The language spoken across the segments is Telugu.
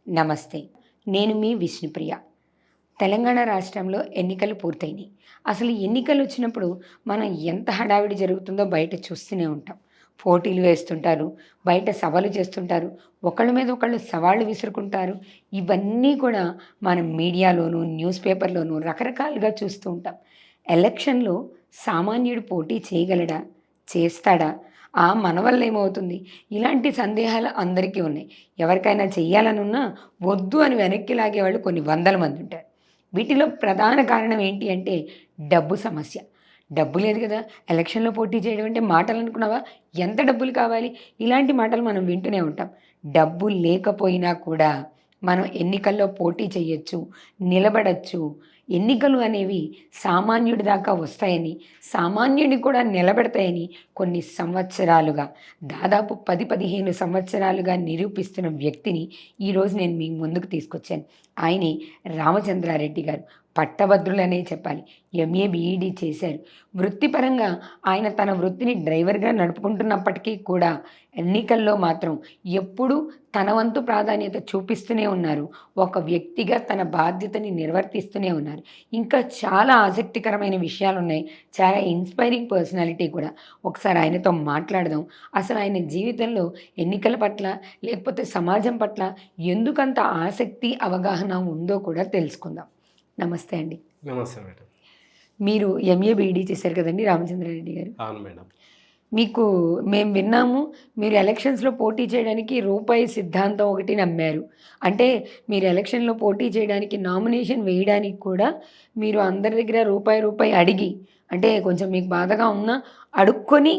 నమస్తే. నేను మీ విష్ణుప్రియ. తెలంగాణ రాష్ట్రంలో ఎన్నికలు పూర్తయినాయి. అసలు ఎన్నికలు వచ్చినప్పుడు మనం ఎంత హడావిడి జరుగుతుందో బయట చూస్తూనే ఉంటాం. పోటీలు వేస్తుంటారు, బయట సభలు చేస్తుంటారు, ఒకళ్ళ మీద ఒకళ్ళు సవాళ్ళు విసురుకుంటారు. ఇవన్నీ కూడా మనం మీడియాలోనూ, న్యూస్ పేపర్‌లోనూ రకరకాలుగా చూస్తూ ఉంటాం. ఎలక్షన్‌లో సామాన్యుడు పోటీ చేయగలడా? చేస్తాడా? మన వల్ల ఏమవుతుంది? ఇలాంటి సందేహాలు అందరికీ ఉన్నాయి. ఎవరికైనా చెయ్యాలనున్నా వద్దు అని వెనక్కి లాగేవాళ్ళు కొన్ని వందల మంది ఉంటారు. వీటిలో ప్రధాన కారణం ఏంటి అంటే డబ్బు సమస్య. డబ్బు లేదు కదా! ఎలక్షన్‌లో పోటీ చేయడం అంటే మాటలు అనుకున్నావా? ఎంత డబ్బులు కావాలి? ఇలాంటి మాటలు మనం వింటూనే ఉంటాం. డబ్బు లేకపోయినా కూడా మనం ఎన్నికల్లో పోటీ చేయొచ్చు, నిలబడొచ్చు. ఎన్నికలు అనేవి సామాన్యుడి దాకా వస్తాయని, సామాన్యుడిని కూడా నిలబెడతాయని కొన్ని సంవత్సరాలుగా, దాదాపు 10-15 సంవత్సరాలుగా నిరూపిస్తున్న వ్యక్తిని ఈరోజు నేను మీ ముందుకు తీసుకొచ్చాను. ఆయనే రామచంద్రారెడ్డి గారు. పట్టభద్రులనే చెప్పాలి. ఎంఏ, బీఈడీ చేశారు. వృత్తిపరంగా ఆయన తన వృత్తిని డ్రైవర్గా నడుపుకుంటున్నప్పటికీ కూడా ఎన్నికల్లో మాత్రం ఎప్పుడూ తన వంతు ప్రాధాన్యత చూపిస్తూనే ఉన్నారు. ఒక వ్యక్తిగా తన బాధ్యతని నిర్వర్తిస్తూనే ఉన్నారు. ఇంకా చాలా ఆసక్తికరమైన విషయాలు ఉన్నాయి. చాలా ఇన్స్పైరింగ్ పర్సనాలిటీ కూడా. ఒకసారి ఆయనతో మాట్లాడదాం. అసలు ఆయన జీవితంలో ఎన్నికల పట్ల, లేకపోతే సమాజం పట్ల ఎందుకంత ఆసక్తి, అవగాహన ఉందో కూడా తెలుసుకుందాం. నమస్తే అండి. నమస్తే మేడం. మీరు ఎంఏ, బీఈడీ చేశారు కదండి రామచంద్రారెడ్డి గారు. అవును మేడం. మీకు మేము విన్నాము, మీరు ఎలక్షన్స్‌లో పోటీ చేయడానికి రూపాయి సిద్ధాంతం ఒకటి నమ్మారు. అంటే మీరు ఎలక్షన్‌లో పోటీ చేయడానికి, నామినేషన్ వేయడానికి కూడా మీరు అందరి దగ్గర రూపాయి అడిగి, అంటే కొంచెం మీకు బాధగా ఉన్నా అడుక్కొని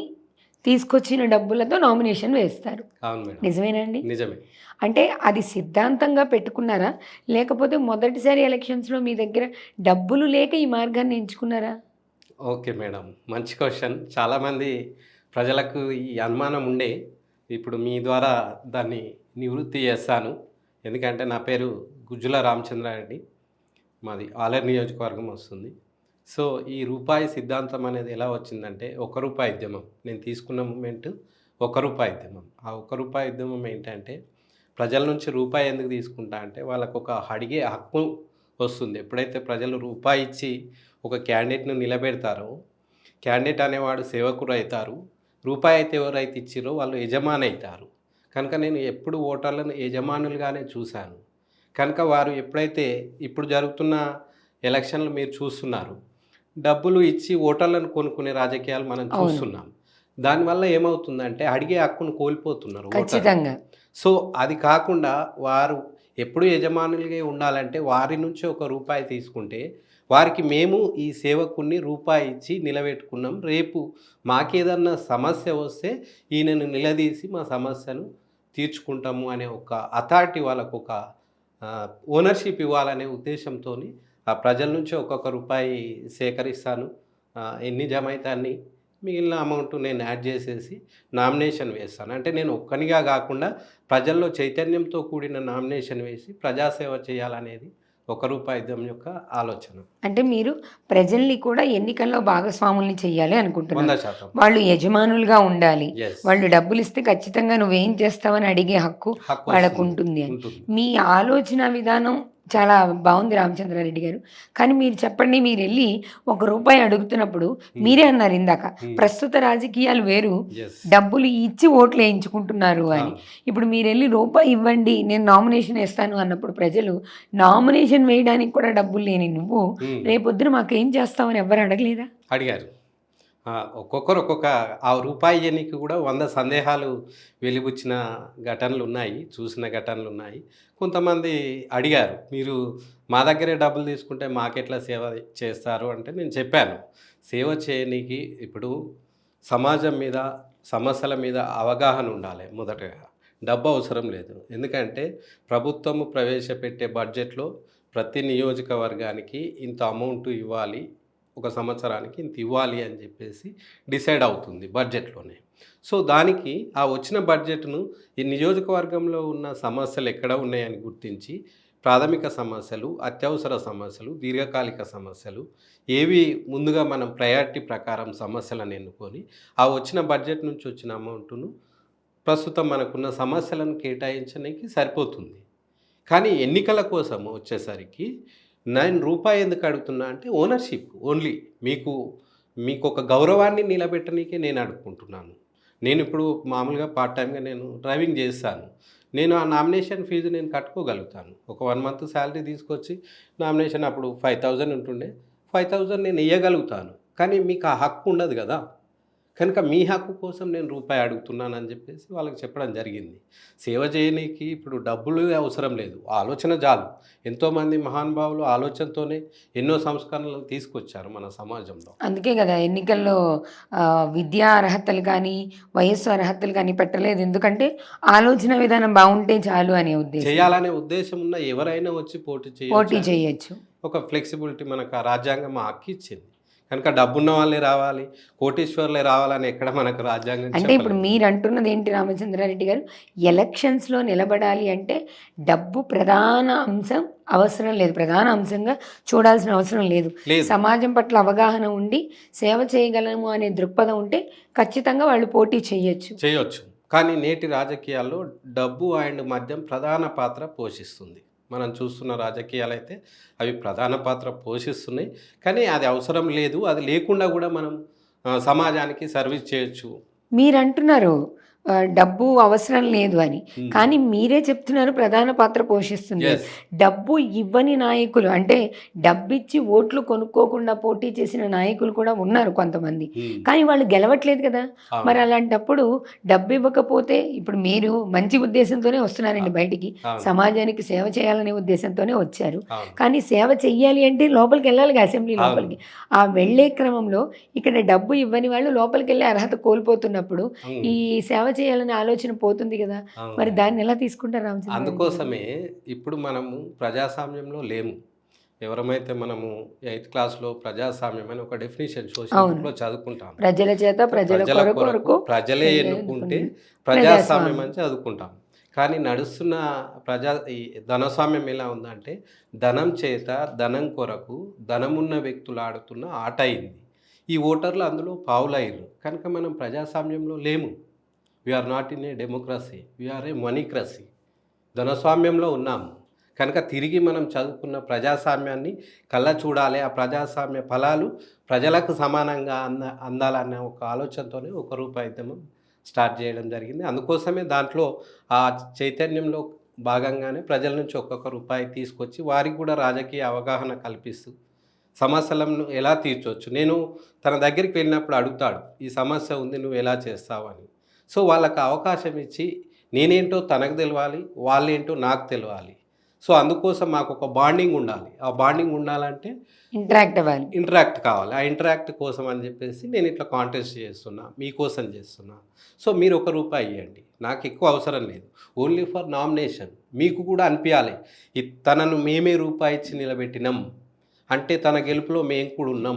తీసుకొచ్చిన డబ్బులతో నామినేషన్ వేస్తారు. అవును మేడం. నిజమేనా అండి? నిజమే. అంటే అది సిద్ధాంతంగా పెట్టుకున్నారా? లేకపోతే మొదటిసారి ఎలక్షన్స్‌లో మీ దగ్గర డబ్బులు లేక ఈ మార్గాన్ని ఎంచుకున్నారా? Okay madam. మంచి క్వశ్చన్. చాలామంది ప్రజలకు ఈ అనుమానం ఉండే, ఇప్పుడు మీ ద్వారా దాన్ని నివృత్తి చేస్తాను. ఎందుకంటే నా పేరు గుజ్జుల రామచంద్రారెడ్డి. మాది ఆలేరు నియోజకవర్గం వస్తుంది. సో ఈ రూపాయి సిద్ధాంతం అనేది ఎలా వచ్చిందంటే, ఒక్క రూపాయి ఉద్యమం. నేను తీసుకున్న మూమెంట్ ఒక్క రూపాయి ఉద్యమం. ఆ ఒక్క రూపాయి ఉద్యమం ఏంటంటే, ప్రజల నుంచి రూపాయి ఎందుకు తీసుకుంటా అంటే, వాళ్ళకు ఒక అడిగే హక్కు వస్తుంది. ఎప్పుడైతే ప్రజలు రూపాయి ఇచ్చి ఒక క్యాండిడేట్ను నిలబెడతారో, క్యాండిడేట్ అనేవాడు సేవకుడు అవుతారు. రూపాయి అయితే ఎవరైతే ఇచ్చిరో వాళ్ళు యజమాని అవుతారు. కనుక నేను ఎప్పుడు ఓటర్లను యజమానులుగానే చూశాను. కనుక వారు ఎప్పుడైతే ఇప్పుడు జరుగుతున్న ఎలక్షన్లు మీరు చూస్తున్నారు, డబ్బులు ఇచ్చి ఓటర్లను కొనుక్కునే రాజకీయాలు మనం చూస్తున్నాం. దానివల్ల ఏమవుతుందంటే అడిగే హక్కును కోల్పోతున్నారు ఓటర్లు. ఖచ్చితంగా. సో అది కాకుండా వారు ఎప్పుడు యజమానులుగా ఉండాలంటే వారి నుంచి ఒక రూపాయి తీసుకుంటే, వారికి మేము ఈ సేవకుని రూపాయి ఇచ్చి నిలబెట్టుకున్నాం, రేపు మాకేదన్నా సమస్య వస్తే ఈయనను నిలదీసి మా సమస్యను తీర్చుకుంటాము అనే ఒక అథారిటీ, వాళ్ళకు ఒక ఓనర్షిప్ ఇవ్వాలనే ఉద్దేశంతో ఆ ప్రజల నుంచి ఒక్కొక్క రూపాయి సేకరిస్తాను. ఎన్ని జమ అయితే అన్ని, మిగిలిన అమౌంట్ నేను యాడ్ చేసేసి నామినేషన్ వేస్తాను. అంటే నేను ఒక్కనిగా కాకుండా ప్రజల్లో చైతన్యంతో కూడిన నామినేషన్ వేసి ప్రజాసేవ చేయాలనేది ఒక రూపాయి ఉద్యమం యొక్క ఆలోచన. అంటే మీరు ప్రజల్ని కూడా ఎన్నికల్లో భాగస్వాముల్ని చెయ్యాలి అనుకుంటున్నారు. 100% వాళ్ళు యజమానులుగా ఉండాలి. Yes. వాళ్ళు డబ్బులు ఇస్తే ఖచ్చితంగా నువ్వేం చేస్తావని అడిగే హక్కు వాళ్ళకు ఉంటుంది అని. మీ ఆలోచన విధానం చాలా బాగుంది రామచంద్రారెడ్డి గారు. కానీ మీరు చెప్పండి, మీరు వెళ్ళి ఒక రూపాయి అడుగుతున్నప్పుడు మీరే అన్నారు ఇందాక, ప్రస్తుత రాజకీయాలు వేరు, Yes. డబ్బులు ఇచ్చి ఓట్లు వేయించుకుంటున్నారు అని. ఇప్పుడు మీరు వెళ్ళి రూపాయి ఇవ్వండి నేను నామినేషన్ వేస్తాను అన్నప్పుడు ప్రజలు, నామినేషన్ వేయడానికి కూడా డబ్బులు లేని నువ్వు రేపొద్దున మాకేం చేస్తావని ఎవరు అడగలేదా? అడిగారు. ఒక్కొక్కరు ఒక్కొక్క ఆ రూపాయి ఎన్నిక కూడా 100 సందేహాలు వెలిబుచ్చిన ఘటనలు ఉన్నాయి, చూసిన ఘటనలు ఉన్నాయి. కొంతమంది అడిగారు, మీరు మా దగ్గరే డబ్బులు తీసుకుంటే మాకెట్లా సేవ చేస్తారు అంటే, నేను చెప్పాను, సేవ చేయనీకి ఇప్పుడు సమాజం మీద, సమస్యల మీద అవగాహన ఉండాలి. మొదటగా డబ్బు అవసరం లేదు. ఎందుకంటే ప్రభుత్వము ప్రవేశపెట్టే బడ్జెట్లో ప్రతి నియోజకవర్గానికి ఇంత అమౌంట్ ఇవ్వాలి, ఒక సంవత్సరానికి ఇంత ఇవ్వాలి అని చెప్పేసి డిసైడ్ అవుతుంది బడ్జెట్లోనే. సో దానికి ఆ వచ్చిన బడ్జెట్ను ఈ నియోజకవర్గంలో ఉన్న సమస్యలు ఎక్కడ ఉన్నాయని గుర్తించి, ప్రాథమిక సమస్యలు, అత్యవసర సమస్యలు, దీర్ఘకాలిక సమస్యలు ఏవి ముందుగా మనం ప్రయారిటీ ప్రకారం సమస్యలను ఎన్నుకొని ఆ వచ్చిన బడ్జెట్ నుంచి వచ్చిన అమౌంట్ను ప్రస్తుతం మనకున్న సమస్యలను కేటాయించడానికి సరిపోతుంది. కానీ ఎన్నికల కోసం వచ్చేసరికి నేను రూపాయి ఎందుకు అడుగుతున్నా అంటే ఓనర్షిప్ ఓన్లీ మీకు ఒక గౌరవాన్ని నిలబెట్టనీకే నేను అడుగుకుంటున్నాను. నేను ఇప్పుడు మామూలుగా పార్ట్ టైంగా నేను డ్రైవింగ్ చేస్తాను. నేను ఆ నామినేషన్ ఫీజు నేను కట్టుకోగలుగుతాను. ఒక 1 మంత్ శాలరీ తీసుకొచ్చి నామినేషన్ అప్పుడు 5,000 ఉంటుండే, 5,000 నేను ఇయ్యగలుగుతాను. కానీ మీకు ఆ హక్కు ఉండదు కదా. కనుక మీ హక్కు కోసం నేను రూపాయి అడుగుతున్నానని చెప్పేసి వాళ్ళకి చెప్పడం జరిగింది. సేవ చేయనీకి ఇప్పుడు డబ్బులు అవసరం లేదు, ఆలోచన చాలు. ఎంతోమంది మహానుభావులు ఆలోచనతోనే ఎన్నో సంస్కరణలు తీసుకొచ్చారు మన సమాజంలో. అందుకే కదా ఎన్నికల్లో విద్యా అర్హతలు కానీ వయస్సు అర్హతలు కానీ పెట్టలేదు. ఎందుకంటే ఆలోచన విధానం బాగుంటే చాలు అనే ఉద్దేశం. చేయాలనే ఉద్దేశం ఉన్న ఎవరైనా వచ్చి పోటీ చేయొచ్చు. ఒక ఫ్లెక్సిబిలిటీ మనకు ఆ రాజ్యాంగం మా హక్కు ఇచ్చింది. కనుక డబ్బున్న వాళ్ళే రావాలి, కోటీశ్వర్లే రావాలని ఎక్కడ మనకు రాజ్యాంగం అంటే ఇప్పుడు మీరు అంటున్నది ఏంటి రామచంద్రారెడ్డి గారు, ఎలక్షన్స్లో నిలబడాలి అంటే డబ్బు ప్రధాన అంశం అవసరం లేదు, ప్రధాన అంశంగా చూడాల్సిన అవసరం లేదు. సమాజం పట్ల అవగాహన ఉండి సేవ చేయగలము అనే దృక్పథం ఉంటే ఖచ్చితంగా వాళ్ళు పోటీ చేయొచ్చు. కానీ నేటి రాజకీయాల్లో డబ్బు అండ్ మద్యం ప్రధాన పాత్ర పోషిస్తుంది. మనం చూస్తున్న రాజకీయాలు అయితే అవి ప్రధాన పాత్ర పోషిస్తున్నాయి. కానీ అది అవసరం లేదు, అది లేకుండా కూడా మనం సమాజానికి సర్వీస్ చేయొచ్చు. మీరు అంటున్నారు డబ్బు అవసరం లేదు అని, కానీ మీరే చెప్తున్నారు ప్రధాన పాత్ర పోషిస్తుంది. డబ్బు ఇవ్వని నాయకులు, అంటే డబ్బిచ్చి ఓట్లు కొనుక్కోకుండా పోటీ చేసిన నాయకులు కూడా ఉన్నారు కొంతమంది, కానీ వాళ్ళు గెలవట్లేదు కదా. మరి అలాంటప్పుడు డబ్బు ఇవ్వకపోతే, ఇప్పుడు మీరు మంచి ఉద్దేశంతోనే వస్తున్నారండి బయటికి, సమాజానికి సేవ చేయాలనే ఉద్దేశంతోనే వచ్చారు. కానీ సేవ చెయ్యాలి అంటే లోపలికి వెళ్ళాలి, అసెంబ్లీ లోపలికి. ఆ వెళ్లే క్రమంలో ఇక్కడ డబ్బు ఇవ్వని వాళ్ళు లోపలికి వెళ్ళే అర్హత కోల్పోతున్నప్పుడు ఈ సేవ చేయాలనే ఆలోచన పోతుంది కదా. మరి దాన్ని ఎలా తీసుకుంటారు రామచంద్ర? అందుకోసమే ఇప్పుడు మనము ప్రజాస్వామ్యంలో లేము. ఎవరమైతే మనము 8th క్లాస్లో ప్రజాస్వామ్యం అని ఒక డెఫినేషన్ సోషల్ చదువుకుంటాం, ప్రజల చేత ప్రజల కొరకు ప్రజలే ఎన్నుకుంటే ప్రజాస్వామ్యం అని చదువుకుంటాం. కానీ నడుస్తున్న ఈ ధనస్వామ్యం ఎలా ఉందంటే ధనం చేత ధనం కొరకు ధనమున్న వ్యక్తులు ఆడుతున్న ఆట అయింది. ఈ ఓటర్లు అందులో పావులయ్యారు. కనుక మనం ప్రజాస్వామ్యంలో లేము. We are not in a democracy, we are a moneycracy. ధనస్వామ్యంలో ఉన్నాము. కనుక తిరిగి మనం చదువుకున్న ప్రజాస్వామ్యాన్ని కళ్ళ చూడాలి, ఆ ప్రజాస్వామ్య ఫలాలు ప్రజలకు సమానంగా అందాలన్న ఒక ఆలోచనతోనే ₹1 ఉద్యమం స్టార్ట్ చేయడం జరిగింది. అందుకోసమే దాంట్లో ఆ చైతన్యంలో భాగంగానే ప్రజల నుంచి ₹1 తీసుకొచ్చి వారికి కూడా రాజకీయ అవగాహన కల్పిస్తూ సమస్యలను ఎలా తీర్చవచ్చు. నేను తన దగ్గరికి వెళ్ళినప్పుడు అడుగుతాడు, ఈ సమస్య ఉంది నువ్వు ఎలా చేస్తావు అని. సో వాళ్ళకి అవకాశం ఇచ్చి నేనేంటో తనకు తెలవాలి, వాళ్ళేంటో నాకు తెలవాలి. సో అందుకోసం మాకు ఒక బాండింగ్ ఉండాలి. ఆ బాండింగ్ ఉండాలంటే ఇంటరాక్ట్ కావాలి. ఆ ఇంటరాక్ట్ కోసం అని చెప్పేసి నేను ఇట్లా కాంటెస్ట్ చేస్తున్నా, మీకోసం చేస్తున్నా. సో మీరు ₹1 ఇవ్వండి, నాకు ఎక్కువ అవసరం లేదు, ఓన్లీ ఫర్ నామినేషన్. మీకు కూడా అనిపించాలి తనను మేమే రూపాయి ఇచ్చి నిలబెట్టినాం అంటే తన గెలుపులో మేము కూడా ఉన్నాం,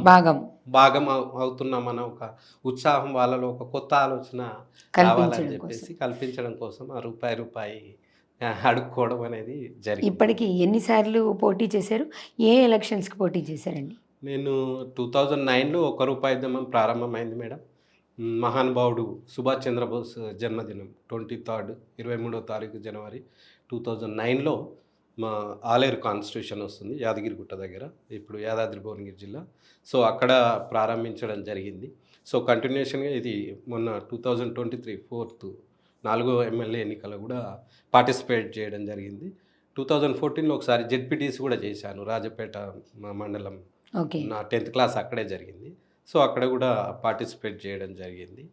భాగం అవుతున్నాం అన్న ఒక ఉత్సాహం వాళ్ళలో ఒక కొత్త ఆలోచన కావాలని చెప్పేసి కల్పించడం కోసం ఆ రూపాయి అడుక్కోవడం అనేది జరిగింది. ఇప్పటికి ఎన్నిసార్లు పోటీ చేశారు? ఏ ఎలక్షన్స్కి పోటీ చేశారండి? నేను 2009లో ₹1 ఉద్యమం ప్రారంభమైంది మేడం. మహానుభావుడు సుభాష్ చంద్రబోస్ జన్మదినం 23వ తారీఖు జనవరి 2009లో మా ఆలేరు కాన్స్టిట్యూషన్ వస్తుంది, యాదగిరిగుట్ట దగ్గర, ఇప్పుడు యాదాద్రి భువనగిరి జిల్లా. సో అక్కడ ప్రారంభించడం జరిగింది. సో కంటిన్యూషన్గా ఇది మొన్న 2023 4వ ఎమ్మెల్యే ఎన్నికలు కూడా పార్టిసిపేట్ చేయడం జరిగింది. 2014లో ఒకసారి జెడ్పీటీసీ కూడా చేశాను, రాజపేట మండలం. నా 10th క్లాస్ అక్కడే జరిగింది. సో అక్కడ కూడా పార్టిసిపేట్ చేయడం జరిగింది.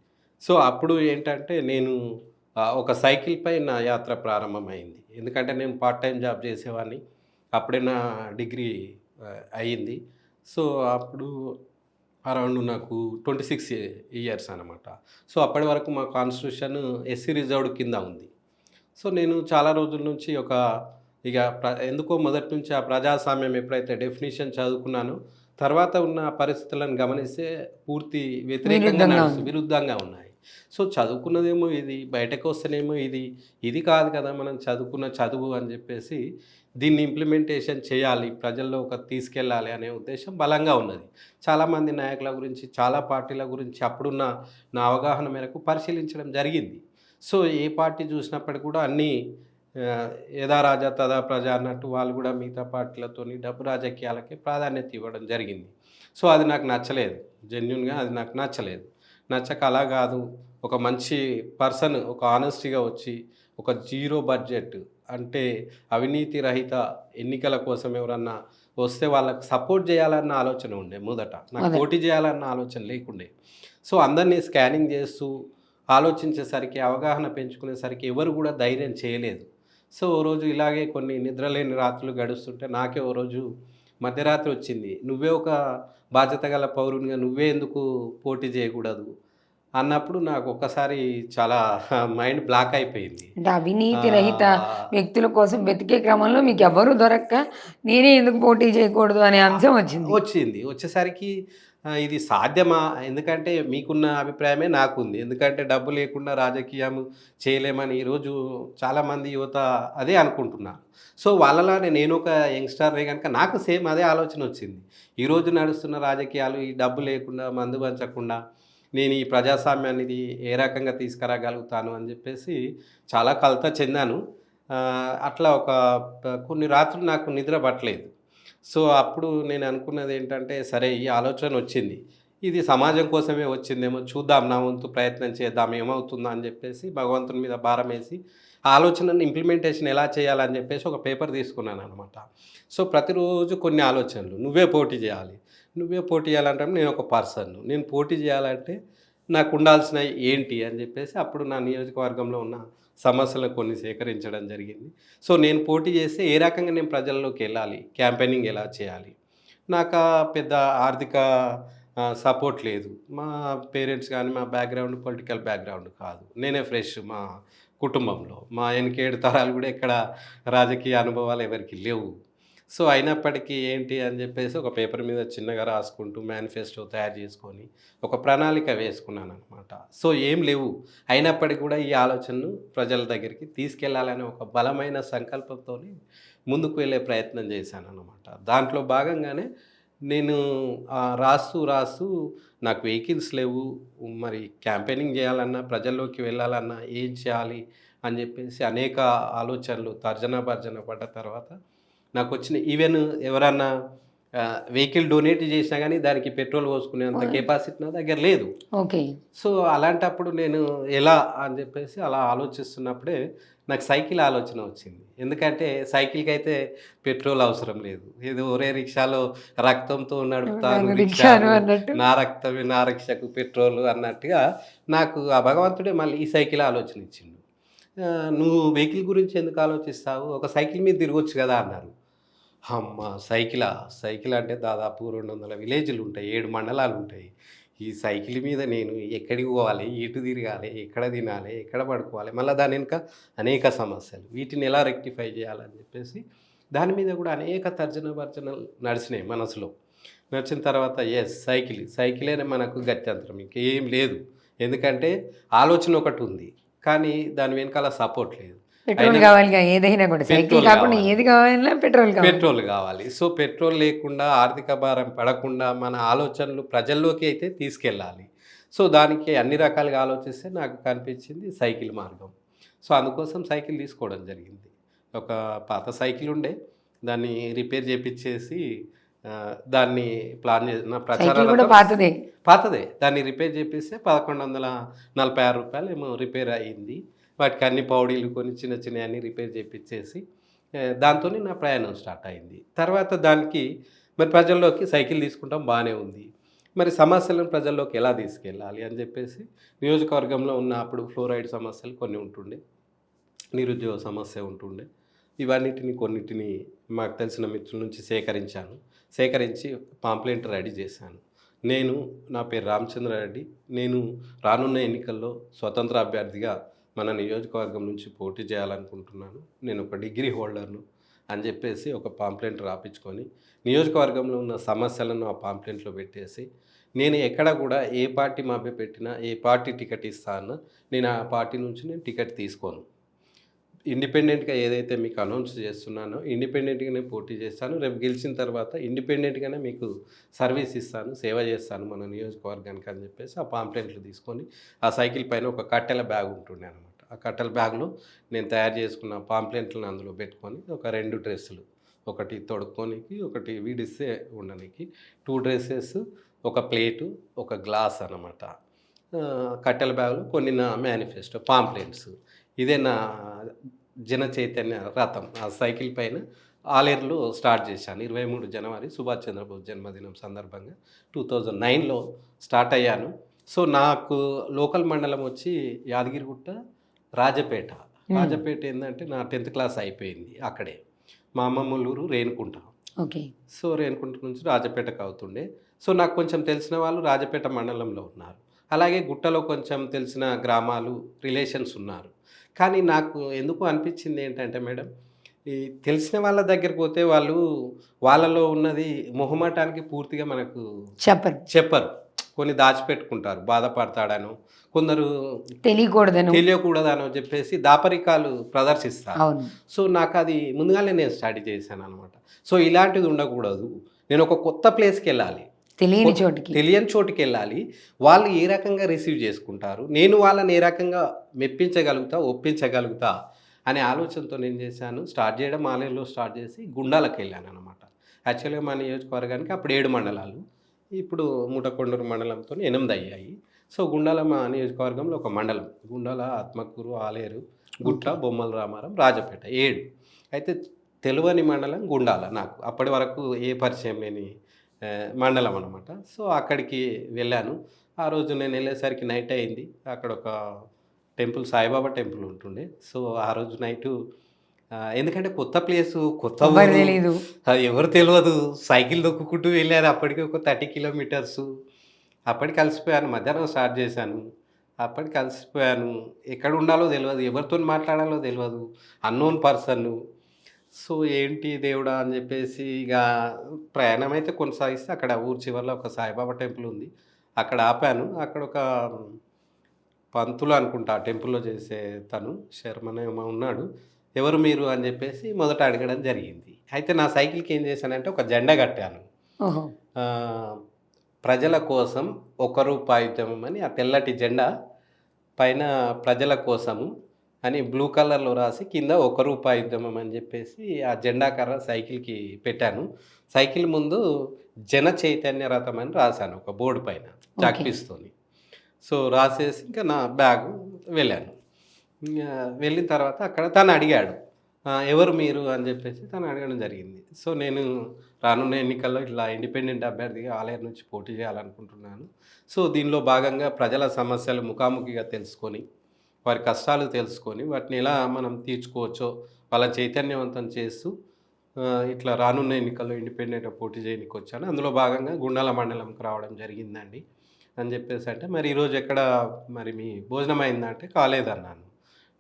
సో అప్పుడు ఏంటంటే నేను ఒక సైకిల్పై నా యాత్ర ప్రారంభమైంది. ఎందుకంటే నేను పార్ట్ టైం జాబ్ చేసేవాడిని, అప్పుడే నా డిగ్రీ అయ్యింది. సో అప్పుడు అరౌండ్ నాకు 26 ఇయర్స్ అనమాట. సో అప్పటి వరకు మా కాన్స్టిట్యూషన్ ఎస్సీ రిజర్వ్డ్ కింద ఉంది. సో నేను చాలా రోజుల నుంచి ఎందుకో మొదటి నుంచి ఆ ప్రజాస్వామ్యం ఎప్పుడైతే డెఫినేషన్ చదువుకున్నానో తర్వాత ఉన్న పరిస్థితులను గమనిస్తే పూర్తి విరుద్ధంగా ఉన్నాయి. సో చదువుకున్నదేమో ఇది, బయటకు వస్తేనేమో ఇది కాదు కదా మనం చదువుకున్న చదువు అని చెప్పేసి దీన్ని ఇంప్లిమెంటేషన్ చేయాలి, ప్రజల్లో తీసుకెళ్ళాలి అనే ఉద్దేశం బలంగా ఉన్నది. చాలామంది నాయకుల గురించి, చాలా పార్టీల గురించి అప్పుడున్న నా అవగాహన మేరకు పరిశీలించడం జరిగింది. సో ఏ పార్టీ చూసినప్పటికీ కూడా అన్నీ యథా రాజా తదా ప్రజ అన్నట్టు వాళ్ళు కూడా మిగతా పార్టీలతోని డబ్బు రాజకీయాలకి ప్రాధాన్యత ఇవ్వడం జరిగింది. సో అది నాకు నచ్చలేదు. జెన్యూన్‌గా అది నాకు నచ్చలేదు. నచ్చక అలా కాదు, ఒక మంచి పర్సన్ ఒక ఆనెస్టీగా వచ్చి ఒక జీరో బడ్జెట్ అంటే అవినీతి రహిత ఎన్నికల కోసం ఎవరన్నా వస్తే వాళ్ళకి సపోర్ట్ చేయాలన్న ఆలోచన ఉండే మొదట. నాకు అదే. పోటీ చేయాలన్న ఆలోచన లేకుండే. సో అందరినీ స్కానింగ్ చేస్తూ ఆలోచించేసరికి, అవగాహన పెంచుకునేసరికి ఎవరు కూడా ధైర్యం చేయలేదు. సో ఓ రోజు ఇలాగే కొన్ని నిద్రలేని రాత్రులు గడుస్తుంటే నాకే ఓ రోజు మధ్యరాత్రి వచ్చింది. నువ్వే ఒక బాధ్యత గల పౌరునిగా నువ్వే ఎందుకు పోటీ చేయకూడదు అన్నప్పుడు నాకు ఒక్కసారి చాలా మైండ్ బ్లాక్ అయిపోయింది. అంటే అవినీతి రహిత ఆహ్, వ్యక్తుల కోసం వెతికే క్రమంలో మీకు ఎవరు దొరక్క నేనే ఎందుకు పోటీ చేయకూడదు అనే అంశం వచ్చింది. వచ్చింది. వచ్చేసరికి ఇది సాధ్యమా? ఎందుకంటే మీకున్న అభిప్రాయమే నాకుంది. ఎందుకంటే డబ్బు లేకుండా రాజకీయం చేయలేమని ఈరోజు చాలామంది యువత అదే అనుకుంటున్నారు. సో వాళ్ళలానే నేను ఒక యంగ్‌స్టర్‌నే గనుక నాకు సేమ్ అదే ఆలోచన వచ్చింది. ఈరోజు నడుస్తున్న రాజకీయాలు ఈ డబ్బు లేకుండా, మందు పంచకుండా నేను ఈ ప్రజాస్వామ్యాన్ని ఏ రకంగా తీసుకురాగలుగుతాను అని చెప్పేసి చాలా కలత చెందాను. అట్లా ఒక కొన్ని రాత్రులు నాకు నిద్ర పట్టలేదు. సో అప్పుడు నేను అనుకున్నది ఏంటంటే, సరే ఈ ఆలోచన వచ్చింది. ఇది సమాజం కోసమే వచ్చిందేమో చూద్దాం, నా వంతు ప్రయత్నం చేద్దాం ఏమవుతుందో అని చెప్పేసి భగవంతుని మీద భారమేసి ఆ ఆలోచనను ఇంప్లిమెంటేషన్ ఎలా చేయాలని చెప్పేసి ఒక పేపర్ తీసుకున్నాననమాట. సో ప్రతిరోజు కొన్ని ఆలోచనలు. నువ్వే పోటీ చేయాలి. నువ్వే పోటీ చేయాలంటే నేను ఒక పర్సన్‌ను. నేను పోటీ చేయాలంటే నాకు ఉండాల్సినవి ఏంటి అని చెప్పేసి అప్పుడు నా నియోజకవర్గంలో ఉన్న సమస్యలు కొన్ని సేకరించడం జరిగింది. సో నేను పోటీ చేస్తే ఏ రకంగా నేను ప్రజల్లోకి వెళ్ళాలి, క్యాంపెయినింగ్ ఎలా చేయాలి. నాకా పెద్ద ఆర్థిక సపోర్ట్ లేదు. మా పేరెంట్స్ కానీ మా బ్యాక్‌గ్రౌండ్ పొలిటికల్ బ్యాక్‌గ్రౌండ్ కాదు. నేనే ఫ్రెష్ మా కుటుంబంలో. మా ఎనకేడు తరాలు కూడా ఎక్కడ రాజకీయ అనుభవాలు ఎవరికీ లేవు. సో అయినప్పటికీ ఏంటి అని చెప్పేసి ఒక పేపర్ మీద చిన్నగా రాసుకుంటూ మేనిఫెస్టో తయారు చేసుకొని ఒక ప్రణాళిక వేసుకున్నాననమాట. సో ఏం లేవు. అయినప్పటికీ కూడా ఈ ఆలోచనను ప్రజల దగ్గరికి తీసుకెళ్ళాలనే ఒక బలమైన సంకల్పంతోని ముందుకు వెళ్ళే ప్రయత్నం చేశాననమాట. దాంట్లో భాగంగానే నేను రాస్తూ నాకు వెహికల్స్ లేవు. మరి క్యాంపెయినింగ్ చేయాలన్నా, ప్రజల్లోకి వెళ్ళాలన్నా ఏం చేయాలి అని చెప్పేసి అనేక ఆలోచనలు తర్జన భర్జన పడ్డ తర్వాత నాకొచ్చిన ఈవెన్ ఎవరన్నా వెహికల్ డొనేట్ చేసినా గానీ దానికి పెట్రోల్ పోసుకునేంత కెపాసిటీ నా దగ్గర లేదు. ఓకే. సో అలాంటప్పుడు నేను ఎలా అని చెప్పేసి అలా ఆలోచిస్తున్నప్పుడే నాకు సైకిల్ ఆలోచన వచ్చింది. ఎందుకంటే సైకిల్‌కైతే పెట్రోల్ అవసరం లేదు. ఏదో ఒరే రిక్షాలో రక్తంతో నడుపుతాను రిక్షాను రిక్షాను, అన్నట్టు. నా రక్తమే నా రిక్షకు పెట్రోలు అన్నట్టుగా నాకు ఆ భగవంతుడే మళ్ళీ ఈ సైకిల్ ఆలోచన ఇచ్చిండు. "నువ్వు వెహికల్ గురించి ఎందుకు ఆలోచిస్తావు? ఒక సైకిల్ మీద తిరగొచ్చు కదా" అన్నారు. హమ్మ! సైకిలా? సైకిల్ అంటే దాదాపు 200 విలేజ్‌లుంటాయి. 7 మండలాలుంటాయి. ఈ సైకిల్ మీద నేను ఎక్కడికి పోవాలి? ఎటు తిరగాలి? ఎక్కడ తినాలి? ఎక్కడ పడుకోవాలి? మళ్ళా దాని వెనుక అనేక సమస్యలు. వీటిని ఎలా రెక్టిఫై చేయాలని చెప్పేసి దాని మీద కూడా అనేక తర్జన భర్జనలు నడిచినాయి మనసులో. నడిచిన తర్వాత సైకిలేనే మనకు గత్యంతరం. ఇంకేం లేదు. ఎందుకంటే ఆలోచన ఒకటుంది. కానీ దాని వెనకాల సపోర్ట్ లేదు. పెట్రోల్ అయినా కావాలిగా ఏదైనా కూడా. సైకిల్ పెట్రోల్ కాకుండా కావాలి. ఏది కావాలన్నా పెట్రోల్ కావాలి. పెట్రోల్ కావాలి. సో, పెట్రోల్ లేకుండా ఆర్థిక భారం పడకుండా మన ఆలోచనలు ప్రజల్లోకి అయితే తీసుకెళ్ళాలి. సో, దానికి అన్ని రకాలుగా ఆలోచిస్తే నాకు కనిపించింది సైకిల్ మార్గం. సో, అందుకోసం సైకిల్ తీసుకోవడం జరిగింది. ఒక పాత సైకిల్ ఉండే. దాన్ని రిపేర్ చేపిచ్చేసి దాన్ని ప్లాన్ చేసి నా సైకిల్ కూడా ప్రచారాలతో పాతదే. పాతదే. దాన్ని రిపేర్ చేపిస్తే రూ. 1146 ఏమో రిపేర్ అయింది. వాటికి అన్ని పౌడీలు కొని చిన్న చిన్నయన్నీ రిపేర్ చేపిచ్చేసి దాంతోని నా ప్రయాణం స్టార్ట్ అయింది. తర్వాత దానికి మరి ప్రజల్లోకి సైకిల్ తీసుకుంటాం బానే ఉంది. మరి సమస్యలను ప్రజల్లోకి ఎలా తీసుకెళ్ళాలి అని చెప్పేసి నియోజకవర్గంలో ఉన్న అప్పుడు ఫ్లోరైడ్ సమస్యలు కొన్ని ఉంటుండే. నిరుద్యోగ సమస్య ఉంటుండే. కొన్నిటిని మాకు తెలిసిన మిత్రుల నుంచి సేకరించి పాంప్లెంట్ రెడీ చేశాను. నా పేరు రామచంద్రారెడ్డి. నేను రానున్న ఎన్నికల్లో స్వతంత్ర అభ్యర్థిగా మన నియోజకవర్గం నుంచి పోటీ చేయాలనుకుంటున్నాను. నేను ఒక డిగ్రీ హోల్డర్ను అని చెప్పేసి ఒక పాంప్లెంట్ రాపించుకొని నియోజకవర్గంలో ఉన్న సమస్యలను ఆ పాంప్లెంట్లో పెట్టేసి నేను ఎక్కడ కూడా ఏ పార్టీ మభ్యపెట్టినా, ఏ పార్టీ టికెట్ ఇస్తా అన్నా నేను ఆ పార్టీ నుంచి నేను టికెట్ తీసుకోను. ఇండిపెండెంట్‌గా ఏదైతే మీకు అనౌన్స్ చేస్తున్నానో ఇండిపెండెంట్‌గానే పోటీ చేస్తాను. రేపు గెలిచిన తర్వాత ఇండిపెండెంట్‌గానే మీకు సర్వీస్ ఇస్తాను, సేవ చేస్తాను మన నియోజకవర్గానికి అని చెప్పేసి ఆ పాంప్లెంట్లు తీసుకొని ఆ సైకిల్ పైన ఒక కట్టెల బ్యాగ్ ఉంటుండే అనమాట. ఆ కట్టెల బ్యాగ్లో నేను తయారు చేసుకున్న పాంప్లెంట్లను అందులో పెట్టుకొని ఒక 2 డ్రెస్సులు, ఒకటి తొడుక్కోనికి, ఒకటి విడిస్తే ఉండనికి, 2 డ్రెస్సెస్, ఒక ప్లేటు, ఒక గ్లాస్ అన్నమాట. కట్టెల బ్యాగ్లో కొన్ని నా మేనిఫెస్టో పాంప్లెంట్స్. ఇదే నా జన చైతన్య రథం. ఆ సైకిల్ పైన ఆలేరులో స్టార్ట్ చేశాను. 23 జనవరి సుభాష్ చంద్రబోస్ జన్మదినం సందర్భంగా 2009లో స్టార్ట్ అయ్యాను. సో, నాకు లోకల్ మండలం వచ్చి యాదగిరిగుట్ట, రాజపేట. రాజపేట ఏందంటే నా 10th క్లాస్ అయిపోయింది అక్కడే. మా అమ్మమ్మోళ్ళ ఊరు రేణికుంట. ఓకే. సో, రేణికుంట నుంచి రాజపేటకు అవుతుండే. సో, నాకు కొంచెం తెలిసిన వాళ్ళు రాజపేట మండలంలో ఉన్నారు. అలాగే గుట్టలో కొంచెం తెలిసిన గ్రామాలు, రిలేషన్స్ ఉన్నారు. కానీ నాకు ఎందుకో అనిపించింది ఏంటంటే మేడం, ఈ తెలిసిన వాళ్ళ దగ్గరికి పోతే వాళ్ళు వాళ్ళలో ఉన్నది మొహమాటానికి పూర్తిగా మనకు చెప్పరు. కొన్ని దాచిపెట్టుకుంటారు. బాధపడతాడనో, కొందరు తెలియకూడదనో చెప్పేసి దాపరికాలు ప్రదర్శిస్తారు. అవును. సో, నాకది ముందుగానే నేను స్టడీ చేశాననమాట. సో, ఇలాంటిది ఉండకూడదు. నేను ఒక కొత్త ప్లేస్‌కెళ్ళాలి. తెలియని చోటుకెళ్ళాలి. వాళ్ళు ఏ రకంగా రిసీవ్ చేసుకుంటారు, నేను వాళ్ళని ఏ రకంగా మెప్పించగలుగుతా, ఒప్పించగలుగుతా అనే ఆలోచనతో నేను చేశాను. స్టార్ట్ చేయడం ఆలేరులో స్టార్ట్ చేసి గుండాలకెళ్ళాననమాట. యాక్చువల్‌గా మా నియోజకవర్గానికి అప్పుడు 7 మండలాలు. ఇప్పుడు మూటకొండూరు మండలంతో 8 అయ్యాయి. సో, గుండాల మా నియోజకవర్గంలో ఒక మండలం. గుండాల, ఆత్మకూరు, ఆలేరు, గుట్ట, బొమ్మల రామారం, రాజపేట 7. అయితే తెలువని మండలం గుండాల నాకు. అప్పటి వరకు ఏ పరిచయం లేని మండలం అనమాట. సో, అక్కడికి వెళ్ళాను. ఆ రోజు నేను వెళ్ళేసరికి నైట్ అయింది. అక్కడ ఒక టెంపుల్, సాయిబాబా టెంపుల్ ఉంటుండే. సో, ఆ రోజు నైటు ఎందుకంటే కొత్త ప్లేసు, కొత్త ఊరు, ఎవరు తెలియదు. సైకిల్ దొక్కుకుంటూ వెళ్ళాను. అప్పటికి ఒక 30 కిలోమీటర్సు. అప్పటికి అలసిపోయాను. మధ్యాహ్నం స్టార్ట్ చేశాను. అప్పటికి అలసిపోయాను. ఎక్కడ ఉండాలో తెలియదు, ఎవరితో మాట్లాడాలో తెలియదు, అన్నోన్ పర్సన్. సో, ఏంటి దేవుడా అని చెప్పేసి ఇక ప్రయాణం అయితే కొనసాగిస్తే అక్కడ ఊరు చివరిలో ఒక సాయిబాబా టెంపుల్ ఉంది. అక్కడ ఆపాను. అక్కడ ఒక పంతులు అనుకుంటా ఆ టెంపుల్‌లో చేసే తను, శర్మనో ఏమో ఉన్నాడు. ఎవరు మీరు అని చెప్పేసి మొదట అడగడం జరిగింది. అయితే నా సైకిల్‌కి ఏం చేశానంటే ఒక జెండా కట్టాను. ఆహ్, ప్రజల కోసం ₹1 ఉద్యమం అని ఆ తెల్లటి జెండా పైన ప్రజల కోసము అని బ్లూ కలర్‌లో రాసి కింద ₹1 ఉద్యమం అని చెప్పేసి ఆ జెండా కర్ర సైకిల్‌కి పెట్టాను. సైకిల్ ముందు జన చైతన్య రథం అని రాశాను ఒక బోర్డు పైన చాక్‌పీస్‌తోని. సో, రాసేసి ఇంకా నా బ్యాగు వెళ్ళాను. వెళ్ళిన తర్వాత అక్కడ తను అడిగాడు, ఎవరు మీరు అని చెప్పేసి తను అడగడం జరిగింది. సో, నేను రానున్న ఎన్నికల్లో ఇట్లా ఇండిపెండెంట్ అభ్యర్థిగా ఆలేరు నుంచి పోటీ చేయాలనుకుంటున్నాను. సో, దీనిలో భాగంగా ప్రజల సమస్యలు ముఖాముఖిగా తెలుసుకొని, వారి కష్టాలు తెలుసుకొని, వాటిని ఎలా మనం తీర్చుకోవచ్చో వాళ్ళని చైతన్యవంతం చేస్తూ ఇట్లా రానున్న ఎన్నికల్లో ఇండిపెండెంట్‌గా పోటీ చేయనీకి వచ్చాను. అందులో భాగంగా గుండాల మండలంకి రావడం జరిగిందండి అని చెప్పేసి అంటే, మరి ఈరోజు ఎక్కడ మరి మీ భోజనం అయిందా అంటే కాలేదన్నాను.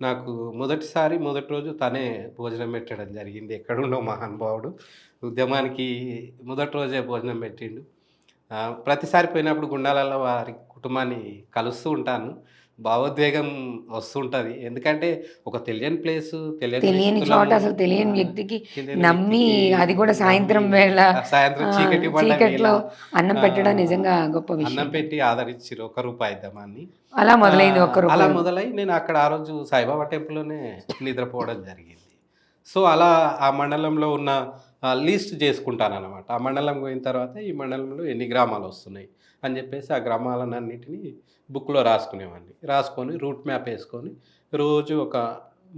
నాకు మొదటి రోజు తనే భోజనం పెట్టడం జరిగింది. ఎక్కడుండో మహానుభావుడు. ఉద్యమానికి మొదటి రోజే భోజనం పెట్టిండు. ప్రతిసారి పోయినప్పుడు గుండాలలో వారి కుటుంబాన్ని కలుస్తూ ఉంటాను. భావోద్వేగం వస్తుంటది. ఎందుకంటే ఒక తెలియని ప్లేసు, తెలియని చోట, అసలు తెలియని వ్యక్తికి నమ్మి, అది కూడా సాయంత్రం వేళ, సాయంత్రం చీకట్లో అన్నం పెట్టడం నిజంగా గొప్ప విషయం. అన్నం పెట్టి ఆదరించిర్రు ₹1 ఇద్దామని. అలా మొదలైంది ₹1. అలా మొదలై నేను అక్కడ ఆ రోజు సాయిబాబా టెంపుల్‌లోనే నిద్రపోవడం జరిగింది. సో, అలా ఆ మండలంలో ఉన్న లిస్ట్ చేసుకుంటానన్నమాట. ఆ మండలం పోయిన తర్వాత ఈ మండలంలో ఎన్ని గ్రామాలు వస్తున్నాయి అని చెప్పేసి ఆ గ్రామాలన్నిటిని బుక్‌లో రాసుకునేవాడిని. రాసుకొని రూట్ మ్యాప్ వేసుకొని రోజు ఒక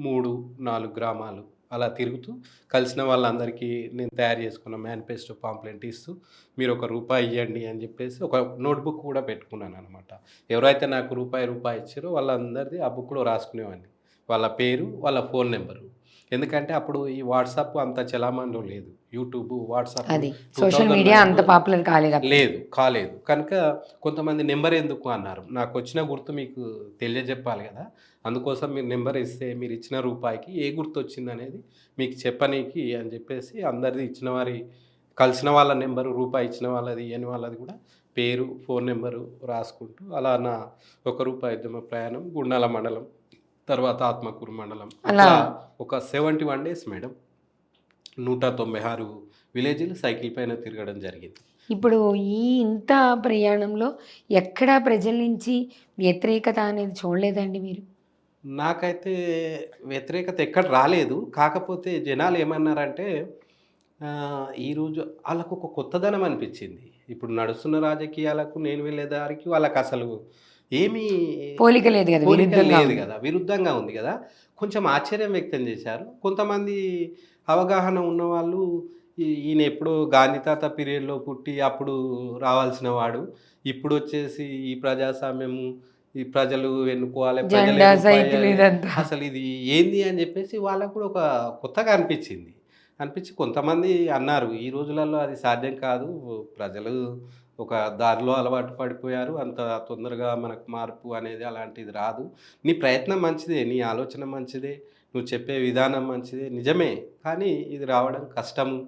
3, 4 గ్రామాలు అలా తిరుగుతూ కలిసిన వాళ్ళందరికీ నేను తయారు చేసుకున్న మేనిఫెస్టో పాంప్లెంట్ ఇస్తూ మీరు ₹1 ఇవ్వండి అని చెప్పేసి ఒక నోట్‌బుక్ కూడా పెట్టుకున్నాననమాట. ఎవరైతే నాకు రూపాయి ఇచ్చారో వాళ్ళందరిది ఆ బుక్‌లో రాసుకునేవాడిని. వాళ్ళ పేరు, వాళ్ళ ఫోన్ నెంబరు. ఎందుకంటే అప్పుడు ఈ వాట్సాప్ అంత చలామణిలో లేదు. యూట్యూబ్, వాట్సాప్, సోషల్ మీడియా అంత పాపులర్ కాలేదు. కనుక కొంతమంది నెంబర్ ఎందుకు అన్నారు. నాకు వచ్చిన గుర్తు మీకు తెలియజెప్పాలి కదా! అందుకోసం మీరు నెంబర్ ఇస్తే మీరు ఇచ్చిన రూపాయికి ఏ గుర్తు వచ్చిందనేది మీకు చెప్పనీకి అని చెప్పేసి అందరిది ఇచ్చిన వారి కలిసిన వాళ్ళ నెంబరు, రూపాయి ఇచ్చిన వాళ్ళది, ఇయ్యని వాళ్ళది కూడా పేరు, ఫోన్ నెంబరు రాసుకుంటూ అలా నా ₹1 ఉద్యమ ప్రయాణం గుండాల మండలం, తర్వాత ఆత్మకూరు మండలం, అలా ఒక 71 డేస్ మేడం. 196 విలేజ్‌లు సైకిల్ పైన తిరగడం జరిగింది. ఇప్పుడు ఈ ఇంత ప్రయాణంలో ఎక్కడా ప్రజల నుంచి వ్యతిరేకత అనేది చూడలేదండి మీరు? నాకైతే వ్యతిరేకత ఎక్కడ రాలేదు. కాకపోతే జనాలు ఏమన్నారంటే ఈరోజు ఆళ్ళకు ఒక కొత్తదనం అనిపిచ్చింది. ఇప్పుడు నడుస్తున్న రాజకీయాలకు నేను వెళ్ళే దారికి వాళ్ళకసలు ఏమీ పోలిక లేదు కదా, పోలిక విరుద్ధంగా లేదు ఉంది. గదా! విరుద్ధంగా ఉంది గదా! కొంచెం ఆశ్చర్యం వ్యక్తం చేశారు. కొంతమంది అవగాహన ఉన్నవాళ్ళు ఈయన ఎప్పుడో గాంధీ తాత పీరియడ్‌లో పుట్టి అప్పుడు రావాల్సిన వాడు. ఇప్పుడొచ్చేసి ఈ ప్రజాస్వామ్యము, ఈ ప్రజలు ఎన్నుకోవాలి, ప్రజలే జెండా, సైకిల్ రూపాయని ఇదంతా. అసలిది ఏంది అని జెప్పేసి వాళ్ళకి కూడా ఒక కొత్తగా అనిపిచ్చింది. అనిపిచ్చి కొంతమంది అన్నారు, "ఈ రోజులలో అది సాధ్యం కాదు. ప్రజలు ఒక దారిలో అలవాటు పడిపోయారు. అంత తొందరగా మనకు మార్పు అనేది అలాంటిది రాదు. నీ ప్రయత్నం మంచిదే. నీ ఆలోచన మంచిదే. నువ్వు చెప్పే విధానం మంచిదే. నిజమే. కానీ ఇది రావడం కష్టము"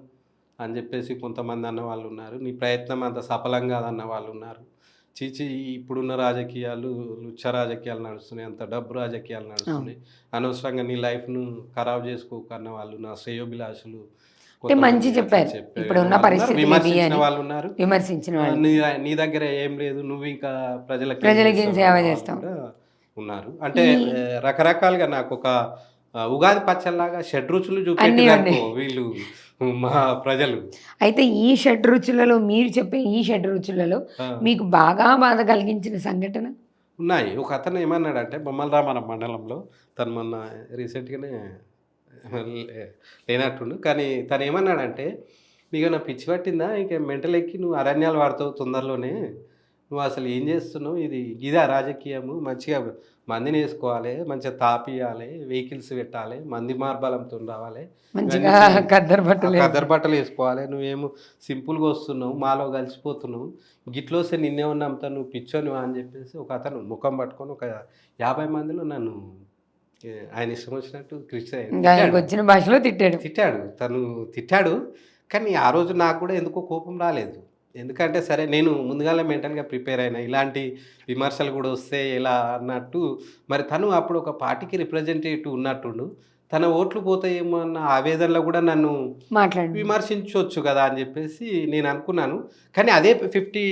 అని జెప్పేసి కొంతమంది అన్నవాళ్ళున్నారు. నీ ప్రయత్నం అంత సఫలం కాదన్న వాళ్ళున్నారు. ఛీ! ఇప్పుడున్న రాజకీయాలు లుచ్చ రాజకీయాలు నడుస్తున్నాయి. అంత డబ్బు రాజకీయాలు అవును. నడుస్తున్నాయి. అనవసరంగా నీ లైఫ్‌ను ఖరాబ్ చేసుకోకు అన్న వాళ్ళు, నా శ్రేయోభిలాషులు అంటే మంచి కొంతమంది అట్లా చెప్పారు. చెప్పే ఇప్పుడున్న వాళ్ళున్నారు. పరిస్థితులు ఇవి విమర్శించిన అని వాళ్ళున్నారు. విమర్శించిన వాళ్ళు. నీ దగ్గర ఏం లేదు. నువ్వింకా ప్రజలకేం ప్రజలకి చేస్తావు సేవ అన్న వాళ్ళు చేస్తాం. కూడా ఉన్నారు. అంటే ఈ రకరకాలుగా నాకొక ఉగాది పచ్చడిలాగా షడ్‌రుచులు అన్నీ చూపెట్టిరనుకో ఉన్నాయి. వీళ్ళు మా ప్రజలు. అయితే ఈ షడ్‌రుచులలో మీరు చెప్పే ఈ షడ్‌రుచులలో ఆ! మీకు బాగా బాధ కలిగించిన సంఘటన? ఉన్నాయి. ఒకతను ఏమన్నాడంటే బొమ్మలరామరం మండలంలో తను మొన్న రీసెంట్‌గానే లేనట్టుండు. కానీ తనేమన్నాడంటే, "నీకేమైనా పిచ్చి పట్టిందా? ఇంక మెంటల్ ఎక్కి నువ్వు అరణ్యాలు వాడతావు తొందరలోనే. నువ్వు అసలు ఏం చేస్తున్నావు? ఇదా రాజకీయము? మంచిగా మందినేసుకోవాలి, మంచిగా తాపియాలి, వెహికల్స్ పెట్టాలి, మంది మార్బలంతోని రావాలి. మంచిగా ఇవన్నీ ఖద్దరు బట్టలు ఖద్దరు బట్టలేసుకోవాలి. నువ్వేమో సింపుల్‌గా వస్తున్నావు, మాలో కలిసిపోతున్నావు. గిట్లొస్తే నిన్నేమన్నా నమ్ముతాను, నువ్వు పిచ్చోనివా" అని చెప్పేసి ఒకతను ముఖం పట్టుకొని ఒక 50 మందిలో నన్ను ఆయన ఇష్టం వచ్చినట్టు ఇంకా ఆయనకు వచ్చిన భాషలో తిట్టాడు. తను తిట్టాడు. కానీ ఆ రోజు నాకు కూడా ఎందుకో కోపం రాలేదు. ఎందుకంటే సరే నేను ముందుగానే మెంటల్‌గా ప్రిపేర్ అయినా. ఇలాంటి విమర్శలు కూడా వస్తే ఎలా అన్నట్టు మరి తను అప్పుడు ఒక పార్టీకి రిప్రజెంటేటివ్ ఉన్నట్టుండు. తన ఓట్లు పోతాయేమో అన్న ఆవేదనలో కూడా నన్ను మాట్లాడు. విమర్శించొచ్చు కదా అని చెప్పేసి నేను అనుకున్నాను. కానీ అదే 50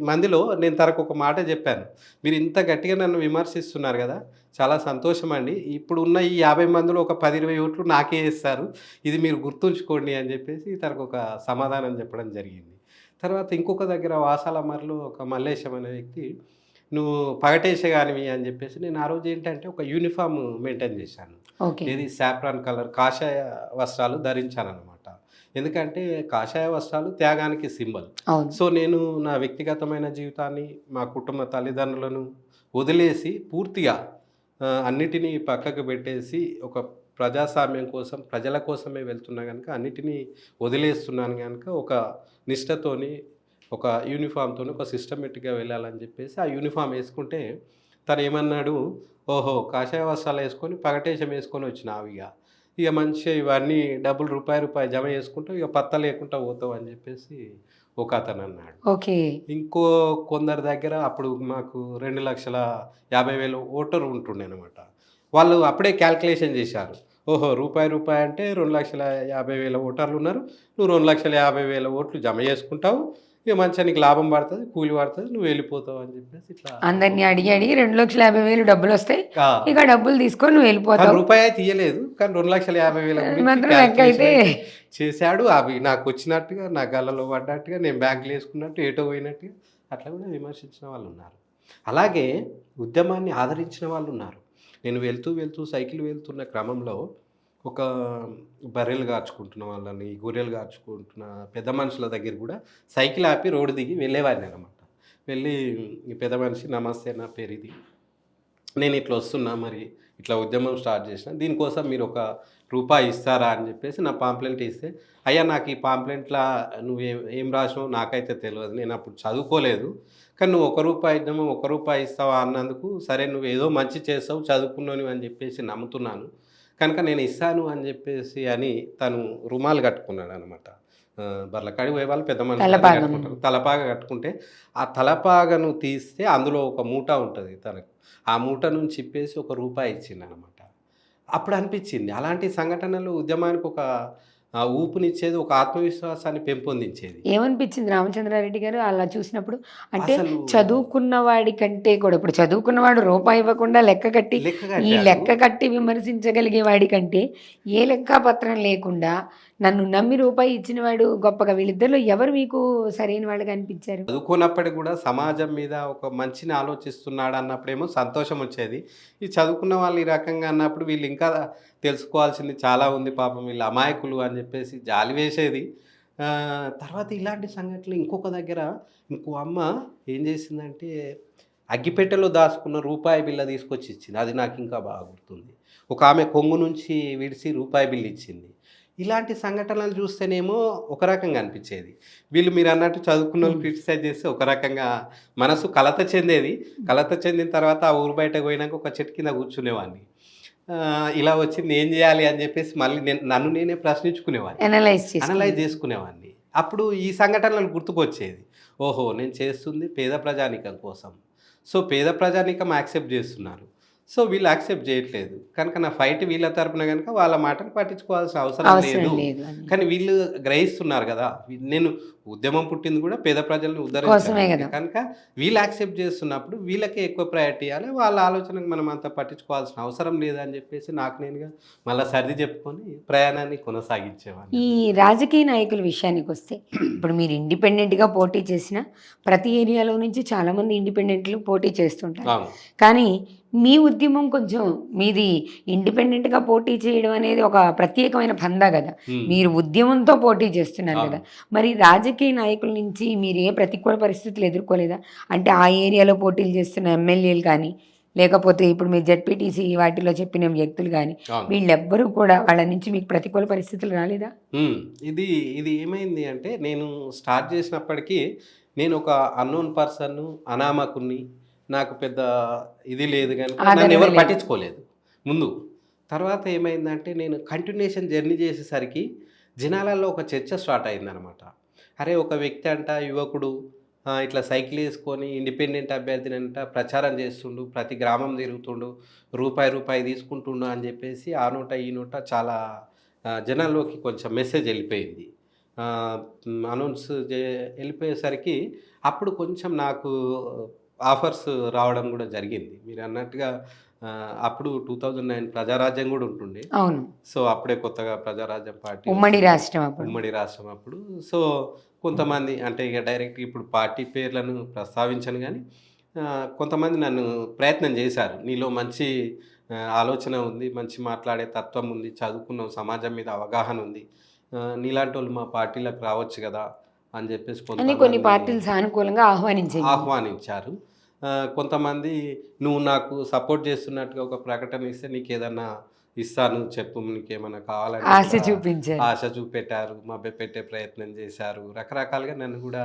మందిలో నేను తనకొక మాట చెప్పాను. "మీరు ఇంత గట్టిగా నన్ను విమర్శిస్తున్నారు కదా! చాలా సంతోషమండి. ఇప్పుడున్న ఈ 50 మందిలో ఒక 10, 20 ఓట్లు నాకే ఏస్తారు. ఇది మీరు గుర్తుంచుకోండి" అని చెప్పేసి తనకొక సమాధానం చెప్పడం జరిగింది. తర్వాత ఇంకొక దగ్గర వాసాలమర్రిలో ఒక మల్లేశం అనే వ్యక్తి, "నువ్వు పగటేసేగానివి" అని చెప్పేసి నేను ఆ రోజు ఏంటంటే ఒక యూనిఫార్మ్ మెయింటైన్ చేశాను. ఓకే. ఏది సాఫ్రాన్ కలర్ కాషాయ వస్త్రాలు ధరించాననమాట. ఎందుకంటే కాషాయ వస్త్రాలు త్యాగానికి సింబల్. అవును. సో నేను నా వ్యక్తిగతమైన జీవితాన్ని, మా కుటుంబ తల్లిదండ్రులను వదిలేసి పూర్తిగా అన్నిటినీ పక్కకు పెట్టేసి ఒక ప్రజాస్వామ్యం కోసం, ప్రజల కోసమే వెళ్తున్నా గనుక అన్నిటినీ వదిలేస్తున్నాను గనుక ఒక నిష్టతోని, ఒక యూనిఫామ్‌తోని ఒక సిస్టమేటిక్‌గా వెళ్ళాలని చెప్పేసి ఆ యూనిఫామ్ ఏసుకుంటే తనేమన్నాడు, "ఓహో! కాషాయ వస్త్రాలేసుకొని పగటేశం ఏసుకొని వచ్చినావిగ. ఇక మంచిగా ఇవన్నీ డబ్బులు రూపాయి జమ చేసుకుంటావు. ఇక పత్తా లేకుండా పోతావు" అని చెప్పేసి ఒకతనన్నాడు. ఓకే. ఇంకో కొందరి దగ్గర అప్పుడు మాకు 2,50,000 ఓటర్ ఉంటుండేనమాట. వాళ్ళు అప్పుడే క్యాలిక్యులేషన్ చేశారు. ఓహో! రూపాయి అంటే 2,50,000 ఓటర్లున్నారు. నువ్వు 2,50,000 ఓట్లు జమ చేసుకుంటావు. ఇక మంచిగా నీకు లాభం పడతది, కూలి పడతది, నువ్వు వెళ్ళిపోతావు అని చెప్పేసి ఇట్లా అందరిని అడిగి 2,50,000 డబ్బులొస్తాయి. ఆ! ఇక డబ్బులు తీసుకొని నువ్వు కానీ వెళ్ళిపోతావు. రూపాయి అయితే ఇయ్యలేదు. కానీ 2,50,000 గురించి మాత్రం లెక్క అయితే క్యాలిక్యులేషన్ చేశాడు. అవి నాకొచ్చినట్టుగా, నా గల్లలో పడ్డట్టుగా, నేను బ్యాంకులో ఏసుకున్నట్టు, ఏటో పోయినట్టుగా అట్లా కూడా విమర్శించిన వాళ్ళున్నారు. అలాగే ఉద్యమాన్ని ఆదరించిన వాళ్ళున్నారు. నేను వెళ్తూ సైకిల్ వెళ్తున్న క్రమంలో ఒక బర్రెలు గార్చుకుంటున్న వాళ్ళని, గొర్రెలు గార్చుకుంటున్న పెద్ద మనుషుల దగ్గర కూడా సైకిల్ ఆపి రోడ్డు దిగి వెళ్ళేవాడిననమాట. వెళ్ళి ఈ పెద్ద మనిషి, "నమస్తే, నా పేరు ఇది. నేను ఇట్లా వస్తున్నా, మరి ఇట్లా ఉద్యమం స్టార్ట్ చేసిన. దీనికోసం మీరు ఒక రూపాయి ఇస్తారా" అని చెప్పేసి నా పాంప్లెంట్ ఇస్తే, "అయ్యా నాకు ఈ పాంప్లెంట్‌లా ఏం రాసినావో నాకైతే తెలవదు. నేను అప్పుడు చదువుకోలేదు. కానీ నువ్వు ఒక రూపాయి ఇస్తావా అన్నందుకు, సరే నువ్వు ఏదో మంచి చేస్తావు, చదువుకున్నోనివి అని చెప్పేసి నమ్ముతున్నాను. కనుక నేను ఇస్తాను" అని చెప్పేసి అని తను రుమాలు కట్టుకున్నాడనమాట. బర్ల కాడికి పోయే వాళ్ళు పెద్ద మనుషులు అది తలపాగం. కట్టుకుంటారు. తలపాగా కట్టుకుంటే ఆ తలపాగను తీస్తే అందులో ఒక మూట ఉంటది తనకు. ఆ మూట నుంచి ఇప్పేసి ఒక రూపాయి ఇచ్చిండనమాట. అప్పుడు అనిపించింది అలాంటి సంఘటనలు ఉద్యమానికి ఒక ఊపునిచ్చేది, ఒక ఆత్మవిశ్వాసాన్ని పెంపొందించేది. ఏమనిపించింది రామచంద్రారెడ్డి గారు అలా చూసినప్పుడు? అంటే అసలు చదువుకున్న వాడి కంటే కూడా ఇప్పుడు చదువుకున్నవాడు రూపాయి ఇవ్వకుండా లెక్క కట్టి లెక్క ఈ కట్టాడు. లెక్క కట్టి విమర్శించగలిగే వాడి కంటే ఏ లెక్కాపత్రం లేకుండా నన్ను నమ్మి రూపాయి ఇచ్చిన వాడు గొప్పగా. వీళ్ళిద్దరిలో ఎవరు మీకు సరైన వాళ్ళగా అనిపించారు? చదువుకున్నప్పటికి కూడా సమాజం మీద ఒక మంచిని ఆలోచిస్తున్నాడు అన్నప్పుడేమో సంతోషం వచ్చేది. ఈ చదువుకున్న వాళ్ళు ఈ రకంగా అన్నప్పుడు వీళ్ళు ఇంకా తెలుసుకోవాల్సింది చాలా ఉంది, పాపం వీళ్ళు అమాయకులు అని చెప్పేసి జాలి వేసేది. తర్వాత ఇలాంటి సంఘటనలు ఇంకొక దగ్గర ఇంకో అమ్మ ఏం చేసిందంటే అగ్గిపెట్టెలో దాచుకున్న రూపాయి బిళ్ళ తీసుకొచ్చి ఇచ్చింది. అది నాకు ఇంకా బాగా గుర్తుంది. ఒక ఆమె కొంగు నుంచి విడిచి రూపాయి బిళ్ళ ఇచ్చింది. ఇలాంటి సంఘటనలు చూస్తేనేమో ఒక రకంగా అనిపించేది. వీళ్ళు మీరు అన్నట్టు చదువుకున్న వాళ్ళు క్రిటిసైజ్ చేస్తే ఒక రకంగా మనసు కలత చెందేది. కలత చెందిన తర్వాత ఆ ఊరు బయటకు పోయినాక ఒక చెట్టు కింద కూర్చునేవాడిని. ఇలా వచ్చింది ఏం చేయాలి అని చెప్పేసి మళ్ళీ నన్ను నేనే ప్రశ్నించుకునేవాడిని, అనలైజ్ చేసుకునేవాడిని. అప్పుడు ఈ సంఘటనలు గుర్తుకొచ్చేది. ఓహో, నేను చేస్తుంది పేద ప్రజానీకం కోసం. సో పేద ప్రజానీకం యాక్సెప్ట్ చేస్తున్నారు, సో వీళ్ళు యాక్సెప్ట్ చేయట్లేదు కనుక నా ఫైట్ వీళ్ళ తరపున కనుక వాళ్ళ మాటను పట్టించుకోవాల్సిన అవసరం లేదు. కానీ వీళ్ళు గ్రహిస్తున్నారు కదా, నేను ఉద్యమం పుట్టింది కూడా పేద ప్రజల్ని ఉద్ధరించడానికి కనుక వీళ్ళు యాక్సెప్ట్ చేస్తున్నప్పుడు వీళ్ళకే ఎక్కువ ప్రయారిటీ ఇవ్వాలి, వాళ్ళ ఆలోచనకు మనం అంత పట్టించుకోవాల్సిన అవసరం లేదని చెప్పేసి నాకు నేనుగా మళ్ళీ సర్ది చెప్పుకొని ప్రయాణాన్ని కొనసాగించేవాడిని. ఈ రాజకీయ నాయకుల విషయానికి వస్తే ఇప్పుడు మీరు ఇండిపెండెంట్గా పోటీ చేసిన ప్రతి ఏరియాలో నుంచి చాలామంది ఇండిపెండెంట్లు పోటీ చేస్తుంటారు. కానీ మీ ఉద్యమం కొంచెం మీది ఇండిపెండెంట్గా పోటీ చేయడం అనేది ఒక ప్రత్యేకమైన పందా కదా, మీరు ఉద్యమంతో పోటీ చేస్తున్నారు కదా. మరి రాజకీయ నాయకుల నుంచి మీరు ఏ ప్రతికూల పరిస్థితులు ఎదుర్కోలేదా? అంటే ఆ ఏరియాలో పోటీలు చేస్తున్న ఎమ్మెల్యేలు కానీ లేకపోతే ఇప్పుడు మీరు జెడ్పీటీసీ వాటిలో చెప్పిన వ్యక్తులు కానీ వీళ్ళెవ్వరూ కూడా వాళ్ళ నుంచి మీకు ప్రతికూల పరిస్థితులు రాలేదా? ఇది ఏమైంది అంటే నేను స్టార్ట్ చేసినప్పటికీ నేను ఒక అన్నోన్ పర్సన్, అనామకుని, నాకు పెద్ద ఇది లేదు కానీ నన్ను ఎవరు పట్టించుకోలేదు ముందు. తర్వాత ఏమైందంటే నేను కంటిన్యూషన్ జర్నీ చేసేసరికి జనాలలో ఒక చర్చ స్టార్ట్ అయిందనమాట. అరే, ఒక వ్యక్తి అంట, యువకుడు ఇట్లా సైకిల్ వేసుకొని ఇండిపెండెంట్ అభ్యర్థిని అంట ప్రచారం చేస్తుండు, ప్రతి గ్రామం తిరుగుతుండు, రూపాయి తీసుకుంటుండు అని చెప్పేసి ఆ నోట ఈ నోట చాలా జనాల్లోకి కొంచెం మెసేజ్ వెళ్ళిపోయింది. అనౌన్స్ వెళ్ళిపోయేసరికి అప్పుడు కొంచెం నాకు ఆఫర్స్ రావడం కూడా జరిగింది. మీరు అన్నట్టుగా అప్పుడు 2009 ప్రజారాజ్యం కూడా ఉంటుండే. అవును. సో అప్పుడే కొత్తగా ప్రజారాజ్యం పార్టీ ఉమ్మడి రాష్ట్రం అప్పుడు సో కొంతమంది అంటే ఇక డైరెక్ట్ ఇప్పుడు పార్టీ పేర్లను ప్రస్తావించను కానీ కొంతమంది నన్ను ప్రయత్నం చేశారు. నీలో మంచి ఆలోచన ఉంది, మంచి మాట్లాడే తత్వం ఉంది, చదువుకున్నావు, సమాజం మీద అవగాహన ఉంది, నీలాంటి వాళ్ళు మా పార్టీలకు రావచ్చు కదా అని చెప్పేసి కొన్ని పార్టీలు సానుకూలంగా ఆహ్వానించారు. కొంతమంది నువ్వు నాకు సపోర్ట్ చేస్తున్నట్టుగా ఒక ప్రకటన ఇస్తే నీకు ఏదన్నా ఇస్తాను, చెప్పు, నీకేమన్నా కావాలంటే ఆశ చూపెట్టారు, మభ్యపెట్టే ప్రయత్నం చేశారు, రకరకాలుగా నన్ను కూడా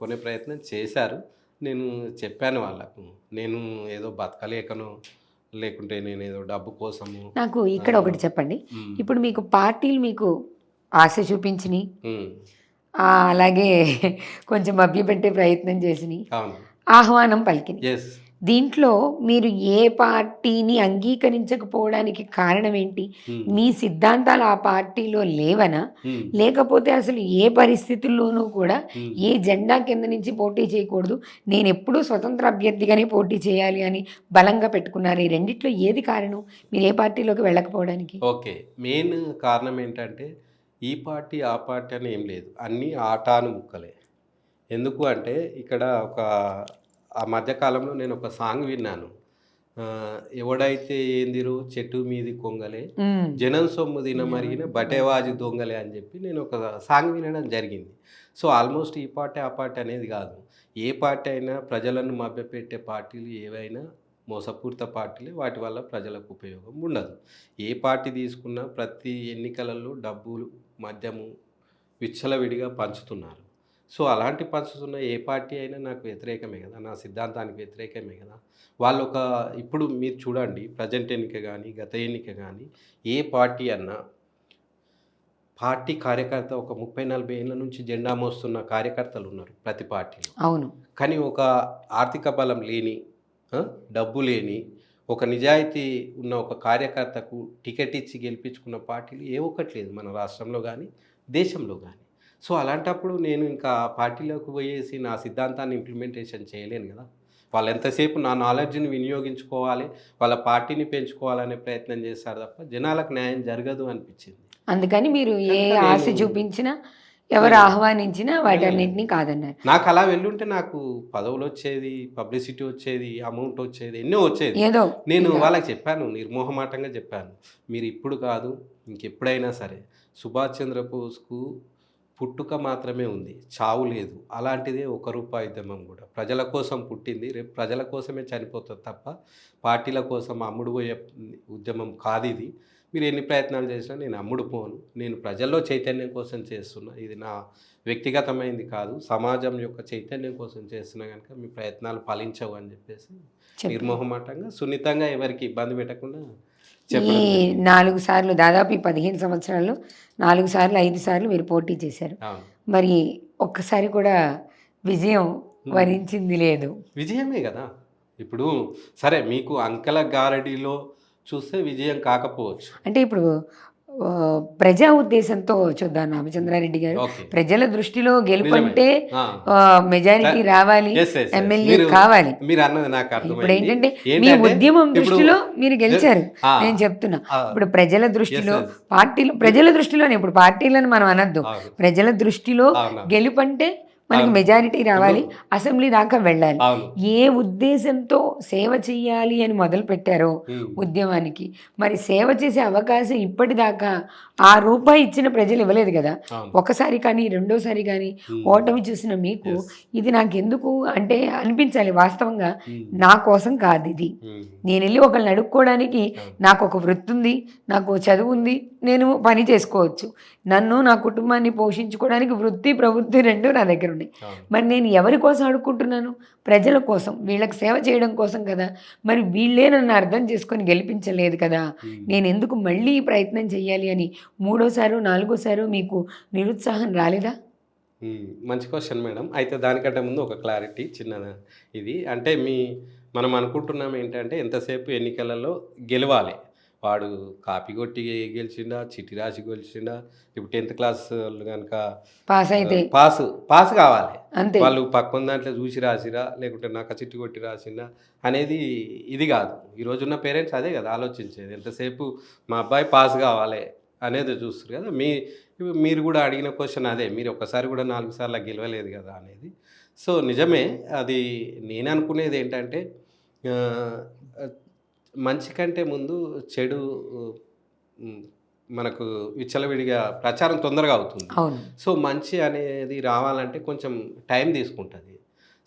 కొనే ప్రయత్నం చేశారు. నేను చెప్పాను వాళ్ళకు, నేను ఏదో బతకలేకను, లేకుంటే నేను ఏదో డబ్బు కోసము. నాకు ఇక్కడ ఒకటి చెప్పండి, ఇప్పుడు మీకు పార్టీలు మీకు ఆశ చూపించినాయి, అలాగే కొంచెం మభ్యపెట్టే ప్రయత్నం చేసినాయి, ఆహ్వానం పలికినాయి. దీంట్లో మీరు ఏ పార్టీని అంగీకరించకపోవడానికి కారణం ఏంటి? మీ సిద్ధాంతాలు ఆ పార్టీలో లేవనా, లేకపోతే అసలు ఏ పరిస్థితుల్లోనూ కూడా ఏ జెండా కింద నుంచి పోటీ చేయకూడదు, నేను ఎప్పుడూ స్వతంత్ర అభ్యర్థిగానే పోటీ చేయాలి అని బలంగా పెట్టుకున్నారు? ఈ రెండిట్లో ఏది కారణం మీరు ఏ పార్టీలోకి వెళ్ళకపోవడానికి? ఓకే, మెయిన్ కారణం ఏంటంటే ఈ పార్టీ ఆ పార్టీ అని ఏం లేదు, అన్నీ ఆటాను ముక్కలే. ఎందుకు అంటే ఇక్కడ ఆ మధ్యకాలంలో నేను ఒక సాంగ్ విన్నాను, ఎవడైతే ఏందిరో చెట్టు మీది కొంగలే, జనం సొమ్ము తినమరిగిన బటేవాజి దొంగలే అని చెప్పి నేను ఒక సాంగ్ వినడం జరిగింది. సో ఆల్మోస్ట్ ఈ పార్టీ ఆ పార్టీ అనేది కాదు, ఏ పార్టీ అయినా ప్రజలను మభ్యపెట్టే పార్టీలు ఏవైనా మోసపూరిత పార్టీలే, వాటి వల్ల ప్రజలకు ఉపయోగం ఉండదు. ఏ పార్టీ తీసుకున్నా ప్రతి ఎన్నికలలో డబ్బులు, మద్యము విచ్చలవిడిగా పంచుతున్నారు. సో అలాంటి పంచుతున్న ఏ పార్టీ అయినా నాకు వ్యతిరేకమే కదా, నా సిద్ధాంతానికి వ్యతిరేకమే కదా. వాళ్ళు ఇప్పుడు మీరు చూడండి, ప్రజెంట్ ఎన్నిక కానీ గత ఎన్నిక కానీ ఏ పార్టీ అన్నా పార్టీ కార్యకర్త ఒక 30-40 ఏళ్ళ నుంచి జెండా మోస్తున్న కార్యకర్తలు ఉన్నారు ప్రతి పార్టీలో. అవును. కానీ ఒక ఆర్థిక బలం లేని, డబ్బు లేని, ఒక నిజాయితీ ఉన్న ఒక కార్యకర్తకు టికెట్ ఇచ్చి గెలిపించుకున్న పార్టీలు ఏ ఒక్కటి లేదు మన రాష్ట్రంలో కానీ దేశంలో కానీ. సో అలాంటప్పుడు నేను ఇంకా ఆ పార్టీలోకి పోయేసి నా సిద్ధాంతాన్ని ఇంప్లిమెంటేషన్ చేయలేను కదా. వాళ్ళు ఎంతసేపు నా నాలెడ్జ్ని వినియోగించుకోవాలి, వాళ్ళ పార్టీని పెంచుకోవాలనే ప్రయత్నం చేస్తారు తప్ప జనాలకు న్యాయం జరగదు అనిపించింది. అందుకని మీరు ఏ కనుక ఆశ నేను చూపించినా ఎవరు ఆహ్వానించినా వాటన్నిటినీ కాదన్నారు. నాకు అలా వెళ్ళుంటే నాకు పదవులు వచ్చేది, పబ్లిసిటీ వచ్చేది, అమౌంట్ వచ్చేది, ఎన్నో వచ్చేది. ఏదో నేను ఇక వాళ్ళకి చెప్పాను, నిర్మోహమాటంగా చెప్పాను, మీరు ఇప్పుడు కాదు ఇంకెప్పుడైనా సరే సుభాష్ చంద్రబోస్కు పుట్టుక మాత్రమే ఉంది, చావు లేదు. అలాంటిదే ఒక రూపాయి ఉద్యమం కూడా ప్రజల కోసం పుట్టింది, రేపు ప్రజల కోసమే చనిపోతుంది తప్ప పార్టీల కోసం అమ్ముడుపోయే ఉద్యమం కాదు ఇది. మీరు ఎన్ని ప్రయత్నాలు చేసినా నేను అమ్ముడు పోను, నేను ప్రజల్లో చైతన్యం కోసం చేస్తున్నా, ఇది నా వ్యక్తిగతమైంది కాదు, సమాజం యొక్క చైతన్యం కోసం చేస్తున్నా కనుక మీ ప్రయత్నాలు ఫలించవు అని చెప్పేసి చెప్పారు. నిర్మోహమాటంగా సున్నితంగా ఎవరికి ఇబ్బంది పెట్టకుండా ఈ చెప్పడం జరిగింది. 4 సార్లు దాదాపు ఈ 15 సంవత్సరాల్లో 4 సార్లు 5 సార్లు మీరు పోటీ చేశారు. అవును, మరి ఒక్కసారి కూడా విజయం వరించింది లేదు. విజయమే కదా. ఇప్పుడు సరే మీకు అంకెల గారడిలో చూస్తే విజయం కాకపోవచ్చు. అంటే ఇప్పుడు ప్రజా ఉద్దేశంతో చూద్దాం రామచంద్రారెడ్డి గారు. ఓకే, ప్రజల దృష్టిలో గెలుపంటే ఆ, మెజారిటీ రావాలి, yes, yes, yes. ఎమ్మెల్యే మీరు కావాలి. మీరు అన్నది నాకు ఇప్పుడు అర్థమైంది. ఏంటంటే మీ ఏంటంటే ఉద్యమం ఇప్పుడు దృష్టిలో మీరు గెలిచారు. ఆ, నేను చెప్తున్నా ఆ, ఇప్పుడు ప్రజల దృష్టిలో yes, yes. పార్టీలు ప్రజల దృష్టిలోనే, ఇప్పుడు పార్టీలను మనం అనద్దు, అవును, ప్రజల దృష్టిలో అవును, గెలుపంటే మనకి అవును. మెజారిటీ రావాలి, అసెంబ్లీ దాకా వెళ్ళాలి. అవును, ఏ ఉద్దేశంతో సేవ చెయ్యాలి అని మొదలు పెట్టారో ఉద్యమానికి, మరి సేవ చేసే అవకాశం ఇప్పటిదాకా ఆ రూపాయి ఇచ్చిన ప్రజలు ఇవ్వలేదు కదా. అవును, ఒకసారి కానీ రెండోసారి కానీ ఓటమి చూసిన మీకు yes. ఇది నాకెందుకు అంటే అనిపించాలి వాస్తవంగా, ఉమ్, నా కోసం కాదు ఇది. ఉమ్, నేను వెళ్ళి ఒకళ్ళని అడుక్కోవడానికి అవును, నాకు ఒక వృత్తి ఉంది, నాకు చదువు ఉంది, నేను పని చేసుకోవచ్చు. నన్ను నా కుటుంబాన్ని పోషించుకోవడానికి వృత్తి ప్రవృత్తి రెండు నా దగ్గర ఉన్నాయి. అవును, మరి నేను ఎవరి కోసం అడుక్కుంటున్నాను? ప్రజల కోసం, వీళ్ళకి సేవ చేయడం కోసం కదా. మరి వీళ్ళే నన్ను అర్థం చేసుకొని గెలిపించలేదు కదా, ఉమ్. నేను ఎందుకు మళ్ళీ ఈ ప్రయత్నం చేయాలి అని 3వ సారో 4వ సారో మీకు నిరుత్సాహం రాలేదా? మంచి క్వశ్చన్ మేడం. అయితే దానికంటే ముందు ఒక క్లారిటీ చిన్న ఇది అంటే మనం అనుకుంటున్నాం ఏంటంటే ఎంతసేపు ఎన్నికలలో గెలవాలి, వాడు కాపీ కొట్టి గెలిచిండా, చిట్టి రాసి గెలిచిండా, ఇప్పుడు 10th క్లాస్ వాళ్ళు కనుక పాస్ అయితే పాస్ కావాలి, అంతే. వాళ్ళు పక్కన దాంట్లో చూసి రాసిరా లేకుంటే నాకు చిట్టి కొట్టి రాసిందా అనేది ఇది కాదు. ఈరోజున్న పేరెంట్స్ అదే కదా ఆలోచించేది, ఎంతసేపు మా అబ్బాయి పాస్ కావాలి అనేది చూస్తారు కదా. మీరు కూడా అడిగిన క్వశ్చన్ అదే, మీరు ఒక్కసారి కూడా 4 సార్లు గెలవలేదు కదా అనేది. సో నిజమే, అది నేను అనుకునేది ఏంటంటే ఆ, మంచి కంటే ముందు చెడు ఉమ్, మనకు విచ్చలవిడిగా ప్రచారం తొందరగా అవుతుంది. అవును, సో మంచి అనేది రావాలంటే కొంచెం టైం తీసుకుంటుంది.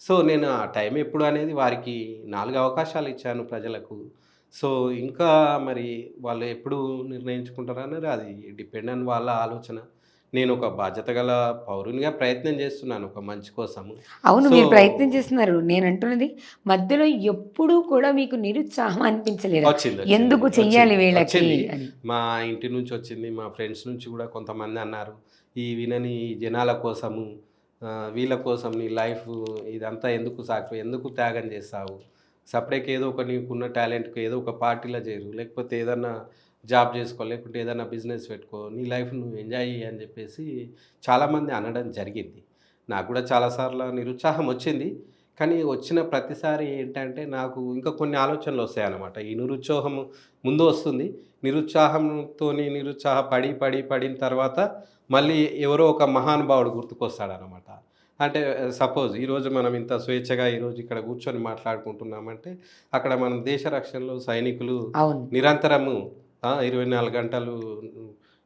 సో నేను ఆ టైం ఎప్పుడు అనేది వారికి 4 అవకాశాలు ఇచ్చాను ప్రజలకు. సో ఇంకా మరి వాళ్ళు ఎప్పుడు నిర్ణయించుకుంటారనేది అది డిపెండ్ అని వాళ్ళ ఆలోచన. నేను ఒక బాధ్యత గల పౌరునిగా ప్రయత్నం చేస్తున్నాను ఒక మంచి కోసము. అవును, సో మీరు ప్రయత్నం చేస్తున్నారు. నేను అంటున్నది మధ్యలో ఎప్పుడూ కూడా మీకు నిరుత్సాహం అనిపించలేదు, వచ్చింది ఎందుకు వచ్చింది చెయ్యాలి వచ్చింది వీళ్ళకి వచ్చింది. అని? మా ఇంటి నుంచి వచ్చింది, మా ఫ్రెండ్స్ నుంచి కూడా కొంతమంది అన్నారు, ఈ వినని జనాల కోసము వీళ్ళ కోసం నీ లైఫ్ ఇదంతా ఎందుకు త్యాగం చేస్తావు, సపరేట్గా ఏదో ఒక నీకున్న టాలెంట్కి ఏదో ఒక పార్టీలో చేరు, లేకపోతే ఏదన్నా జాబ్ చేసుకో, లేకుంటే ఏదైనా బిజినెస్ పెట్టుకో, నీ లైఫ్ నువ్వు ఎంజాయ్ చేయి అని చెప్పేసి చాలామంది అనడం జరిగింది. నాకు కూడా చాలాసార్లు నిరుత్సాహం వచ్చింది. కానీ వచ్చిన ప్రతిసారి ఏంటంటే నాకు ఇంకా కొన్ని ఆలోచనలు వస్తాయన్నమాట. ఈ నిరుత్సాహం ముందు వస్తుంది, నిరుత్సాహపడిన తర్వాత మళ్ళీ ఎవరో ఒక మహానుభావుడు గుర్తుకొస్తాడనమాట. అంటే సపోజ్ ఈరోజు మనం ఇంత స్వేచ్ఛగా ఈరోజు ఇక్కడ కూర్చొని మాట్లాడుకుంటున్నామంటే అక్కడ మన దేశ రక్షణలో సైనికులు అవును, నిరంతరము 24 గంటలు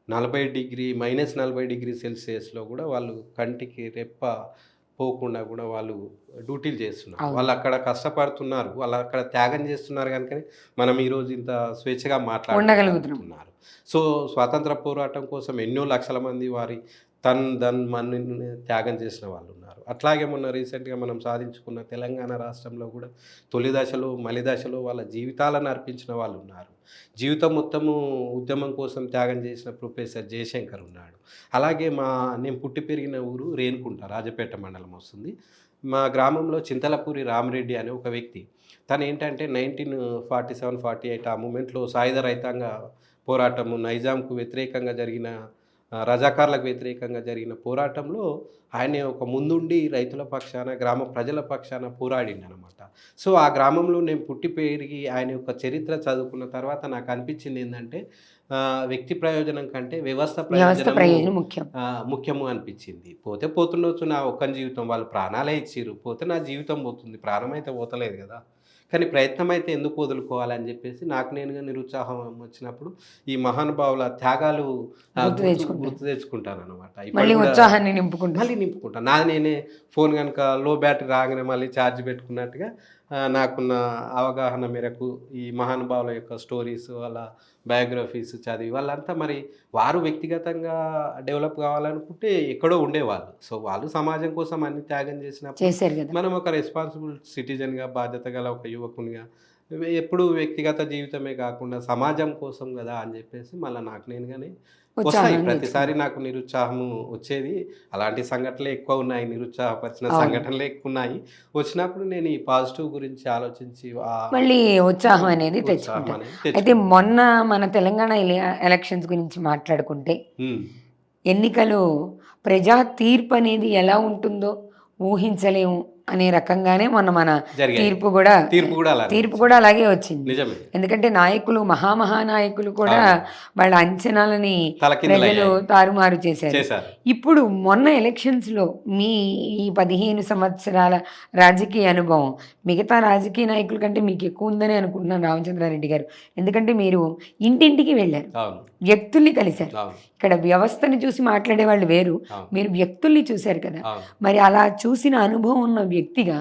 -40°C కూడా వాళ్ళు కంటికి రెప్ప పోకుండా కూడా వాళ్ళు డ్యూటీలు చేస్తున్నారు. అవును. వాళ్ళు అక్కడ కష్టపడుతున్నారు, వాళ్ళు అక్కడ త్యాగం చేస్తున్నారు కనుకనే మనం ఈరోజు ఇంత స్వేచ్ఛగా ఉండగలుగుతున్నాం. మాట్లాడుతున్నారు. సో స్వాతంత్ర పోరాటం కోసం ఎన్నో లక్షల మంది వారి మన్ని త్యాగం చేసిన వాళ్ళు ఉన్నారు. అట్లాగే మొన్న రీసెంట్గా మనం సాధించుకున్న తెలంగాణ రాష్ట్రంలో కూడా తొలి దశలో మలి దశలో వాళ్ళ జీవితాలను అర్పించిన వాళ్ళు ఉన్నారు. జీవితం మొత్తము ఉద్యమం కోసం త్యాగం చేసిన ప్రొఫెసర్ జయశంకర్ ఉన్నాడు. అలాగే నేను పుట్టి పెరిగిన ఊరు రేణుకుంట, రాజపేట మండలం వస్తుంది. మా గ్రామంలో చింతలపూరి రామరెడ్డి అనే ఒక వ్యక్తి, తను ఏంటంటే 1947-48 ఆ మూమెంట్లో సాయుధ రైతాంగ పోరాటము, నైజాంకు వ్యతిరేకంగా జరిగిన రజాకార్లకు వ్యతిరేకంగా జరిగిన పోరాటంలో ఆయన ఒక ముందుండి రైతుల పక్షాన, గ్రామ ప్రజల పక్షాన పోరాడిండనమాట. సో ఆ గ్రామంలో నేను పుట్టి పెరిగి ఆయన యొక్క చరిత్ర చదువుకున్న తర్వాత నాకు అనిపించింది ఏంటంటే వ్యక్తి ప్రయోజనం కంటే వ్యవస్థ ప్రయోజనం ముఖ్యం ముఖ్యము అనిపించింది. పోతే పోతుండొచ్చు, నా ఒక్కని జీవితం, వాళ్ళు ప్రాణాలే ఇచ్చిర్రు, పోతే నా జీవితం పోతుంది, ప్రాణం అయితే పోతలేదు కదా. కానీ ప్రయత్నం అయితే ఎందుకు వదులుకోవాలని చెప్పేసి నాకు నేనుగా నిరుత్సాహం వచ్చినప్పుడు ఈ మహానుభావుల త్యాగాలు గుర్తు తెచ్చుకుంటాను అనమాట. మళ్ళీ నింపుకుంటాను. నాది నేనే ఫోన్ కనుక లో బ్యాటరీ రాగానే మళ్ళీ ఛార్జ్ పెట్టుకున్నట్టుగా నాకున్న అవగాహన మేరకు ఈ మహానుభావుల యొక్క స్టోరీస్, వాళ్ళ బయోగ్రఫీస్ చదివి, వాళ్ళంతా మరి వారు వ్యక్తిగతంగా డెవలప్ కావాలనుకుంటే ఎక్కడో ఉండేవాళ్ళు. సో వాళ్ళు సమాజం కోసం అన్ని త్యాగం చేసినప్పుడు మనం ఒక రెస్పాన్సిబుల్ సిటిజన్గా, బాధ్యత గల ఒక యువకునిగా ఎప్పుడు వ్యక్తిగత జీవితమే కాకుండా సమాజం కోసం కదా అని చెప్పేసి మళ్ళీ నాకు నేనుగానే వస్తాయి. ప్రతిసారి నాకు నిరుత్సాహము వచ్చేది. అలాంటి సంఘటనలే ఎక్కువ ఉన్నాయి, నిరుత్సాహపరిచిన సంఘటనలే ఎక్కువ ఉన్నాయి. వచ్చినప్పుడు నేను ఈ పాజిటివ్ గురించి ఆలోచించి మళ్ళీ ఉత్సాహం అనేది తెచ్చుకుంటాను. అయితే మొన్న మన తెలంగాణ ఎలక్షన్స్ గురించి మాట్లాడుకుంటే ఎన్నికలు ప్రజా తీర్పు అనేది ఎలా ఉంటుందో ఊహించలేము అనే రకంగానే మొన్న మన తీర్పు కూడా అలాగే వచ్చింది. ఎందుకంటే నాయకులు, మహానాయకులు కూడా వాళ్ళ అంచనాలని ప్రజలు తారుమారు చేశారు. ఇప్పుడు మొన్న ఎలక్షన్స్లో మీ ఈ 15 సంవత్సరాల రాజకీయ అనుభవం మిగతా రాజకీయ నాయకుల కంటే మీకు ఎక్కువ ఉందని అనుకుంటున్నాను రామచంద్రారెడ్డి గారు. ఎందుకంటే మీరు ఇంటింటికి వెళ్ళారు, వ్యక్తుల్ని కలిశారు. ఇక్కడ వ్యవస్థని చూసి మాట్లాడే వాళ్ళు వేరు, మీరు వ్యక్తుల్ని చూశారు కదా. మరి అలా చూసిన అనుభవం ఉన్న వ్యక్తిగా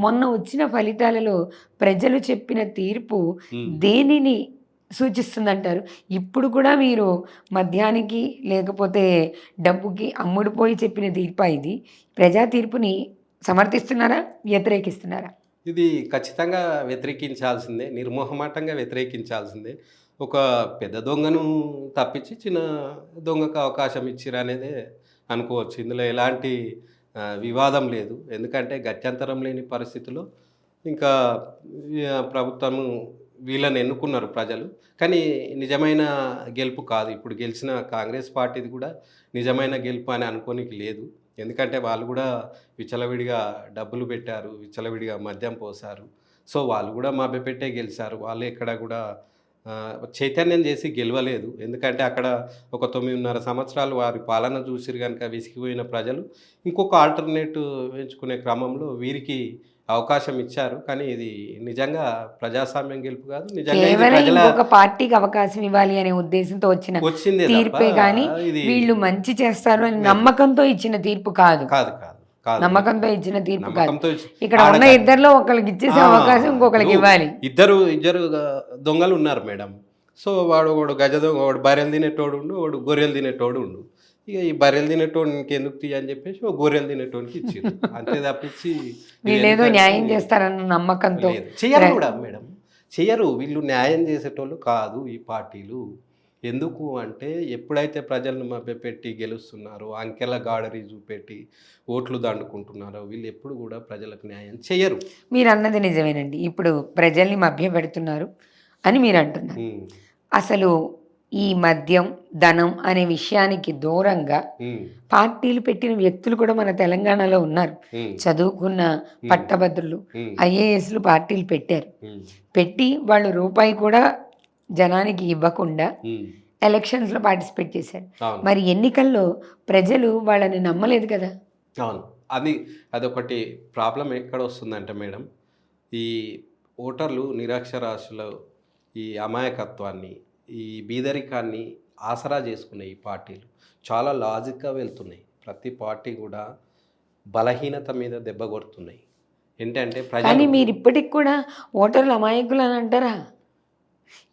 మొన్న వచ్చిన ఫలితాలలో ప్రజలు చెప్పిన తీర్పు దేనిని సూచిస్తుందంటారు? ఇప్పుడు కూడా మీరు మద్యానికి లేకపోతే డబ్బుకి అమ్ముడుపోయి చెప్పిన తీర్పా ఇది? ప్రజా తీర్పుని సమర్థిస్తున్నారా, వ్యతిరేకిస్తున్నారా? ఇది ఖచ్చితంగా వ్యతిరేకించాల్సిందే, నిర్మోహమాటంగా వ్యతిరేకించాల్సిందే. ఒక పెద్ద దొంగను తప్పించి చిన్న దొంగకు అవకాశం ఇచ్చిరు అనేది అనుకోవచ్చు. ఇందులో ఎలాంటి వివాదం లేదు. ఎందుకంటే గత్యంతరం లేని పరిస్థితిలో ఇంకా ప్రభుత్వము వీళ్ళని ఎన్నుకున్నారు ప్రజలు. కానీ నిజమైన గెలుపు కాదు. ఇప్పుడు గెలిచిన కాంగ్రెస్ పార్టీది కూడా నిజమైన గెలుపు అని అనుకోనికి లేదు. ఎందుకంటే వాళ్ళు కూడా విచ్చలవిడిగా డబ్బులు పెట్టారు, విచ్చలవిడిగా మద్యం పోసారు. సో వాళ్ళు కూడా మభ్యపెట్టే గెలిచారు. వాళ్ళు ఎక్కడ కూడా చైతన్యం చేసి గెలవలేదు. ఎందుకంటే అక్కడ ఒక 9.5 సంవత్సరాలు వారి పాలన చూసిరు కనుక విసిగిపోయిన ప్రజలు ఇంకొక ఆల్టర్నేటివ్ ఎంచుకునే క్రమంలో వీరికి అవకాశం ఇచ్చారు. కానీ ఇది నిజంగా ప్రజాస్వామ్యం గెలుపు కాదు, నిజంగా ఒక పార్టీకి అవకాశం ఇవ్వాలి అనే ఉద్దేశంతో వచ్చింది తీర్పే కానీ వీళ్ళు మంచి చేస్తారు అని నమ్మకంతో ఇచ్చిన తీర్పు కాదు. నమ్మకంతో ఇచ్చిన తీర్పు కాదు. ఇక్కడ ఉన్న ఇద్దరిలో ఒకరికి ఇచ్చేసే అవకాశం ఇంకొకరికి ఇవ్వాలి. ఇద్దరు దొంగలు ఉన్నారు మేడం. సో వాడు గజ దొంగ, వాడు బర్రెలు తినేటోడు ఉండు, వాడు గొర్రెలు తినేటోడు ఉండు. ఇక ఈ బర్రెలు తినేటోడు ఇంకెందుకు తీయ అని చెప్పేసి ఒక గొర్రెలు తినేటోడికి ఇచ్చారు. అంతే తప్పించి వీళ్ళేదో న్యాయం చేస్తారన్న నమ్మకంతో చెయ్యరు కూడా మేడం, చెయ్యరు. వీళ్ళు న్యాయం చేసేటోళ్ళు కాదు ఈ పార్టీలు. ఎందుకు అంటే ఎప్పుడైతే ప్రజలను మభ్యపెట్టి గెలుస్తున్నారో, అంకెల గాడరీ చూపెట్టి ఓట్లు దండుకుంటున్నారో వీళ్ళు ఎప్పుడు కూడా ప్రజలకు న్యాయం చేయరు. మీరు అన్నది నిజమేనండి. ఇప్పుడు ప్రజల్ని మభ్యపెడుతున్నారు అని మీరు అంటున్నారు. అసలు ఈ మద్యం, ధనం అనే విషయానికి దూరంగా పార్టీలు పెట్టిన వ్యక్తులు కూడా మన తెలంగాణలో ఉన్నారు. చదువుకున్న పట్టభద్రులు, ఐఏఎస్లు పార్టీలు పెట్టారు. పెట్టి వాళ్ళు రూపాయి కూడా జనానికి ఇవ్వకుండా ఎలక్షన్స్లో పార్టిసిపేట్ చేశారు. మరి ఎన్నికల్లో ప్రజలు వాళ్ళని నమ్మలేదు కదా. అవును, అదొకటి ప్రాబ్లం ఎక్కడ వస్తుందంటే మేడం, ఈ ఓటర్లు నిరక్షరాస్యులు ఈ అమాయకత్వాన్ని, ఈ బీదరికాన్ని ఆసరా చేసుకునే ఈ పార్టీలు చాలా లాజిక్గా వెళ్తున్నాయి. ప్రతి పార్టీ కూడా బలహీనత మీద దెబ్బ కొడుతున్నాయి. ఏంటంటే కానీ మీరు ఇప్పటికి కూడా ఓటర్లు అమాయకులు అని అంటారా?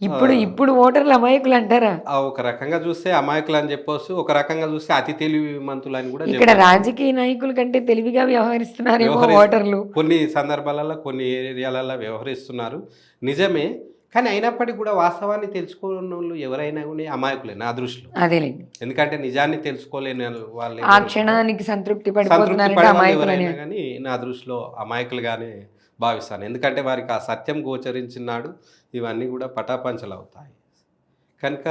ఇప్పుడు ఓటర్లు అమాయకులు అంటారా? ఒక రకంగా చూస్తే అమాయకులు అని చెప్పొచ్చు, ఒక రకంగా చూస్తే అతి తెలివిమంతులు అని కూడా. ఇక్కడ రాజకీయ నాయకుల కంటే తెలివిగా వ్యవహరిస్తున్నారు ఓటర్లు. కొన్ని సందర్భాలలో, కొన్ని ఏరియాలలో వ్యవహరిస్తున్నారు నిజమే. కానీ అయినప్పటికీ కూడా వాస్తవాన్ని తెలుసుకోని వాళ్ళు ఎవరైనా కూడా అమాయకులే నా దృష్టిలో. అదేలేండి. ఎందుకంటే నిజాన్ని తెలుసుకోలేని వాళ్ళు ఆ ఎవరు క్షణానికి సంతృప్తి సంతృప్తి పడిపోతున్నారంటే పడే వాళ్ళు అమాయకులని. ఎవరైనా కానీ నా దృష్టిలో అమాయకులుగానే భావిస్తాను. ఎందుకంటే వారికి ఆ సత్యం గోచరించినాడు ఇవన్నీ కూడా పటాపంచలు అవుతాయి. కనుక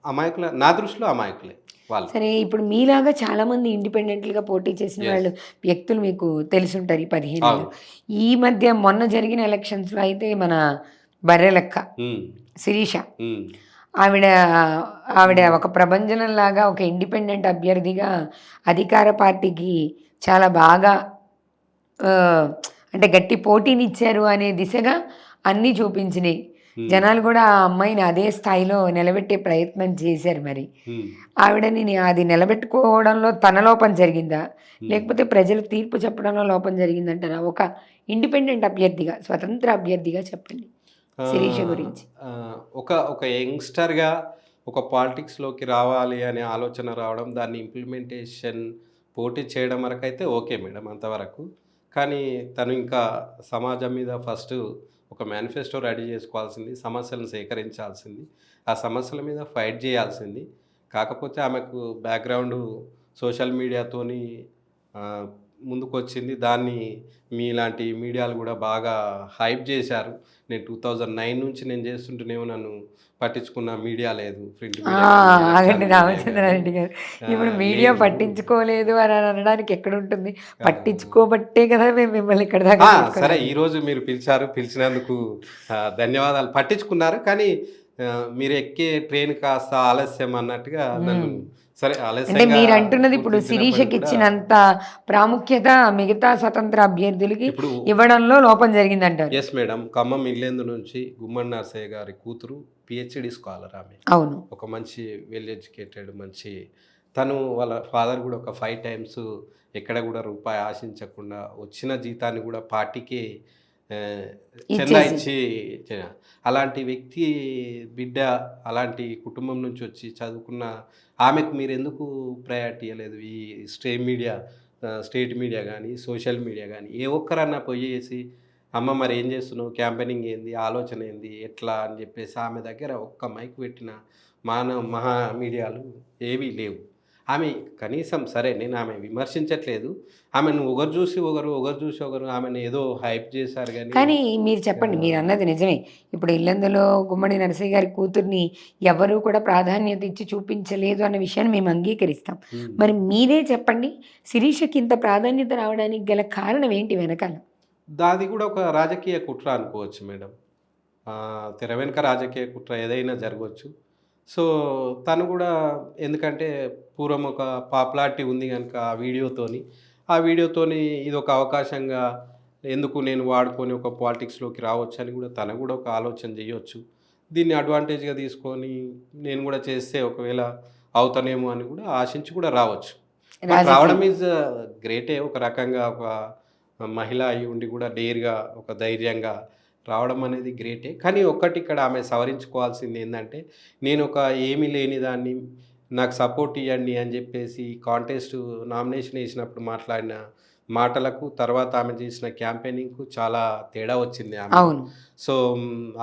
అమాయకుల నా దృష్టిలో అమాయకులే వాళ్ళు. సరే, ఇప్పుడు మీలాగా చాలా మంది ఇండిపెండెంట్లుగా పోటీ చేసిన Yes. వాళ్ళు వ్యక్తులు మీకు తెలుసుంటారు ఈ 15 ఏళ్ళు. అవును. ఈ మధ్య మొన్న జరిగిన ఎలక్షన్స్లో అయితే మన బర్రెలక్క ఉమ్, శిరీష ఉమ్, ఆవిడ ఆవిడ ఒక ప్రభంజనంలాగా ఒక ఇండిపెండెంట్ అభ్యర్థిగా అధికార పార్టీకి చాలా బాగా ఆ, అంటే గట్టి పోటీనిచ్చారు అనే దిశగా అన్నీ చూపించినాయి. జనాలు కూడా ఆ అమ్మాయిని అదే స్థాయిలో నిలబెట్టే ప్రయత్నం చేశారు. మరి ఉమ్. ఆవిడని అది నిలబెట్టుకోవడంలో తన లోపం జరిగిందా, లేకపోతే ప్రజలు తీర్పు చెప్పడంలో లోపం జరిగిందంటారా? ఒక ఇండిపెండెంట్ అభ్యర్థిగా, స్వతంత్ర అభ్యర్థిగా చెప్పండి శిరీష గురించి. ఒక ఒక యంగ్స్టర్గా ఒక పాలిటిక్స్లోకి రావాలి అనే ఆలోచన రావడం, దాన్ని ఇంప్లిమెంటేషన్ పోటీ చేయడం వరకు అయితే ఓకే మేడం, అంతవరకు. కానీ తను ఇంకా సమాజం మీద ఫస్ట్ ఒక మేనిఫెస్టో రెడీ చేసుకోవాల్సింది, సమస్యలను సేకరించాల్సింది, ఆ సమస్యల మీద ఫైట్ చేయాల్సింది. కాకపోతే ఆమెకు బ్యాక్గ్రౌండ్ సోషల్ మీడియాతోని ముందుకు వచ్చింది. దాన్ని మీలాంటి మీడియాలు కూడా బాగా హైప్ చేశారు. నేను 2009 నుంచి నేను చేస్తుంటేనేమో నన్ను పట్టించుకున్న మీడియా లేదు, ప్రింట్ ఆగండి రామచంద్రారెడ్డి గారు, ఇప్పుడు మీడియా పట్టించుకోలేదు అని అనడానికి ఎక్కడ ఉంటుంది? పట్టించుకోబట్టే కదా మేము మిమ్మల్ని ఇక్కడ దాకా సరే, తీసుకురావాలి. ఈరోజు మీరు పిలిచినందుకు ధన్యవాదాలు. పట్టించుకున్నారు కానీ మీరు ఎక్కే ట్రైన్ కాస్త ఆలస్యం అన్నట్టుగా నన్ను సరే అంటే ఆలస్యంగా మీరు అంటున్నది ఇప్పుడు గుర్తించినప్పటికీ శిరీషకి కూడా ఇచ్చినంత ప్రాముఖ్యత మిగతా స్వతంత్ర అభ్యర్థులకి ఇప్పుడు ఇవ్వడంలో లోపం జరిగిందంటారు. ఎస్ మేడం, ఖమ్మం ఇల్లేందు నుంచి గుమ్మడి నర్సయ్య గారి కూతురు పిహెచ్డి స్కాలర్. ఆమె అవును. ఒక మంచి వెల్ ఎడ్యుకేటెడ్ మంచి, తను వాళ్ళ ఫాదర్ కూడా ఒక 5 times ఎక్కడ కూడా రూపాయి ఆశించకుండా వచ్చిన జీతాన్ని కూడా పార్టీకి చందా ఇచ్చి అలాంటి వ్యక్తి బిడ్డ, అలాంటి కుటుంబం నుంచి వచ్చి చదువుకున్న ఆమెకు మీరు ఎందుకు ప్రయారిటీ ఇవ్వలేదు? ఈ స్టేట్ మీడియా కానీ సోషల్ మీడియా కానీ ఏ ఒక్కరన్నా పోయేసి అమ్మ మరి ఏం చేస్తున్నావు, క్యాంపెయినింగ్ ఏంది, ఆలోచన ఏంది, ఎట్లా అని చెప్పేసి ఆమె దగ్గర ఒక్క మైక్ పెట్టిన మహా మీడియాలు ఏవీ లేవు. ఆమె కనీసం, సరే నేను ఆమె విమర్శించట్లేదు, ఆమెను ఒకరు చూసి ఒకరు ఆమెను ఏదో హైప్ చేశారు కానీ మీరు చెప్పండి, మీరు అన్నది నిజమే. ఇప్పుడు ఇల్లందులో గుమ్మడి నరసయ్య గారి కూతుర్ని ఎవరూ కూడా ప్రాధాన్యత ఇచ్చి చూపించలేదు అన్న విషయాన్ని మేము అంగీకరిస్తాం. మరి మీరే చెప్పండి, శిరీషకి ఇంత ప్రాధాన్యత రావడానికి గల కారణం ఏంటి వెనకాల? దాది కూడా ఒక రాజకీయ కుట్ర అనుకోవచ్చు మేడం. తెర వెనుక రాజకీయ కుట్ర ఏదైనా జరగవచ్చు. సో తను కూడా, ఎందుకంటే పూర్వం ఒక పాపులారిటీ ఉంది కనుక ఆ వీడియోతోని ఇది ఒక అవకాశంగా ఎందుకు నేను వాడుకొని ఒక పాలిటిక్స్లోకి రావచ్చు అని కూడా తను కూడా ఒక ఆలోచన చేయొచ్చు. దీన్ని అడ్వాంటేజ్గా తీసుకొని నేను కూడా చేస్తే ఒకవేళ అవుతానేమో అని కూడా ఆశించి కూడా రావచ్చు. రావడం ఈజ్ గ్రేటే. ఒక రకంగా ఒక మహిళ అయి ఉండి కూడా డేర్గా, ఒక ధైర్యంగా రావడం అనేది గ్రేటే. కానీ ఒక్కటి ఇక్కడ ఆమె సవరించుకోవాల్సింది ఏంటంటే, నేను ఒక ఏమీ లేని దాన్ని నాకు సపోర్ట్ ఇవ్వండి అని చెప్పేసి కాంటెస్ట్ నామినేషన్ వేసినప్పుడు మాట్లాడిన మాటలకు, తర్వాత ఆమె చేసిన క్యాంపెయినింగ్కు చాలా తేడా వచ్చింది ఆమె. సో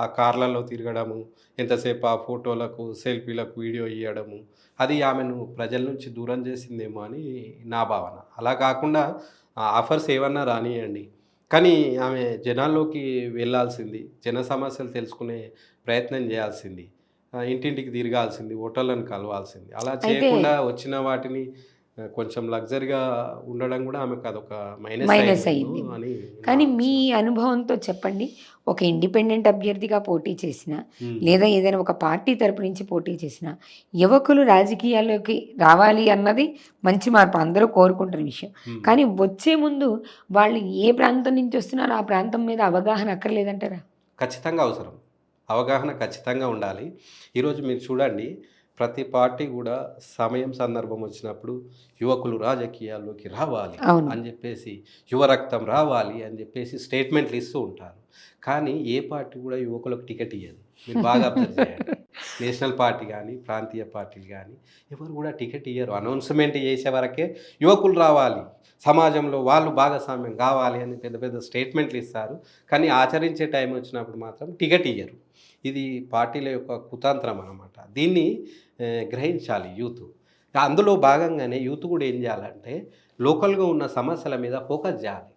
ఆ కార్లలో తిరగడము, ఎంతసేపు ఆ ఫోటోలకు సెల్ఫీలకు వీడియో ఇవ్వడము, అది ఆమెను ప్రజల నుంచి దూరం చేసిందేమో అని నా భావన. అలా కాకుండా ఆఫర్స్ ఏమన్నా రానియండి, కానీ ఆమె జనాల్లోకి వెళ్ళాల్సింది, జన సమస్యలు తెలుసుకునే ప్రయత్నం చేయాల్సింది, ఇంటింటికి తిరగాల్సింది, ఓటర్లను కలవాల్సింది. అలా చేయకుండా వచ్చిన వాటిని కొంచెం లగ్జరీగా ఉండడం కూడా ఆమెకు అదొక మైనస్ అయింది అని. కానీ మీ అనుభవంతో చెప్పండి, ఒక ఇండిపెండెంట్ అభ్యర్థిగా పోటీ చేసిన, లేదా ఏదైనా ఒక పార్టీ తరపు నుంచి పోటీ చేసిన యువకులు రాజకీయాల్లోకి రావాలి అన్నది మంచి మార్పు, అందరూ కోరుకుంటున్న విషయం. కానీ వచ్చే ముందు వాళ్ళు ఏ ప్రాంతం నుంచి వస్తున్నారో ఆ ప్రాంతం మీద అవగాహన అక్కర్లేదంటారా? ఖచ్చితంగా అవసరం, అవగాహన ఖచ్చితంగా ఉండాలి. ఈరోజు మీరు చూడండి, ప్రతి పార్టీ కూడా సమయం సందర్భం వచ్చినప్పుడు యువకులు రాజకీయాల్లోకి రావాలి అని చెప్పేసి, యువ రక్తం రావాలి అని చెప్పేసి స్టేట్మెంట్లు ఇస్తూ ఉంటారు. కానీ ఏ పార్టీ కూడా యువకులకు టికెట్ ఇవ్వదు. మీరు బాగా అబ్జర్వ్ చేయండి. నేషనల్ పార్టీ కానీ ప్రాంతీయ పార్టీలు కానీ ఎవరు కూడా టికెట్ ఇయ్యరు. అనౌన్స్మెంట్ చేసే వరకే యువకులు రావాలి, సమాజంలో వాళ్ళు భాగస్వామ్యం కావాలి అని పెద్ద పెద్ద స్టేట్మెంట్లు ఇస్తారు. కానీ ఆచరించే టైం వచ్చినప్పుడు మాత్రం టికెట్ ఇయ్యరు. ఇది పార్టీల యొక్క కుతంత్రం అన్నమాట. దీన్ని గ్రహించాలి యూత్. అందులో భాగంగానే యూత్ కూడా ఏం చేయాలంటే లోకల్గా ఉన్న సమస్యల మీద ఫోకస్ చేయాలి.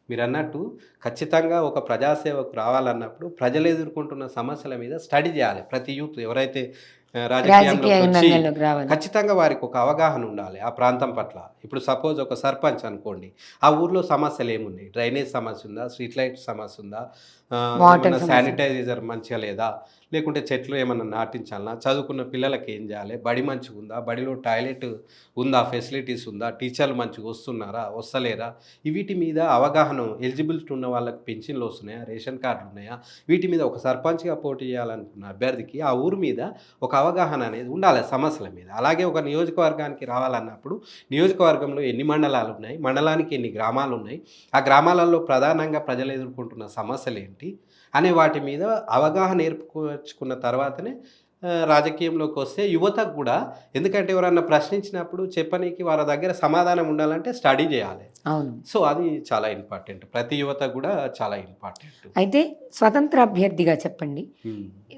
మీరు అన్నట్టు ఖచ్చితంగా ఒక ప్రజాసేవకు రావాలన్నప్పుడు ప్రజలు ఎదుర్కొంటున్న సమస్యల మీద స్టడీ చేయాలి. ప్రతి యూత్ ఎవరైతే రాజకీయంలోకి వచ్చి రంగంలోకి రావాలి. ఖచ్చితంగా వారికి ఒక అవగాహన ఉండాలి ఆ ప్రాంతం పట్ల. ఇప్పుడు సపోజ్ ఒక సర్పంచ్ అనుకోండి, ఆ ఊర్లో సమస్యలు ఏమున్నాయి, డ్రైనేజ్ సమస్య ఉందా, స్ట్రీట్ లైట్ సమస్య ఉందా, వాటర్ ఏమన్నా సమస్య. శానిటైజర్ మంచిగా లేదా, లేకుంటే చెట్లు ఏమన్నా నాటించాలన్నా, చదువుకున్న పిల్లలకి ఏం చేయాలి, బడి మంచిగా ఉందా, బడిలో టాయిలెట్ ఉందా, ఫెసిలిటీస్ ఉందా, టీచర్లు మంచిగా వస్తున్నారా వస్తలేరా, వీటి మీద అవగాహన, ఎలిజిబిలిటీ ఉన్న వాళ్ళకి పెన్షన్లు వస్తున్నాయా, రేషన్ కార్డులు ఉన్నాయా, వీటి మీద ఒక సర్పంచ్గా పోటీ చేయాలనుకున్న అభ్యర్థికి ఆ ఊరు మీద ఒక అవగాహన అనేది ఉండాలి సమస్యల మీద. అలాగే ఒక నియోజకవర్గానికి రావాలన్నప్పుడు నియోజకవర్గంలో ఎన్ని మండలాలు ఉన్నాయి, మండలానికి ఎన్ని గ్రామాలు ఉన్నాయి, ఆ గ్రామాలలో ప్రధానంగా ప్రజలు ఎదుర్కొంటున్న సమస్యలు ఏంటి అనే వాటి మీద అవగాహన ఏర్పరచుకున్న తర్వాతనే రాజకీయంలోకి వస్తే యువతకు కూడా, ఎందుకంటే ఎవరన్నా ప్రశ్నించినప్పుడు చెప్పనీకి వారి దగ్గర సమాధానం ఉండాలంటే స్టడీ చేయాలి. అవును. సో అది చాలా ఇంపార్టెంట్, ప్రతి యువతకు కూడా చాలా ఇంపార్టెంట్. అయితే స్వతంత్ర అభ్యర్థిగా చెప్పండి.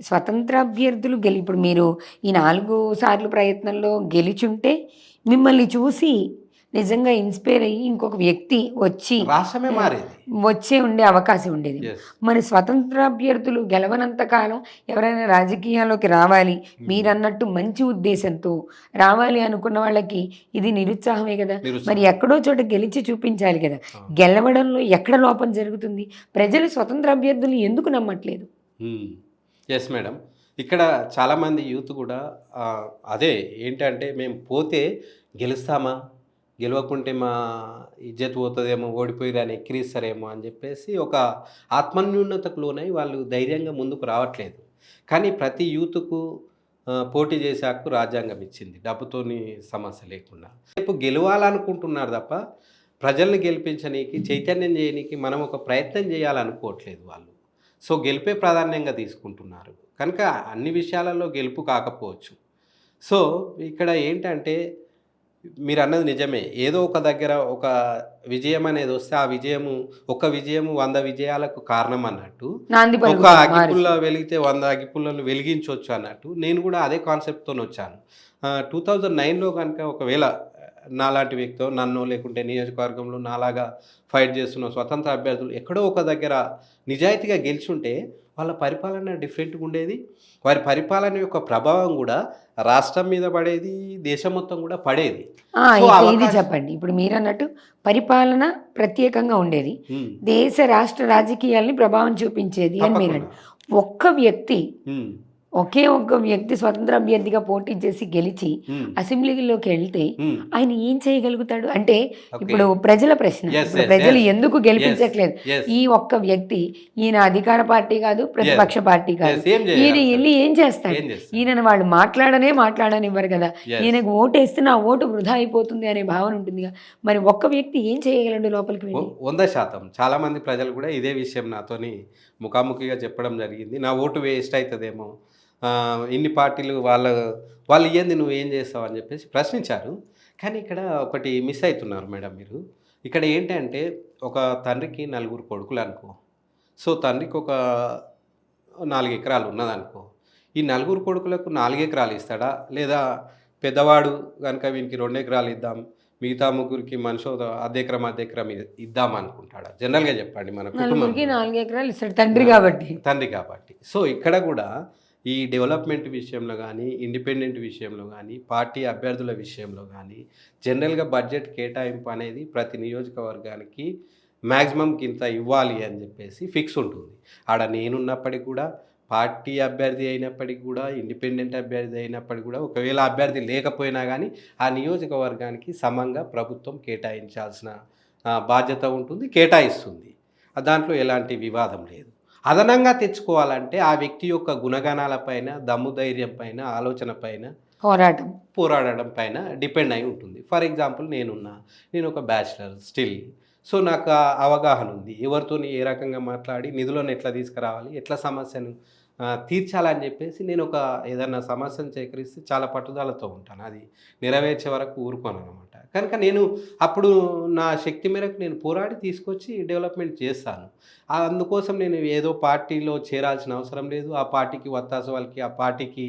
స్వతంత్ర అభ్యర్థులు ఇప్పుడు మీరు ఈ 4 సార్లు ప్రయత్నంలో గెలిచుంటే మిమ్మల్ని చూసి నిజంగా ఇన్స్పైర్ అయ్యి ఇంకొక వ్యక్తి వచ్చి రాష్ట్రమే మారేది, వచ్చే ఉండే అవకాశం ఉండేది. Yes. మరి స్వతంత్ర అభ్యర్థులు గెలవనంత కాలం ఎవరైనా రాజకీయాల్లోకి రావాలి, మీరన్నట్టు మంచి ఉద్దేశంతో రావాలి అనుకున్న వాళ్ళకి ఇది నిరుత్సాహమే కదా. మరి ఎక్కడో చోట గెలిచి చూపించాలి కదా. గెలవడంలో ఎక్కడ లోపం జరుగుతుంది? ప్రజలు స్వతంత్ర అభ్యర్థులు ఎందుకు నమ్మట్లేదు? ఎస్ మేడం, ఇక్కడ చాలామంది యూత్ కూడా అదే ఏంటంటే మేము పోతే గెలుస్తామా, గెలవకుంటే మా ఇజ్జత్ పోతుందేమో, ఓడిపోయిరాని ఎక్కిరిస్తారేమో అని చెప్పేసి ఒక ఆత్మన్యూనతకు లోనై వాళ్ళు ధైర్యంగా ముందుకు రావట్లేదు. కానీ ప్రతి యూత్కు పోటీ చేసే హక్కు రాజ్యాంగం ఇచ్చింది, డబ్బుతోని సమస్య లేకుండా. రేపు గెలవాలనుకుంటున్నారు తప్ప ప్రజల్ని గెలిపించనీకి, చైతన్యం చేయనీకి మనం ఒక ప్రయత్నం చేయాలనుకోవట్లేదు వాళ్ళు. సో గెలిపే ప్రాధాన్యంగా తీసుకుంటున్నారు కనుక అన్ని విషయాలలో గెలుపు కాకపోవచ్చు. సో ఇక్కడ ఏంటంటే మీరు అన్నది నిజమే, ఏదో ఒక దగ్గర ఒక విజయం అనేది వస్తే ఆ విజయము, ఒక విజయము 100 విజయాలకు కారణం అన్నట్టు, ఒక అగ్గిపుల్ల వెలిగితే 100 అగ్గిపుల్లలు వెలిగించవచ్చు అన్నట్టు నేను కూడా అదే కాన్సెప్ట్తో వచ్చాను. 2009లో కనుక ఒకవేళ నాలాంటి వ్యక్తో, నన్ను లేకుంటే నియోజకవర్గంలో నాలాగా ఫైట్ చేస్తున్న స్వతంత్ర అభ్యర్థులు ఎక్కడో ఒక దగ్గర నిజాయితీగా గెలిచుంటే వాళ్ళ పరిపాలన డిఫరెంట్గా ఉండేది. వారి పరిపాలన యొక్క ప్రభావం కూడా రాష్ట్రం మీద పడేది, దేశం మొత్తం కూడా పడేది. ఇది చెప్పండి, ఇప్పుడు మీరు అన్నట్టు పరిపాలన ప్రత్యేకంగా ఉండేది, దేశ రాష్ట్ర రాజకీయాల్ని ప్రభావం చూపించేది అని మీరు ఒకే ఒక్క వ్యక్తి స్వతంత్ర అభ్యర్థిగా పోటీ చేసి గెలిచి అసెంబ్లీలోకి వెళ్తే ఆయన ఏం చేయగలుగుతాడు అంటే, ఇప్పుడు ప్రజల ప్రశ్న, ప్రజలు ఎందుకు గెలిపించట్లేదు? ఈ ఒక్క వ్యక్తి, ఈయన అధికార పార్టీ కాదు, ప్రతిపక్ష పార్టీ కాదు, ఈయన వెళ్ళి ఏం చేస్తాడు? ఈయనను వాళ్ళు మాట్లాడనివ్వరు కదా. ఈయనకు ఓటేస్తే నా ఓటు వృధా అయిపోతుంది అనే భావన ఉంటుంది. మరి ఒక్క వ్యక్తి ఏం చేయగలడు లోపలికి వెళ్ళి? 100% చాలా మంది ప్రజలు కూడా ఇదే విషయం నాతోని ముఖాముఖిగా చెప్పడం జరిగింది. నా ఓటు వేస్ట్ అవుతుందేమో, ఇన్ని పార్టీలు వాళ్ళు ఏంది, నువ్వు ఏం చేస్తావు అని చెప్పేసి ప్రశ్నించారు. కానీ ఇక్కడ ఒకటి మిస్ అవుతున్నారు మేడం మీరు. ఇక్కడ ఏంటంటే ఒక తండ్రికి 4 కొడుకులు అనుకో, సో తండ్రికి ఒక 4 ఎకరాలు ఉన్నదనుకో, ఈ 4 కొడుకులకు 4 ఎకరాలు ఇస్తాడా, లేదా పెద్దవాడు కనుక వీనికి 2 ఎకరాలు ఇద్దాం, మిగతా ముగ్గురికి మనిషి అర్ధెకరం ఇద్దాం అనుకుంటాడా? జనరల్గా చెప్పండి, మన కుటుంబానికి 4 ఎకరాలు ఇస్తాడు తండ్రి కాబట్టి. సో ఇక్కడ కూడా ఈ డెవలప్మెంట్ విషయంలో కానీ, ఇండిపెండెంట్ విషయంలో కానీ, పార్టీ అభ్యర్థుల విషయంలో కానీ జనరల్గా బడ్జెట్ కేటాయింపు అనేది ప్రతి నియోజకవర్గానికి మ్యాక్సిమంకి ఇంత ఇవ్వాలి అని చెప్పేసి ఫిక్స్ ఉంటుంది. ఆడ నేనున్నప్పటికీ కూడా, పార్టీ అభ్యర్థి అయినప్పటికీ కూడా, ఇండిపెండెంట్ అభ్యర్థి అయినప్పటికీ కూడా, ఒకవేళ అభ్యర్థి లేకపోయినా కానీ ఆ నియోజకవర్గానికి సమంగా ప్రభుత్వం కేటాయించాల్సిన బాధ్యత ఉంటుంది, కేటాయిస్తుంది. దాంట్లో ఎలాంటి వివాదం లేదు. అదనంగా తెచ్చుకోవాలంటే ఆ వ్యక్తి యొక్క గుణగణాలపైన, దమ్ము ధైర్యం పైన, ఆలోచన పైన, పోరాడడం పైన డిపెండ్ అయి ఉంటుంది. ఫర్ ఎగ్జాంపుల్ నేను ఒక బ్యాచిలర్ స్టిల్, సో నాకు అవగాహన ఉంది, ఎవరితో ఏ రకంగా మాట్లాడి నిధులను ఎట్లా తీసుకురావాలి, ఎట్లా సమస్యను తీర్చాలని చెప్పేసి నేను ఒక ఏదన్నా సమస్యను సేకరిస్తే చాలా పట్టుదలతో ఉంటాను. అది నెరవేర్చే వరకు ఊరుకోను అనమాట. కనుక నేను అప్పుడు నా శక్తి మేరకు నేను పోరాడి తీసుకొచ్చి డెవలప్మెంట్ చేస్తాను. అందుకోసం నేను ఏదో పార్టీలో చేరాల్సిన అవసరం లేదు. ఆ పార్టీకి వత్తాసు వాళ్ళకి ఆ పార్టీకి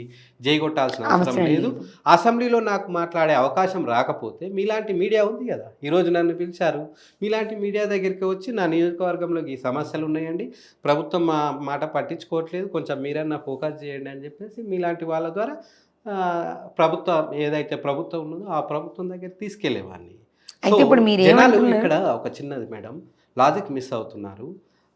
జై కొట్టాల్సిన అవసరం అవసరం లేదు. లేదు. అసెంబ్లీలో నాకు మాట్లాడే అవకాశం రాకపోతే మీలాంటి మీడియా ఉంది కదా, ఈరోజు నన్ను పిలిచారు. మీలాంటి మీడియా దగ్గరికి వచ్చి నా నియోజకవర్గంలోకి ఈ సమస్యలు ఉన్నాయండి, ప్రభుత్వం మా మాట పట్టించుకోవట్లేదు, కొంచెం మీరన్నా ఫోకస్ చేయండి అని చెప్పేసి మీలాంటి వాళ్ళ ద్వారా ప్రభుత్వం ఏదైతే ప్రభుత్వం ఉన్నదో ఆ ప్రభుత్వం దగ్గర తీసుకెళ్లేవాడిని. సో అయితే ఇప్పుడు మీరు జనాలు ఏమంటున్నారు? ఇక్కడ ఒక చిన్నది మేడం, లాజిక్ మిస్ అవుతున్నారు.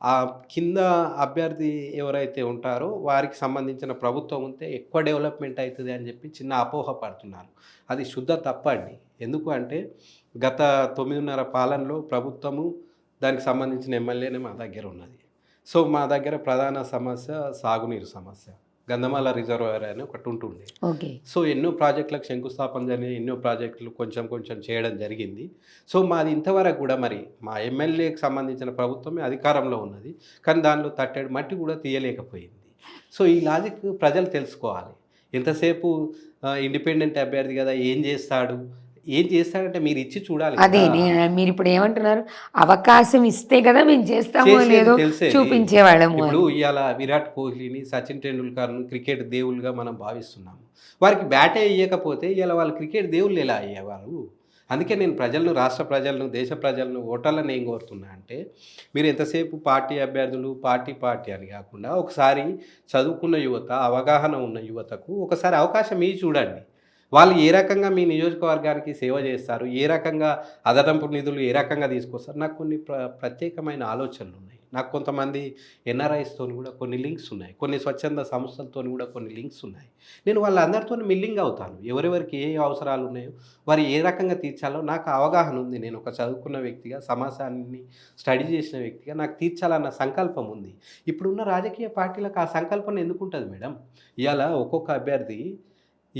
ఆ కింద అభ్యర్థి ఎవరైతే ఉంటారో వారికి సంబంధించిన ప్రభుత్వం ఉంటే ఎక్కువ డెవలప్మెంట్ అవుతుంది అని చెప్పి చిన్న అపోహ పడుతున్నారు. అది శుద్ధ తప్పండి. ఎందుకు అంటే గత 9.5 పాలనలో ప్రభుత్వము దానికి సంబంధించిన ఎమ్మెల్యేనే మా దగ్గర ఉన్నది. సో మా దగ్గర ప్రధాన సమస్య సాగునీరు సమస్య. గంధమాల రిజర్వాయర్ అని ఒకటి ఉంటుండే. ఓకే. సో ఎన్నో ప్రాజెక్టులకు శంకుస్థాపన జరిగినాయి, ఎన్నో ప్రాజెక్టులు కొంచెం కొంచెం చేయడం జరిగింది. సో మాది ఇంతవరకు కూడా మరి మా ఎమ్మెల్యేకి సంబంధించిన ప్రభుత్వమే అధికారంలో ఉన్నది, కానీ దానిలో తట్టెడు మట్టి కూడా తీయలేకపోయింది. సో ఈ లాజిక్ ప్రజలు తెలుసుకోవాలి. ఎంతసేపు ఇండిపెండెంట్ అభ్యర్థి కదా ఏం చేస్తాడంటే మీరు ఇచ్చి చూడాలి అదే కదా. మీరు ఇప్పుడు ఏమంటున్నారు? అవకాశం ఇస్తే కదా మేము చేస్తామో చేసేది లేదో తెలిసేది. చూపించేవాళ్ళము ఇప్పుడు అని. ఇవాళ విరాట్ కోహ్లీని, సచిన్ టెండూల్కర్ను క్రికెట్ దేవుళ్ళుగా మనం భావిస్తున్నాము. వారికి బ్యాటే ఇవ్వకపోతే ఇవాళ వాళ్ళు క్రికెట్ దేవుళ్ళు ఎలా అయ్యేవారు? అందుకే నేను ప్రజలను, రాష్ట్ర ప్రజలను, దేశ ప్రజలను, ఓటర్లను ఏం కోరుతున్నా అంటే, మీరు ఎంతసేపు పార్టీ అభ్యర్థులు పార్టీ అని కాకుండా ఒకసారి చదువుకున్న యువత, అవగాహన ఉన్న యువతకు ఒకసారి అవకాశం ఇచ్చి చూడండి. వాళ్ళు ఏ రకంగా మీ నియోజకవర్గానికి సేవ చేస్తారు, ఏ రకంగా అదనపు నిధులు ఏ రకంగా తీసుకొస్తారు. నాకు కొన్ని ప్రత్యేకమైన ఆలోచనలు ఉన్నాయి. నాకు కొంతమంది ఎన్ఆర్ఐస్తోని కూడా కొన్ని లింక్స్ ఉన్నాయి, కొన్ని స్వచ్ఛంద సంస్థలతో కూడా కొన్ని లింక్స్ ఉన్నాయి. నేను వాళ్ళందరితో మిల్లింగ్ అవుతాను. ఎవరెవరికి ఏ అవసరాలు ఉన్నాయో వారు ఏ రకంగా తీర్చాలో నాకు అవగాహన ఉంది. నేను ఒక చదువుకున్న వ్యక్తిగా, సమాజాన్ని స్టడీ చేసిన వ్యక్తిగా నాకు తీర్చాలన్న సంకల్పం ఉంది. ఇప్పుడున్న రాజకీయ పార్టీలకు ఆ సంకల్పం ఎందుకు ఉంటుంది మేడం? ఇవాళ ఒక్కొక్క అభ్యర్థి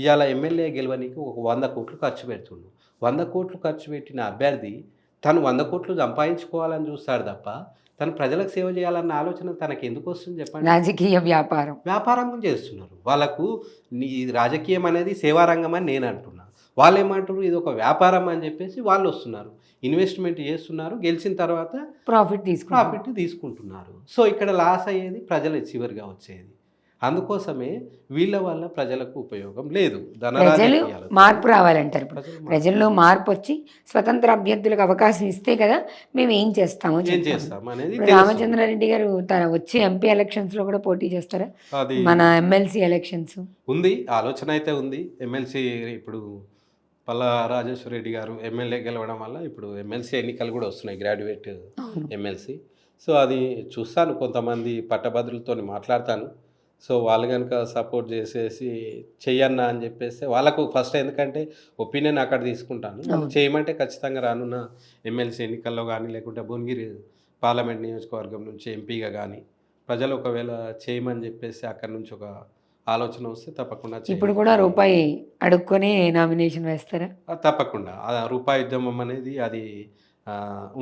ఇవాళ ఎమ్మెల్యే గెలవడానికి ఒక 100 కోట్లు ఖర్చు పెడుతుండు. 100 కోట్లు ఖర్చు పెట్టిన అభ్యర్థి తను 100 కోట్లు సంపాదించుకోవాలని చూస్తాడు తప్ప తను ప్రజలకు సేవ చేయాలన్న ఆలోచన తనకి ఎందుకు వస్తుంది చెప్పండి? రాజకీయ వ్యాపారం చేస్తున్నారు. వాళ్ళకు రాజకీయం అనేది సేవారంగం అని నేను అంటున్నా. వాళ్ళు ఏమంటారు ఇది ఒక వ్యాపారం అని చెప్పేసి వాళ్ళు వస్తున్నారు, ఇన్వెస్ట్మెంట్ చేస్తున్నారు, గెలిచిన తర్వాత ప్రాఫిట్ తీసుకుంటున్నారు. సో ఇక్కడ లాస్ అయ్యేది ప్రజలే చివరిగా వచ్చేది. అందుకోసమే వీళ్ళ వల్ల ప్రజలకు ఉపయోగం లేదు. ప్రజలు మార్పు రావాలంటారు. ఇప్పుడు ప్రజల్లో మార్పు వచ్చి స్వతంత్ర అభ్యర్థులకు అవకాశం ఇస్తే కదా మేము ఏం చేస్తాము అనేది. రామచంద్రారెడ్డి గారు తన వచ్చే ఎంపీ ఎలక్షన్స్ లో కూడా పోటీ చేస్తారా? అది మన ఎమ్మెల్సీ ఎలక్షన్స్ ఉంది, ఆలోచన అయితే ఉంది. ఎమ్మెల్సీ ఇప్పుడు పల్లా రాజేశ్వర రెడ్డి గారు ఎమ్మెల్యే గెలవడం వల్ల ఇప్పుడు ఎమ్మెల్సీ ఎన్నికలు కూడా వస్తున్నాయి, గ్రాడ్యుయేట్ ఎమ్మెల్సీ. సో అది చూస్తాను, కొంతమంది పట్టభద్రులతో మాట్లాడతాను. సో వాళ్ళు కనుక సపోర్ట్ చేసేసి చెయ్యన్నా అని చెప్పేస్తే వాళ్ళకు ఫస్ట్, ఎందుకంటే ఒపీనియన్ అక్కడ తీసుకుంటాను. చేయమంటే ఖచ్చితంగా రానున్న ఎమ్మెల్సీ ఎన్నికల్లో కానీ లేకుంటే భువనగిరి పార్లమెంట్ నియోజకవర్గం నుంచి ఎంపీగా కానీ ప్రజలు ఒకవేళ చేయమని చెప్పేసి అక్కడ నుంచి ఒక ఆలోచన వస్తే తప్పకుండా. ఇప్పుడు కూడా రూపాయి అడుక్కొని నామినేషన్ వేస్తారా? తప్పకుండా. ఆ రూపాయి ఉద్యమం అనేది అది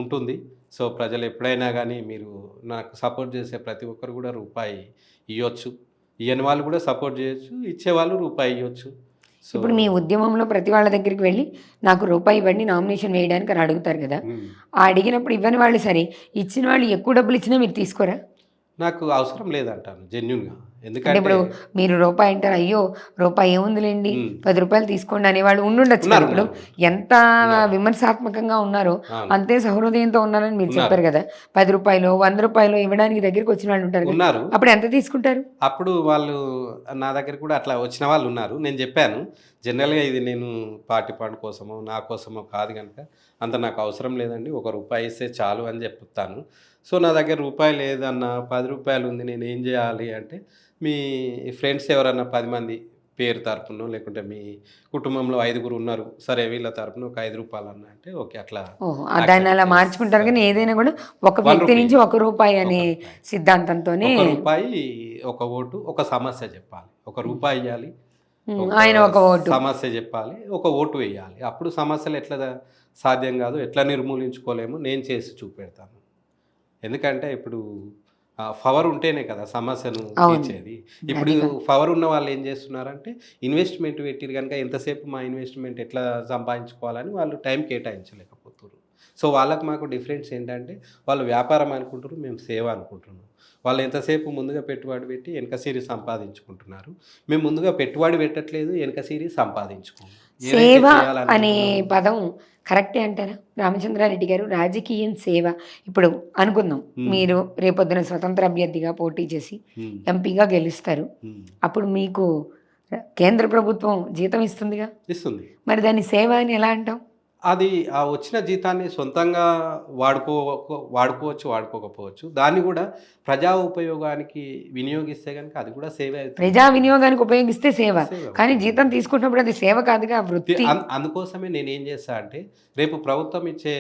ఉంటుంది. సో ప్రజలు ఎప్పుడైనా కానీ మీరు నాకు సపోర్ట్ చేసే ప్రతి ఒక్కరు కూడా రూపాయి ఇవ్వచ్చు, ఇవ్వని వాళ్ళు కూడా సపోర్ట్ చేయొచ్చు, ఇచ్చేవాళ్ళు రూపాయి ఇవ్వచ్చు. సో ఇప్పుడు మీ ఉద్యమంలో ప్రతి వాళ్ళ దగ్గరికి వెళ్ళి నాకు రూపాయి ఇవ్వండి నామినేషన్ వేయడానికి అని అడుగుతారు కదా, ఆ అడిగినప్పుడు ఇవ్వని వాళ్ళు సరే, ఇచ్చిన వాళ్ళు ఎక్కువ డబ్బులు ఇచ్చినా మీరు తీసుకోరా? నాకు అవసరం లేదంటాను జెన్యున్గా. అంటే ఇప్పుడు మీరు రూపాయి అంటారు, అయ్యో రూపాయి ఏముందిలేండి 10 రూపాయలు తీసుకోండి అనేవాళ్ళు ఉండుండొచ్చు. ఇప్పుడు ఎంత విమర్శాత్మకంగా ఉన్నారో అంతే సహృదయంతో ఉన్నారని మీరు చెప్పారు కదా. 10 రూపాయలు 100 రూపాయలు ఇవ్వడానికి దగ్గరికి వచ్చిన వాళ్ళు ఉంటారు, అప్పుడు ఎంత తీసుకుంటారు? అప్పుడు వాళ్ళు నా దగ్గర కూడా అట్లా వచ్చిన వాళ్ళు ఉన్నారు. నేను చెప్పాను, జనరల్గా ఇది నేను పార్టీ ఫండ్ కోసమో నా కోసమో కాదు కనుక అంత నాకు అవసరం లేదండి, 1 రూపాయి ఇస్తే చాలు అని చెప్తాను. సో నా దగ్గర రూపాయి లేదన్న 10 రూపాయలు ఉంది, నేను ఏం చేయాలి అంటే, మీ ఫ్రెండ్స్ ఎవరన్నా 10 మంది పేరు తరపున లేకుంటే మీ కుటుంబంలో 5గురు ఉన్నారు, సరే వీళ్ళ తరపున ఒక 5 రూపాయలు అన్న అంటే ఓకే, అట్లా దాన్ని అలా మార్చుకుంటారు. కానీ ఏదైనా కూడా ఒక వ్యక్తి నుంచి 1 రూపాయి అనే సిద్ధాంతంతోనే 1 రూపాయి, 1 ఓటు, ఒక సమస్య చెప్పాలి. 1 రూపాయి ఇవ్వాలి, ఆయన 1 ఓటు సమస్య చెప్పాలి, 1 ఓటు వేయాలి. అప్పుడు సమస్యలు ఎట్లా సాధ్యం కాదు, ఎట్లా నిర్మూలించుకోలేము నేను చేసి చూపెడతాను. ఎందుకంటే ఇప్పుడు పవర్ ఉంటేనే కదా సమస్యను అవును. తీర్చేది. ఇప్పుడు అదిగా. పవర్ ఉన్న వాళ్ళు ఏం చేస్తున్నారంటే ఇన్వెస్ట్మెంట్ పెట్టిరు కనుక ఎంతసేపు మా ఇన్వెస్ట్మెంట్ ఎట్లా సంపాదించుకోవాలని వాళ్ళు టైం కేటాయించలేకపోతున్నారు. సో వాళ్ళకి మాకు డిఫరెన్స్ ఏంటంటే వాళ్ళు వ్యాపారం అనుకుంటారు, మేము సేవ అనుకుంటున్నాం. వాళ్ళు ఎంతసేపు ముందుగా పెట్టుబడి పెట్టి వెనక సిరి సంపాదించుకుంటున్నారు. మేము ముందుగా పెట్టుబడి పెట్టట్లేదు, వెనక సిరి సంపాదించుకోము. ఏదైతే సేవ అనే చేయాలనుకుంటున్నామో పదం కరెక్టే అంటారా రామచంద్రారెడ్డి గారు? రాజకీయం సేవ. ఇప్పుడు అనుకుందాం, మీరు రేపొద్దున స్వతంత్ర అభ్యర్థిగా పోటీ చేసి హ్మ్. ఎంపీగా గెలుస్తారు. హ్మ్. అప్పుడు మీకు కేంద్ర ప్రభుత్వం జీతం ఇస్తుందిగా, ఇస్తుంది. మరి దాన్ని సేవ అని ఎలా అంటాం? అది ఆ వచ్చిన జీతాన్ని సొంతంగా వాడుకోవచ్చు, వాడుకోకపోవచ్చు. దాన్ని కూడా ప్రజా ఉపయోగానికి వినియోగిస్తే గనుక అది కూడా సేవే అవుతుంది. ప్రజా వినియోగానికి ఉపయోగిస్తే సేవ, సేవ కానీ అవుతుంది. జీతం తీసుకుంటున్నప్పుడు అది సేవ కాదుగా, వృత్తి. అందుకోసమే నేనేం చేస్తా అంటే రేపు ప్రభుత్వం ఇచ్చే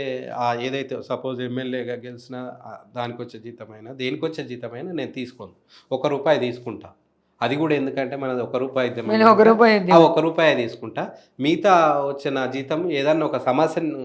ఏదైతే సపోజ్ ఎమ్మెల్యేగా గెలిచిన దానికొచ్చే జీతమైనా దేనికొచ్చే జీతమైనా నేను తీసుకోను. ₹1 తీసుకుంటా. అది కూడా ఎందుకంటే మనది ₹1 మళ్ళీ ₹1 ఆ ₹1 తీసుకుంటా. మిగతా వచ్చిన జీతం ఏదన్నా ఒక సమస్యను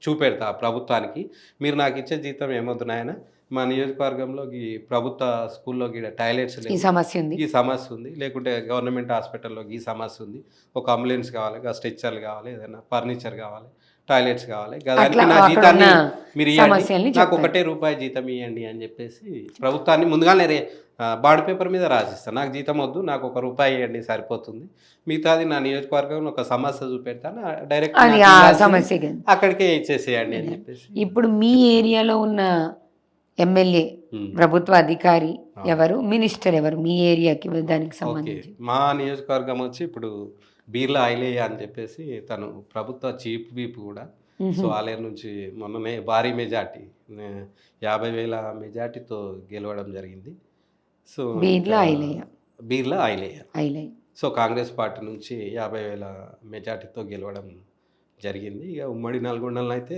చూపెడతా ప్రభుత్వానికి. మీరు నాకు ఇచ్చే జీతం ఏమొద్దు నాయన, మా నియోజకవర్గంలో ఈ ప్రభుత్వ స్కూల్లో గీడ టాయిలెట్స్ ఈ లేవు, సమస్య ఉంది. ఈ సమస్య ఉంది. లేకుంటే గవర్నమెంట్ హాస్పిటల్‌లో ఈ సమస్య ఉంది. ఒక అంబులెన్స్ కావాలి, స్ట్రెచ్చర్లు కావాలి, ఏదైనా ఫర్నిచర్ కావాలి, టాయిలెట్స్ కావాలి. గదానికి అట్లా నా అక్కడ జీతాన్ని ఉన్న మీరు సమస్యల్ని ఇయ్యండి. నాకు చెప్తారు. ₹1 జీతం ఇయ్యండి అని చెప్పేసి ప్రభుత్వాన్ని ముందుగానే బాండ్ పేపర్ మీద రాసిస్తాను. నాకు జీతం వద్దు, నాకు ₹1 ఇయ్యండి సరిపోతుంది. మిగతాది నా నియోజకవర్గంలో ఒక సమస్య చూపెడతాను. డైరెక్ట్ అది నాకు ఆ ఇవ్వాల్సింది సమస్యకి. అక్కడికే ఇచ్చేసేయండి అని చెప్పేసి. ఇప్పుడు మీ ఏరియాలో ఉన్న ఎమ్మెల్యే, హ్మ్. ప్రభుత్వ అధికారి అవును. ఎవరు, మినిస్టర్ ఎవరు మీ ఏరియాకి దానికి ఓకే. సంబంధించి? మా నియోజకవర్గం వచ్చి ఇప్పుడు బీర్లా ఐలయ్య అని చెప్పేసి తను ప్రభుత్వ చీఫ్ విప్ కూడా. సో ఆలయం నుంచి మొన్ననే భారీ మెజార్టీ 50,000 మెజార్టీతో గెలవడం జరిగింది. సో బీర్లా ఇంకా ఐలయ్య. బీర్లా ఐలయ్య. ఐలయ్య. సో కాంగ్రెస్ పార్టీ నుంచి 50,000 మెజార్టీతో గెలవడం జరిగింది. ఇక ఉమ్మడి నల్గొండలో అయితే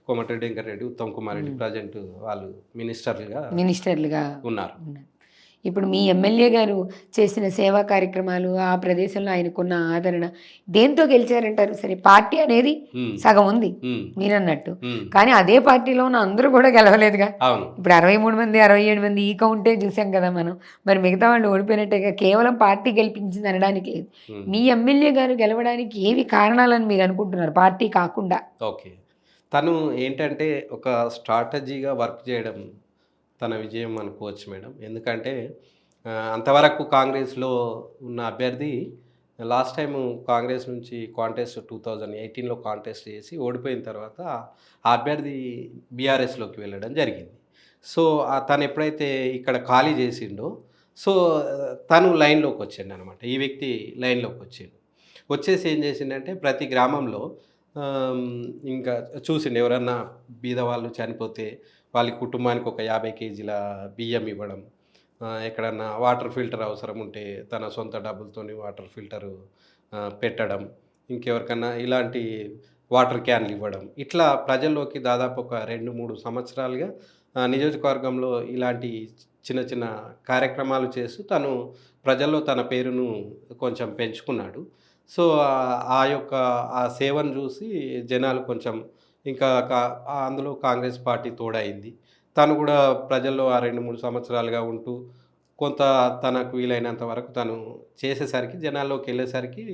కోమటిరెడ్డి వెంకటరెడ్డి, ఉత్తమ్ కుమార్ రెడ్డి ప్రజెంట్ వాళ్ళు మినిస్టర్లుగా మినిస్టర్లుగా ఉన్నారు. ఉన్నారు. ఇప్పుడు మీ ఎమ్మెల్యే గారు చేసిన సేవా కార్యక్రమాలు, ఆ ప్రదేశంలో ఆయనకున్న ఆదరణ, దేంతో గెలిచారంటారు? సరే, పార్టీ అనేది హ్మ్. సగం ఉంది హ్మ్. మీరన్నట్టు, హ్మ్. కానీ అదే పార్టీలో ఉన్న అందరూ కూడా గెలవలేదుగా. అవును. ఇప్పుడు 63 మంది 67 మంది ఈ కౌంటే చూసాం కదా మనం. మరి మిగతా వాళ్ళు ఓడిపోయినట్టేగా, కేవలం పార్టీ గెలిపించింది అనడానికి లేదు. హ్మ్. మీ ఎమ్మెల్యే గారు గెలవడానికి ఏవి కారణాలని మీరు అనుకుంటున్నారు, పార్టీ కాకుండా? ఓకే. తను ఏంటంటే ఒక స్ట్రాటజీగా వర్క్ చేయడం తన విజయం అనుకోవచ్చు మేడం. ఎందుకంటే అంతవరకు కాంగ్రెస్‌లో ఉన్న అభ్యర్థి లాస్ట్ టైము కాంగ్రెస్ నుంచి కాంటెస్ట్ 2018లో కాంటెస్ట్ చేసి ఓడిపోయిన తర్వాత ఆ అభ్యర్థి బీఆర్ఎస్‌లోకి వెళ్ళడం జరిగింది. సో తను ఎప్పుడైతే ఇక్కడ ఖాళీ చేసిండో సో తను లైన్‌లోకి వచ్చిండనమాట. ఈ వ్యక్తి లైన్‌లోకి వచ్చిండు. వచ్చేసి ఏం చేసిండంటే ప్రతి గ్రామంలో ఆహ్, ఇంకా చూసిండు ఎవరన్నా బీదవాళ్ళు చనిపోతే వాళ్ళ కుటుంబానికి ఒక 50 కేజీల బియ్యం ఇవ్వడం. ఎక్కడన్నా వాటర్ ఫిల్టర్ అవసరం ఉంటే తన సొంత డబ్బులతోని వాటర్ ఫిల్టరు పెట్టడం. ఇంకెవరికన్నా ఇలాంటి వాటర్ క్యాన్లు ఇవ్వడం. ఇట్లా ప్రజల్లోకి దాదాపు ఒక 2, 3 సంవత్సరాలుగా నియోజకవర్గంలో ఇలాంటి చిన్న చిన్న కార్యక్రమాలు చేస్తూ తను ప్రజల్లో తన పేరును కొంచెం పెంచుకున్నాడు. సో ఆ యొక్క ఆ సేవను చూసి జనాలు కొంచెం ఇంకా అందులో కాంగ్రెస్ పార్టీ తోడైంది. తను కూడా ప్రజల్లో ఆ 2, 3 సంవత్సరాలుగా ఉంటూ కొంత తనకు వీలైనంత వరకు తను చేసేసరికి జనాల్లోకెళ్ళేసరికి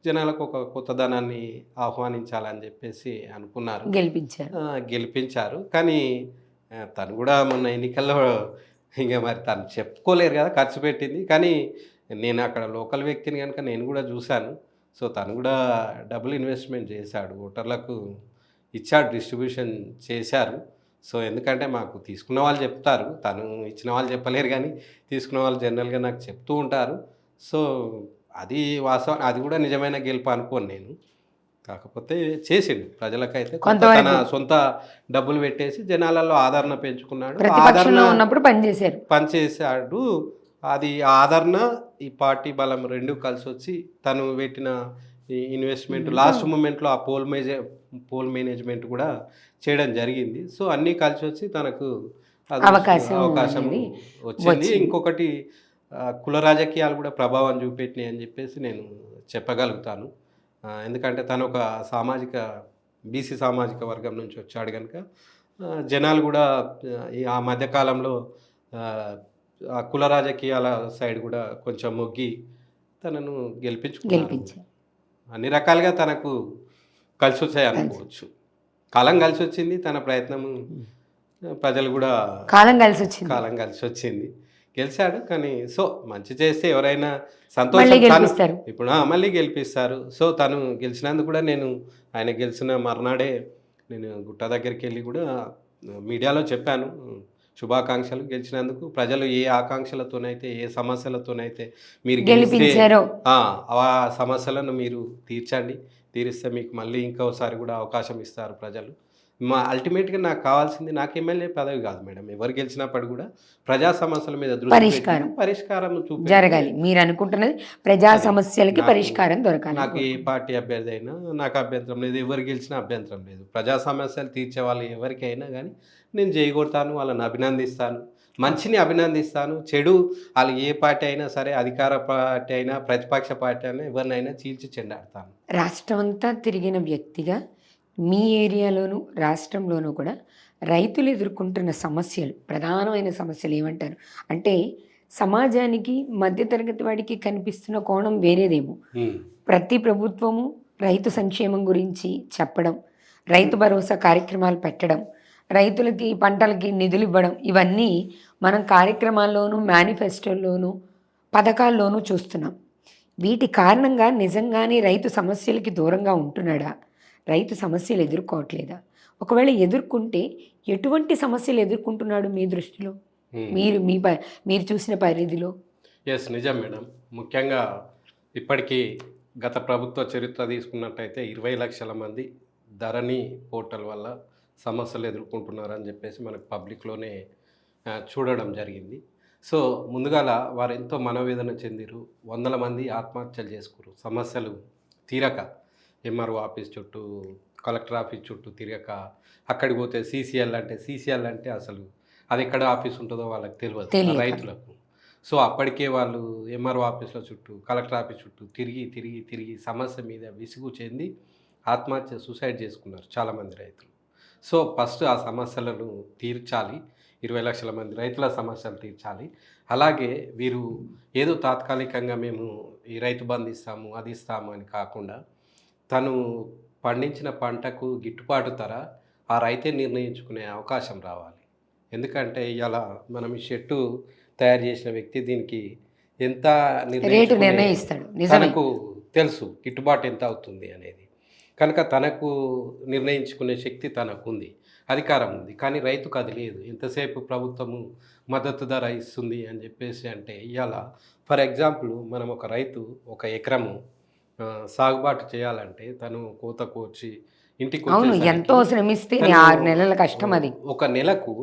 జనాలకు ఒక కొత్తదనాన్ని ఆహ్వానించాలని చెప్పేసి అనుకున్నారు. గెలిపించారు. గెలిపించారు. కానీ తను కూడా మొన్న ఎన్నికల్లో ఇంక మరి తను చెప్పుకోలేరు కదా ఖర్చు పెట్టింది. కానీ నేను అక్కడ లోకల్ వ్యక్తిని కనుక నేను కూడా చూశాను. సో తను కూడా డబుల్ ఇన్వెస్ట్‌మెంట్ చేశాడు. ఓటర్లకు ఇచ్చాడు, డిస్ట్రిబ్యూషన్ చేశారు. సో ఎందుకంటే మాకు తీసుకున్న వాళ్ళు చెప్తారు. తను ఇచ్చిన వాళ్ళు చెప్పలేరు కానీ తీసుకున్న వాళ్ళు జనరల్‌గా నాకు చెప్తూ ఉంటారు. సో అది వాస్తవం, అది కూడా నిజమైన గెలుపు అనుకోను నేను. కాకపోతే చేసిండు ప్రజలకైతే కొంత తన కొంతవరకు సొంత డబ్బులు పెట్టేసి జనాలలో ఆదరణ పెంచుకున్నాడు. ఆదరణ ప్రతిపక్షంలో ఉన్నప్పుడు పనిచేశారు. పనిచేశాడు. అది ఆదరణ, ఈ పార్టీ బలం 2 కలిసొచ్చి తను పెట్టిన ఈ ఇన్వెస్ట్‌మెంట్ లాస్ట్ మూమెంట్‌లో ఆ పోల్ మేనేజ్‌మెంట్ కూడా చేయడం జరిగింది. సో అన్నీ కలిసొచ్చి తనకు అవకాశం అవకాశం అనేది వచ్చింది. వచ్చింది. ఇంకొకటి కుల రాజకీయాలు కూడా ప్రభావం చూపెట్టినాయి అని చెప్పేసి నేను చెప్పగలుగుతాను. ఎందుకంటే తను ఒక బీసీ సామాజిక వర్గం నుంచి వచ్చాడు గనుక జనాలు కూడా ఆ మధ్యకాలంలో ఆ కుల రాజకీయాల సైడ్ కూడా కొంచెం మొగ్గి తనను గెలిపించుకున్నారు. గెలిపించారు. అన్ని రకాలుగా తనకు కలిసొచ్చాయి కలిసి అనుకోవచ్చు. కాలం కలిసొచ్చింది. తన ప్రయత్నము ప్రజలు కూడా కాలం కలిసొచ్చింది. కాలం కలిసొచ్చింది. గెలిచాడు. కానీ సో, మంచి చేస్తే ఎవరైనా మళ్ళీ సంతోషం. తను గెలిపిస్తారు. ఇప్పుడు మళ్ళీ గెలిపిస్తారు. సో, తను గెలిచినందుకు కూడా నేను ఆయన గెలిచిన మర్నాడే నేను గుట్ట దగ్గరికెళ్ళి కూడా మీడియాలో చెప్పాను. శుభాకాంక్షలు గెలిచినందుకు. ప్రజలు ఏ ఆకాంక్షలతోనైతే, ఏ సమస్యలతోనైతే మీరు గెలిస్తే గెలిపించారో ఆ సమస్యలను మీరు తీర్చండి. తీరిస్తే మీకు మళ్ళీ ఇంకోసారి కూడా అవకాశం ఇస్తారు ప్రజలు. అల్టిమేట్‌గా నాకు కావాల్సింది నాకు ఎమ్మెల్యే పదవి కాదు మేడం. ఎవరు గెలిచినప్పుడు కూడా ప్రజా సమస్యల మీద దృష్టి పరిష్కారం పెట్టి పరిష్కారం చూపెడితే జరగాలి. మీరు అనుకుంటున్నది ప్రజా అది సమస్యలకి నాకు పరిష్కారం దొరకాలి. నాకు ఏ పార్టీ అభ్యర్థి అయినా నాకు అభ్యంతరం లేదు. ఎవరు గెలిచినా అభ్యంతరం లేదు. ప్రజా సమస్యలు తీర్చే వాళ్ళు ఎవరికైనా కానీ నేను జైకొడతాను. వాళ్ళని అభినందిస్తాను. మంచిని అభినందిస్తాను. చెడు వాళ్ళు ఏ పార్టీ అయినా సరే, అధికార పార్టీ అయినా, ప్రతిపక్ష పార్టీ అయినా, ఎవరినైనా చీల్చి చెండాడతాను. రాష్ట్రం అంతా తిరిగిన వ్యక్తిగా మీ ఏరియాలోను రాష్ట్రంలోనూ కూడా రైతులు ఎదుర్కొంటున్న సమస్యలు, ప్రధానమైన సమస్యలు ఏమంటారు అంటే, సమాజానికి మధ్యతరగతి వాడికి కనిపిస్తున్న కోణం వేరేదేమో. ఉమ్, ప్రతి ప్రభుత్వము రైతు సంక్షేమం గురించి చెప్పడం, రైతు భరోసా కార్యక్రమాలు పెట్టడం, రైతులకి పంటలకి నిధులు ఇవ్వడం, ఇవన్నీ మనం కార్యక్రమాల్లోనూ మేనిఫెస్టోల్లోనూ పథకాల్లోనూ చూస్తున్నాం. వీటి కారణంగా నిజంగానే రైతు సమస్యలకి దూరంగా ఉంటున్నాడా? రైతు సమస్యలు ఎదుర్కోవట్లేదా? ఒకవేళ ఎదుర్కొంటే ఎటువంటి సమస్యలు ఎదుర్కొంటున్నాడు మీ దృష్టిలో, ఉమ్. మీరు చూసిన పరిధిలో? ఎస్, నిజం మేడం. ముఖ్యంగా ఇప్పటికీ గత ప్రభుత్వ చరిత్ర తీసుకున్నట్టయితే 20 లక్షల మంది ధరణి పోర్టల్ వల్ల సమస్యలు ఎదుర్కొంటున్నారని చెప్పేసి మనకు పబ్లిక్లోనే చూడడం జరిగింది. సో ముందుగాల వారు ఎంతో మనోవేదన చెందిరు. వందల మంది ఆత్మహత్యలు చేసుకురు. సమస్యలు తీరక ఎంఆర్ఓ ఆఫీస్ చుట్టూ, కలెక్టర్ ఆఫీస్ చుట్టూ తిరగక, అక్కడికి పోతే సీసీఎల్ అంటే అసలు అది ఎక్కడ ఆఫీస్ ఉంటుందో వాళ్ళకి తెలియదు తెలియక. రైతులకు. సో అప్పటికే వాళ్ళు ఎంఆర్ఓ ఆఫీస్ల చుట్టూ, కలెక్టర్ ఆఫీస్ చుట్టూ తిరిగి సమస్య మీద విసుగు చెంది సూసైడ్ చేసుకున్నారు చాలామంది రైతులు. సో ఫస్ట్ ఆ సమస్యలను తీర్చాలి. 20 లక్షల మంది రైతుల సమస్యలు తీర్చాలి. అలాగే వీరు ఏదో తాత్కాలికంగా మేము ఈ రైతు బంధు ఇస్తాము, అది ఇస్తాము అని కాకుండా, తను పండించిన పంటకు గిట్టుబాటు ధర ఆ రైతే నిర్ణయించుకునే అవకాశం రావాలి. ఎందుకంటే ఇలా మనం ఈ షెట్టు తయారు చేసిన వ్యక్తి దీనికి ఎంత రేటు నిర్ణయిస్తాడు. నిజమే. తనకు తెలుసు గిట్టుబాటు ఎంత అవుతుంది అనేది. కనుక తనకు నిర్ణయించుకునే శక్తి తనకు ఉంది, అధికారం ఉంది. కానీ రైతుకు అది లేదు. ఎంతసేపు ప్రభుత్వము మద్దతు ధర ఇస్తుంది అని చెప్పేసి అంటే, ఇవాళ ఫర్ ఎగ్జాంపుల్ మనం ఒక రైతు ఒక ఎకరము సాగుబాటు చేయాలంటే తను కోత కోచి ఇంటికి అవును, వచ్చేసరికి ఎంతో శ్రమిస్తే తను 6 నెలల కష్టం అది. ఒక నెలకు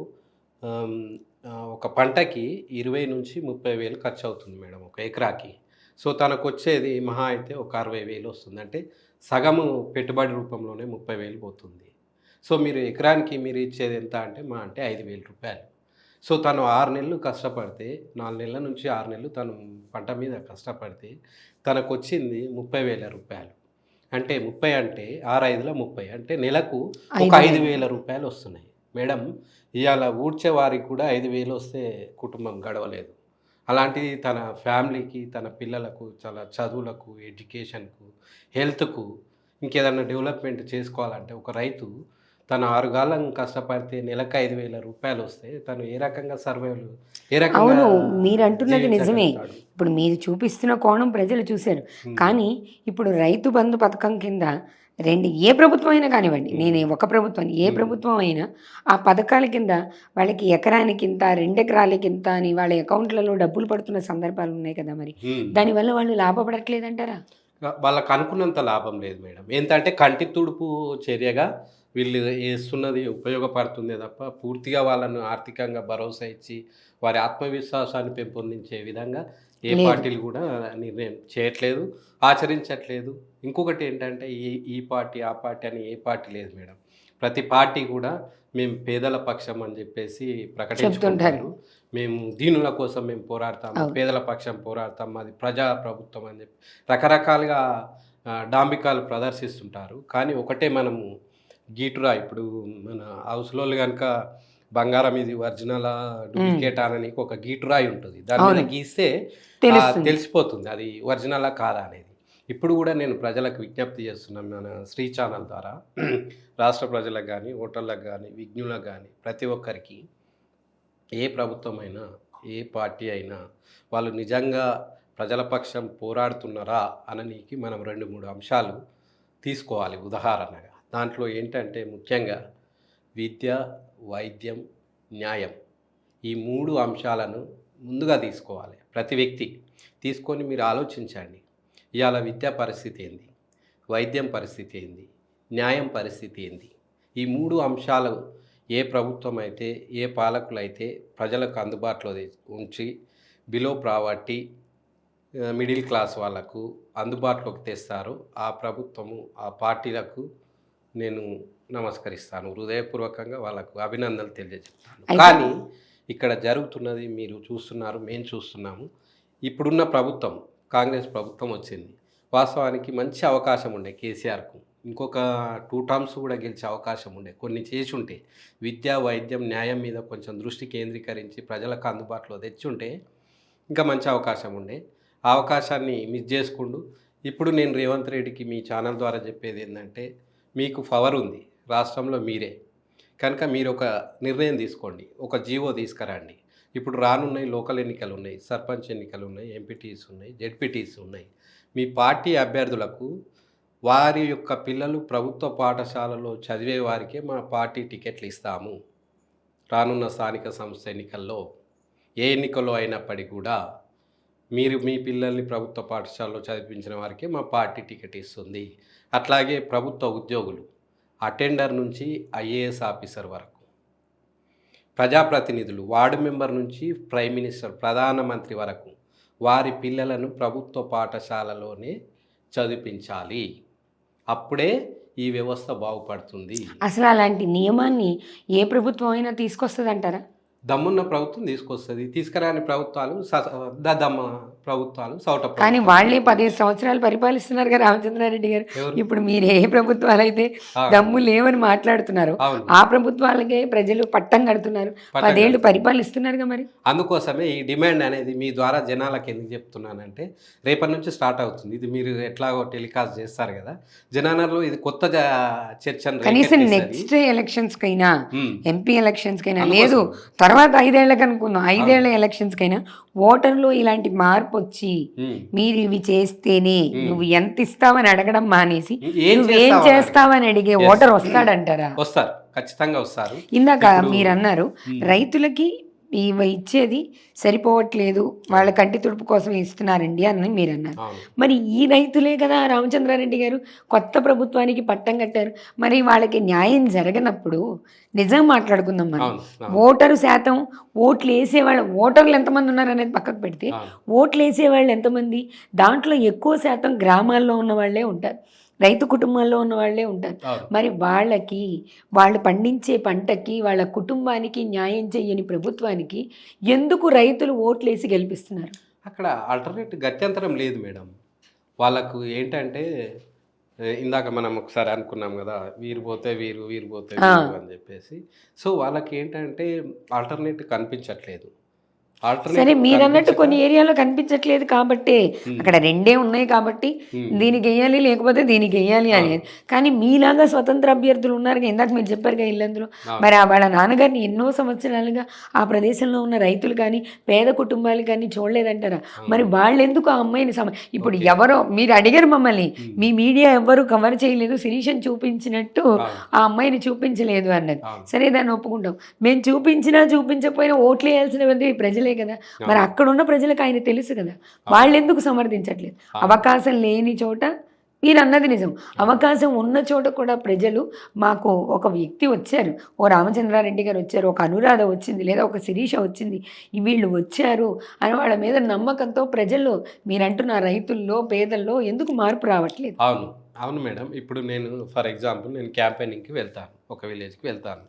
ఒక పంటకి 20 నుంచి 30 వేలు ఖర్చు అవుతుంది మేడం ఒక ఎకరాకి. సో తనకు వచ్చేది మహా అయితే ఒక 60 వేలు వస్తుంది. అంటే సగము పెట్టుబడి రూపంలోనే 30 వేలు పోతుంది. సో మీరు ఎకరానికి మీరు ఇచ్చేది ఎంత అంటే అంటే 5,000 రూపాయలు. సో తను 6 నెలలు కష్టపడితే, 4 నెలల నుంచి 6 నెలలు తను పంట మీద కష్టపడితే తనకు వచ్చింది 30,000 రూపాయలు. అంటే 30 అంటే 6 30 అంటే నెలకు ఒక 5,000 రూపాయలు వస్తున్నాయి మేడం. ఇవాళ ఊడ్చే వారికి కూడా 5,000 వస్తే కుటుంబం గడవలేదు. అలాంటిది తన ఫ్యామిలీకి, తన పిల్లలకు, చాలా చదువులకు, ఎడ్యుకేషన్కు, హెల్త్కు, ఇంకేదన్నా డెవలప్మెంట్ చేసుకోవాలంటే ఒక రైతు తను 6 గాలం కష్టపడితే నెలకు 5,000 రూపాయలు వస్తే తను ఏ రకంగా సర్వైవల్, ఏ రకంగా అవును, మీరు అంటున్నది నిజమే. జీవించగలుగుతాడు? ఇప్పుడు మీరు చూపిస్తున్న కోణం ప్రజలు చూశారు. కానీ ఇప్పుడు రైతు బంధు పథకం కింద ఏ ప్రభుత్వం అయినా కానివ్వండి, నేను ఒక ప్రభుత్వం, ఏ ప్రభుత్వం అయినా ఆ పథకాల కింద వాళ్ళకి ఎకరానికి ఇంత, 2 ఎకరాలకి ఇంత అని వాళ్ళ అకౌంట్లలో డబ్బులు పడుతున్న సందర్భాలు ఉన్నాయి కదా. మరి దానివల్ల వాళ్ళు లాభపడట్లేదంటారా? వాళ్ళకు అనుకున్నంత లాభం లేదు మేడం. ఏంటంటే కంటి తుడుపు చర్యగా వీళ్ళు వేస్తున్నది ఉపయోగపడుతుందే తప్ప పూర్తిగా వాళ్ళను ఆర్థికంగా భరోసా ఇచ్చి వారి ఆత్మవిశ్వాసాన్ని పెంపొందించే విధంగా ఏ పార్టీలు కూడా నిర్ణయం చేయట్లేదు, ఆచరించట్లేదు. ఇంకొకటి ఏంటంటే ఈ పార్టీ ఆ పార్టీ అని ఏ పార్టీ లేదు మేడం. ప్రతి పార్టీ కూడా మేము పేదల పక్షం అని చెప్పేసి ప్రకటించుకుంటారు. మేము దీనుల కోసం మేము పోరాడతాము, పేదల పక్షం పోరాడతాం, అది ప్రజా ప్రభుత్వం అని చెప్పి రకరకాలుగా డాంబికాలు ప్రదర్శిస్తుంటారు. కానీ ఒకటే మనము గీటురా, ఇప్పుడు మన హౌస్లో కనుక బంగారం ఇది ఒరిజినల్ డూప్లికేట్ అని ఒక గీటురాయి ఉంటుంది, దాని మీద అవును. గీస్తే తెలుస్తుంది. తెలిసిపోతుంది అది ఒరిజినలా కాదా అనేది. ఇప్పుడు కూడా నేను ప్రజలకు విజ్ఞప్తి చేస్తున్నాను మన శ్రీ ఛానల్ ద్వారా రాష్ట్ర ప్రజలకు కానీ, ఓటర్లకు కానీ, విజ్ఞులకు కానీ, ప్రతి ఒక్కరికి ఏ ప్రభుత్వమైనా ఏ పార్టీ అయినా వాళ్ళు నిజంగా ప్రజల పక్షం పోరాడుతున్నారా అననీకి మనం 2-3 అంశాలు తీసుకోవాలి ఉదాహరణగా. దాంట్లో ఏంటంటే ముఖ్యంగా విద్య, వైద్యం, న్యాయం, ఈ 3 అంశాలను ముందుగా తీసుకోవాలి. ప్రతి వ్యక్తి తీసుకొని మీరు ఆలోచించండి, ఇవాళ విద్యా పరిస్థితి ఏంది, వైద్యం పరిస్థితి ఏంది, న్యాయం పరిస్థితి ఏంది. ఈ 3 అంశాలు ఏ ప్రభుత్వం అయితే, ఏ పాలకులైతే ప్రజలకు అందుబాటులో ఉంచి బిలో ప్రావర్టీ మిడిల్ క్లాస్ వాళ్ళకు అందుబాటులోకి తెస్తారో ఆ ప్రభుత్వము, ఆ పార్టీలకు నేను నమస్కరిస్తాను, హృదయపూర్వకంగా వాళ్ళకు అభినందనలు తెలియజేస్తాను. కానీ ఇక్కడ జరుగుతున్నది మీరు చూస్తున్నారు, మేము చూస్తున్నాము. ఇప్పుడున్న ప్రభుత్వం కాంగ్రెస్ ప్రభుత్వం వచ్చింది, వాస్తవానికి మంచి అవకాశం ఉండే కేసీఆర్కు, ఇంకొక 2 టర్మ్స్ కూడా గెలిచే అవకాశం ఉండే. కొన్ని చేసి ఉంటే విద్య, వైద్యం, న్యాయం మీద కొంచెం దృష్టి కేంద్రీకరించి ప్రజలకు అందుబాటులో తెచ్చుంటే ఇంకా మంచి అవకాశం ఉండే. ఆ అవకాశాన్ని మిస్ చేసుకుంటూ ఇప్పుడు నేను రేవంత్ రెడ్డికి మీ ఛానల్ ద్వారా చెప్పేది ఏంటంటే, మీకు పవర్ ఉంది రాష్ట్రంలో, మీరే కనుక మీరు ఒక నిర్ణయం తీసుకోండి, ఒక జీవో తీసుకురండి. ఇప్పుడు రానున్నాయి లోకల్ ఎన్నికలు ఉన్నాయి, సర్పంచ్ ఎన్నికలు ఉన్నాయి, ఎంపీటీస్ ఉన్నాయి, జెడ్పీటీస్ ఉన్నాయి. మీ పార్టీ అభ్యర్థులకు వారి యొక్క పిల్లలు ప్రభుత్వ పాఠశాలలో చదివే వారికే మా పార్టీ టికెట్లు ఇస్తాము. రానున్న స్థానిక సంస్థ ఎన్నికల్లో ఏ ఎన్నికల్లో అయినప్పటికీ కూడా మీరు మీ పిల్లల్ని ప్రభుత్వ పాఠశాలలో చదివించిన వారికే మా పార్టీ టికెట్ ఇస్తుంది. అట్లాగే ప్రభుత్వ ఉద్యోగులు అటెండర్ నుంచి ఐఏఎస్ ఆఫీసర్ వరకు, ప్రజాప్రతినిధులు వార్డు మెంబర్ నుంచి ప్రైమ్ మినిస్టర్, ప్రధానమంత్రి వరకు వారి పిల్లలను ప్రభుత్వ పాఠశాలలోనే చదివించాలి. అప్పుడే ఈ వ్యవస్థ బాగుపడుతుంది. అసలు అలాంటి నియమాన్ని ఏ ప్రభుత్వం అయినా తీసుకొస్తుంది అంటారా? దమ్మున్న ప్రభుత్వం తీసుకొస్తుంది, తీసుకురాని ప్రభుత్వాలు దమ్మ ప్రభుత్వాలు, సౌట కానీ ప్రభుత్వాలు. వాళ్ళే 15 సంవత్సరాలు పరిపాలిస్తున్నారు కదా రామచంద్రారెడ్డి గారు. ఎవరు? ఇప్పుడు మీరు ఏ ప్రభుత్వాలు అయితే దమ్ము లేవని మాట్లాడుతున్నారు, అవును. ఆ ప్రభుత్వాలకే ప్రజలు పట్టం కడుతున్నారు, 10 ఏళ్ళు పరిపాలిస్తున్నారుగా. మరి అందుకోసమే ఈ డిమాండ్ అనేది మీ ద్వారా జనాలకు ఎందుకు చెప్తున్నానంటే, రేపటి నుంచి స్టార్ట్ అవుతుంది. ఇది మీరు ఎట్లాగో టెలికాస్ట్ చేస్తారు కదా జనాలలో, ఇది కొత్త చర్చను కనీసం రేకెత్తిస్తుంది. నెక్స్ట్ ఎలక్షన్స్ కైనా, ఉమ్. ఎంపీ ఎలక్షన్స్ కైనా, అందుకోసం. లేదు తర్వాత 5 ఏళ్ళకి అనుకుందాం, 5 ఏళ్ల ఎలక్షన్స్ కైనా ఓటర్లో ఇలాంటి మార్పు వచ్చి ఉమ్. మీరు ఇవి చేస్తేనే నువ్వు ఎంత ఇస్తావని అడగడం మానేసి ఏం నువ్వేం చేస్తావని చేస్తావని అడిగే Yes. ఓటర్ వస్తాడంటారా? వస్తారు, ఖచ్చితంగా వస్తారు. ఇందాక ఇప్పుడు- మీరు అన్నారు రైతులకి ఇవి ఇచ్చేది సరిపోవట్లేదు, వాళ్ళ కంటి తుడుపు కోసం ఇస్తున్నారండి అని మీరు అన్నారు. అవును. మరి ఈ రైతులే కదా రామచంద్రారెడ్డి గారు కొత్త ప్రభుత్వానికి పట్టం కట్టారు. మరి వాళ్ళకి న్యాయం జరగనప్పుడు నిజం మాట్లాడుకుందాం మనం. అవును. అవును. ఓటరు శాతం, ఓట్లు వేసేవాళ్ళు, ఓటర్లు ఎంతమంది ఉన్నారు అనేది పక్కకు పెడితే అవును. ఓట్లు వేసేవాళ్ళు ఎంతమంది, దాంట్లో ఎక్కువ శాతం గ్రామాల్లో ఉన్న వాళ్ళే ఉంటారు, రైతు కుటుంబాల్లో ఉన్న వాళ్ళే ఉంటారు. అవును. మరి వాళ్ళకి, వాళ్ళు పండించే పంటకి, వాళ్ళ కుటుంబానికి న్యాయం చేయని ప్రభుత్వానికి ఎందుకు రైతులు ఓట్లేసి గెలిపిస్తున్నారు? అక్కడ ఆల్టర్నేట్ గత్యంతరం లేదు మేడం. వాళ్ళకు ఏంటంటే ఇందాక మనం ఒకసారి అనుకున్నాం కదా, వీరు పోతే వీరు, వీరు పోతే వీరు అని చెప్పేసి. సో వాళ్ళకి ఏంటంటే ఆల్టర్నేట్ కనిపించట్లేదు. సరే, మీరు అన్నట్టు కొన్ని ఏరియాలో కనిపించట్లేదు కాబట్టి, అక్కడ రెండే ఉన్నాయి కాబట్టి దీనికి వేయాలి లేకపోతే దీనికి వేయాలి అనేది. కానీ మీలాగా స్వతంత్ర అభ్యర్థులు ఉన్నారు, ఇందాక మీరు చెప్పారుగా ఇల్లందులో. మరి వాళ్ళ నాన్నగారిని ఎన్నో సంవత్సరాలుగా ఆ ప్రదేశంలో ఉన్న రైతులు కానీ, పేద కుటుంబాలు కానీ చూడలేదంటారా? మరి వాళ్ళు ఎందుకు ఆ అమ్మాయిని ఇప్పుడు ఎవరో మీరు అడిగారు మమ్మల్ని, మీ మీడియా ఎవ్వరు కవర్ చేయలేదు, శిరీషను చూపించినట్టు ఆ అమ్మాయిని చూపించలేదు అన్నది. సరే, దాన్ని ఒప్పుకుంటాం. మేము చూపించినా చూపించకపోయినా ఓట్లు వేయాల్సినది ప్రజలే కదా. మరి అక్కడ ఉన్న ప్రజలకు ఆయన తెలుసు కదా, వాళ్ళు ఎందుకు సమర్థించట్లేదు? అవకాశం లేని చోట, మీరు అన్నది నిజం, అవకాశం ఉన్న చోట కూడా ప్రజలు, మాకు ఒక వ్యక్తి వచ్చారు, ఓ రామచంద్రారెడ్డి గారు వచ్చారు, ఒక అనురాధ వచ్చింది, లేదా ఒక శిరీష వచ్చింది, వీళ్ళు వచ్చారు అని వాళ్ళ మీద నమ్మకంతో ప్రజల్లో, మీరంటున్న రైతుల్లో, పేదల్లో ఎందుకు మార్పు రావట్లేదు? అవును. అవును మేడం. ఇప్పుడు నేను ఫర్ ఎగ్జాంపుల్ నేను క్యాంపెయినింగ్కి వెళ్తాను, ఒక విలేజ్కి వెళ్తాను.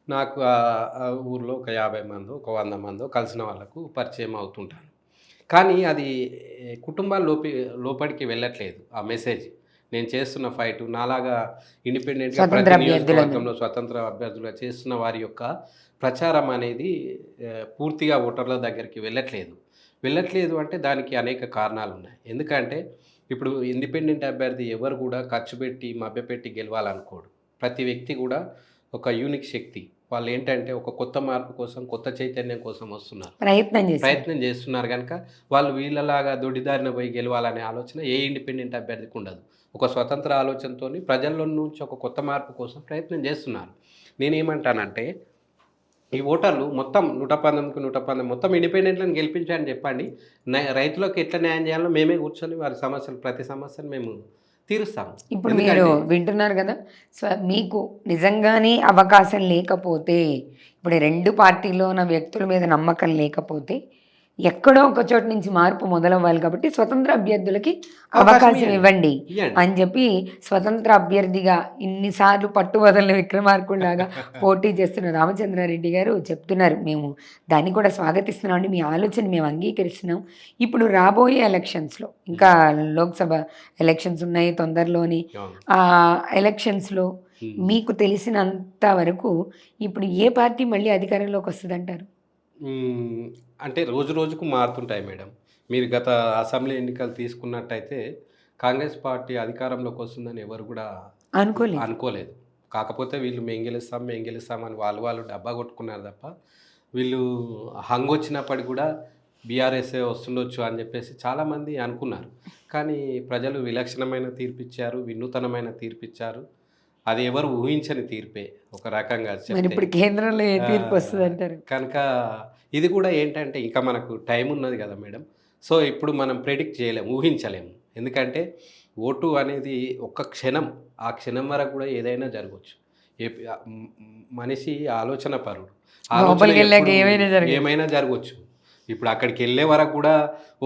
నాకు ఆ ఊర్లో ఒక 50 మందో, ఒక 100 మందో కలిసిన వాళ్ళకు పరిచయం అవుతుంటాను. కానీ అది కుటుంబాల లోపలికి వెళ్ళట్లేదు ఆ మెసేజ్. నేను చేస్తున్న ఫైట్ నాలాగా ఇండిపెండెంట్గా స్వతంత్ర ప్రతి అభ్యర్థులను. నియోజకవర్గంలో స్వతంత్ర అభ్యర్థులుగా చేస్తున్న వారి యొక్క ప్రచారం అనేది పూర్తిగా ఓటర్ల దగ్గరికి వెళ్ళట్లేదు అంటే దానికి అనేక కారణాలు ఉన్నాయి. ఎందుకంటే ఇప్పుడు ఇండిపెండెంట్ అభ్యర్థి ఎవరు కూడా ఖర్చు పెట్టి మభ్యపెట్టి గెలవాలనుకోడు. ప్రతి వ్యక్తి కూడా ఒక యూనిక్ శక్తి. వాళ్ళు ఏంటంటే ఒక కొత్త మార్పు కోసం, కొత్త చైతన్యం కోసం వస్తున్నారు, ప్రయత్నం చేస్తున్నారు కనుక వాళ్ళు వీళ్ళలాగా దొడ్డిదారిన పోయి గెలవాలనే ఆలోచన ఏ ఇండిపెండెంట్ అభ్యర్థికి ఉండదు. ఒక స్వతంత్ర ఆలోచనతో ప్రజల్లో నుంచి ఒక కొత్త మార్పు కోసం ప్రయత్నం చేస్తున్నారు. నేనేమంటానంటే ఈ ఓటర్లు మొత్తం 119 మొత్తం ఇండిపెండెంట్లను గెలిపించాలని చెప్పండి. రైతులకు ఎట్లా న్యాయం చేయాలో మేమే కూర్చొని వారి సమస్యలు ప్రతి సమస్యను మేము తీరుస్తాము. ఇప్పుడు మీరు వింటున్నారు కదా, మీకు నిజంగానే అవకాశం లేకపోతే, ఇప్పుడు 2 పార్టీలో ఉన్న వ్యక్తుల మీద నమ్మకం లేకపోతే ఎక్కడో ఒక చోట నుంచి మార్పు మొదలవ్వాలి కాబట్టి స్వతంత్ర అభ్యర్థులకి అవకాశం ఇవ్వండి అని చెప్పి స్వతంత్ర అభ్యర్థిగా ఇన్నిసార్లు పట్టువదలని విక్రమార్కుల్లాగా పోటీ చేస్తున్న రామచంద్రారెడ్డి గారు చెప్తున్నారు. మేము దాన్ని కూడా స్వాగతిస్తున్నాం, మీ ఆలోచన మేము అంగీకరిస్తున్నాం. ఇప్పుడు రాబోయే ఎలక్షన్స్లో, ఇంకా లోక్సభ ఎలక్షన్స్ ఉన్నాయి తొందరలోని, ఆ ఎలక్షన్స్లో మీకు తెలిసినంత వరకు ఇప్పుడు ఏ పార్టీ మళ్ళీ అధికారంలోకి వస్తుంది అంటారు? అంటే రోజు రోజుకు మారుతుంటాయి మేడం. మీరు గత అసెంబ్లీ ఎన్నికలు తీసుకున్నట్టయితే కాంగ్రెస్ పార్టీ అధికారంలోకి వస్తుందని ఎవరు కూడా అనుకోలేదు. కాకపోతే వీళ్ళు మేము గెలుస్తాం అని వాళ్ళు డబ్బా కొట్టుకున్నారు తప్ప వీళ్ళు హంగ్ వచ్చినప్పటికి కూడా బీఆర్ఎస్ఏ వస్తుండొచ్చు అని చెప్పేసి చాలామంది అనుకున్నారు. కానీ ప్రజలు విలక్షణమైన తీర్పిచ్చారు, వినూతనమైన తీర్పిచ్చారు. అది ఎవరు ఊహించని తీర్పే ఒక రకంగా ఇప్పుడు కేంద్రంలో ఏ తీర్పు వస్తుంది అంటారు. కనుక ఇది కూడా ఏంటంటే ఇంకా మనకు టైం ఉన్నది కదా మేడం. సో ఇప్పుడు మనం ప్రెడిక్ట్ చేయలేము, ఊహించలేము. ఎందుకంటే ఓటు అనేది ఒక్క క్షణం, ఆ క్షణం వరకు కూడా ఏదైనా జరగవచ్చు. మనిషి ఆలోచన పరుడు, ఏమైనా జరగవచ్చు. ఇప్పుడు అక్కడికి వెళ్ళే వరకు కూడా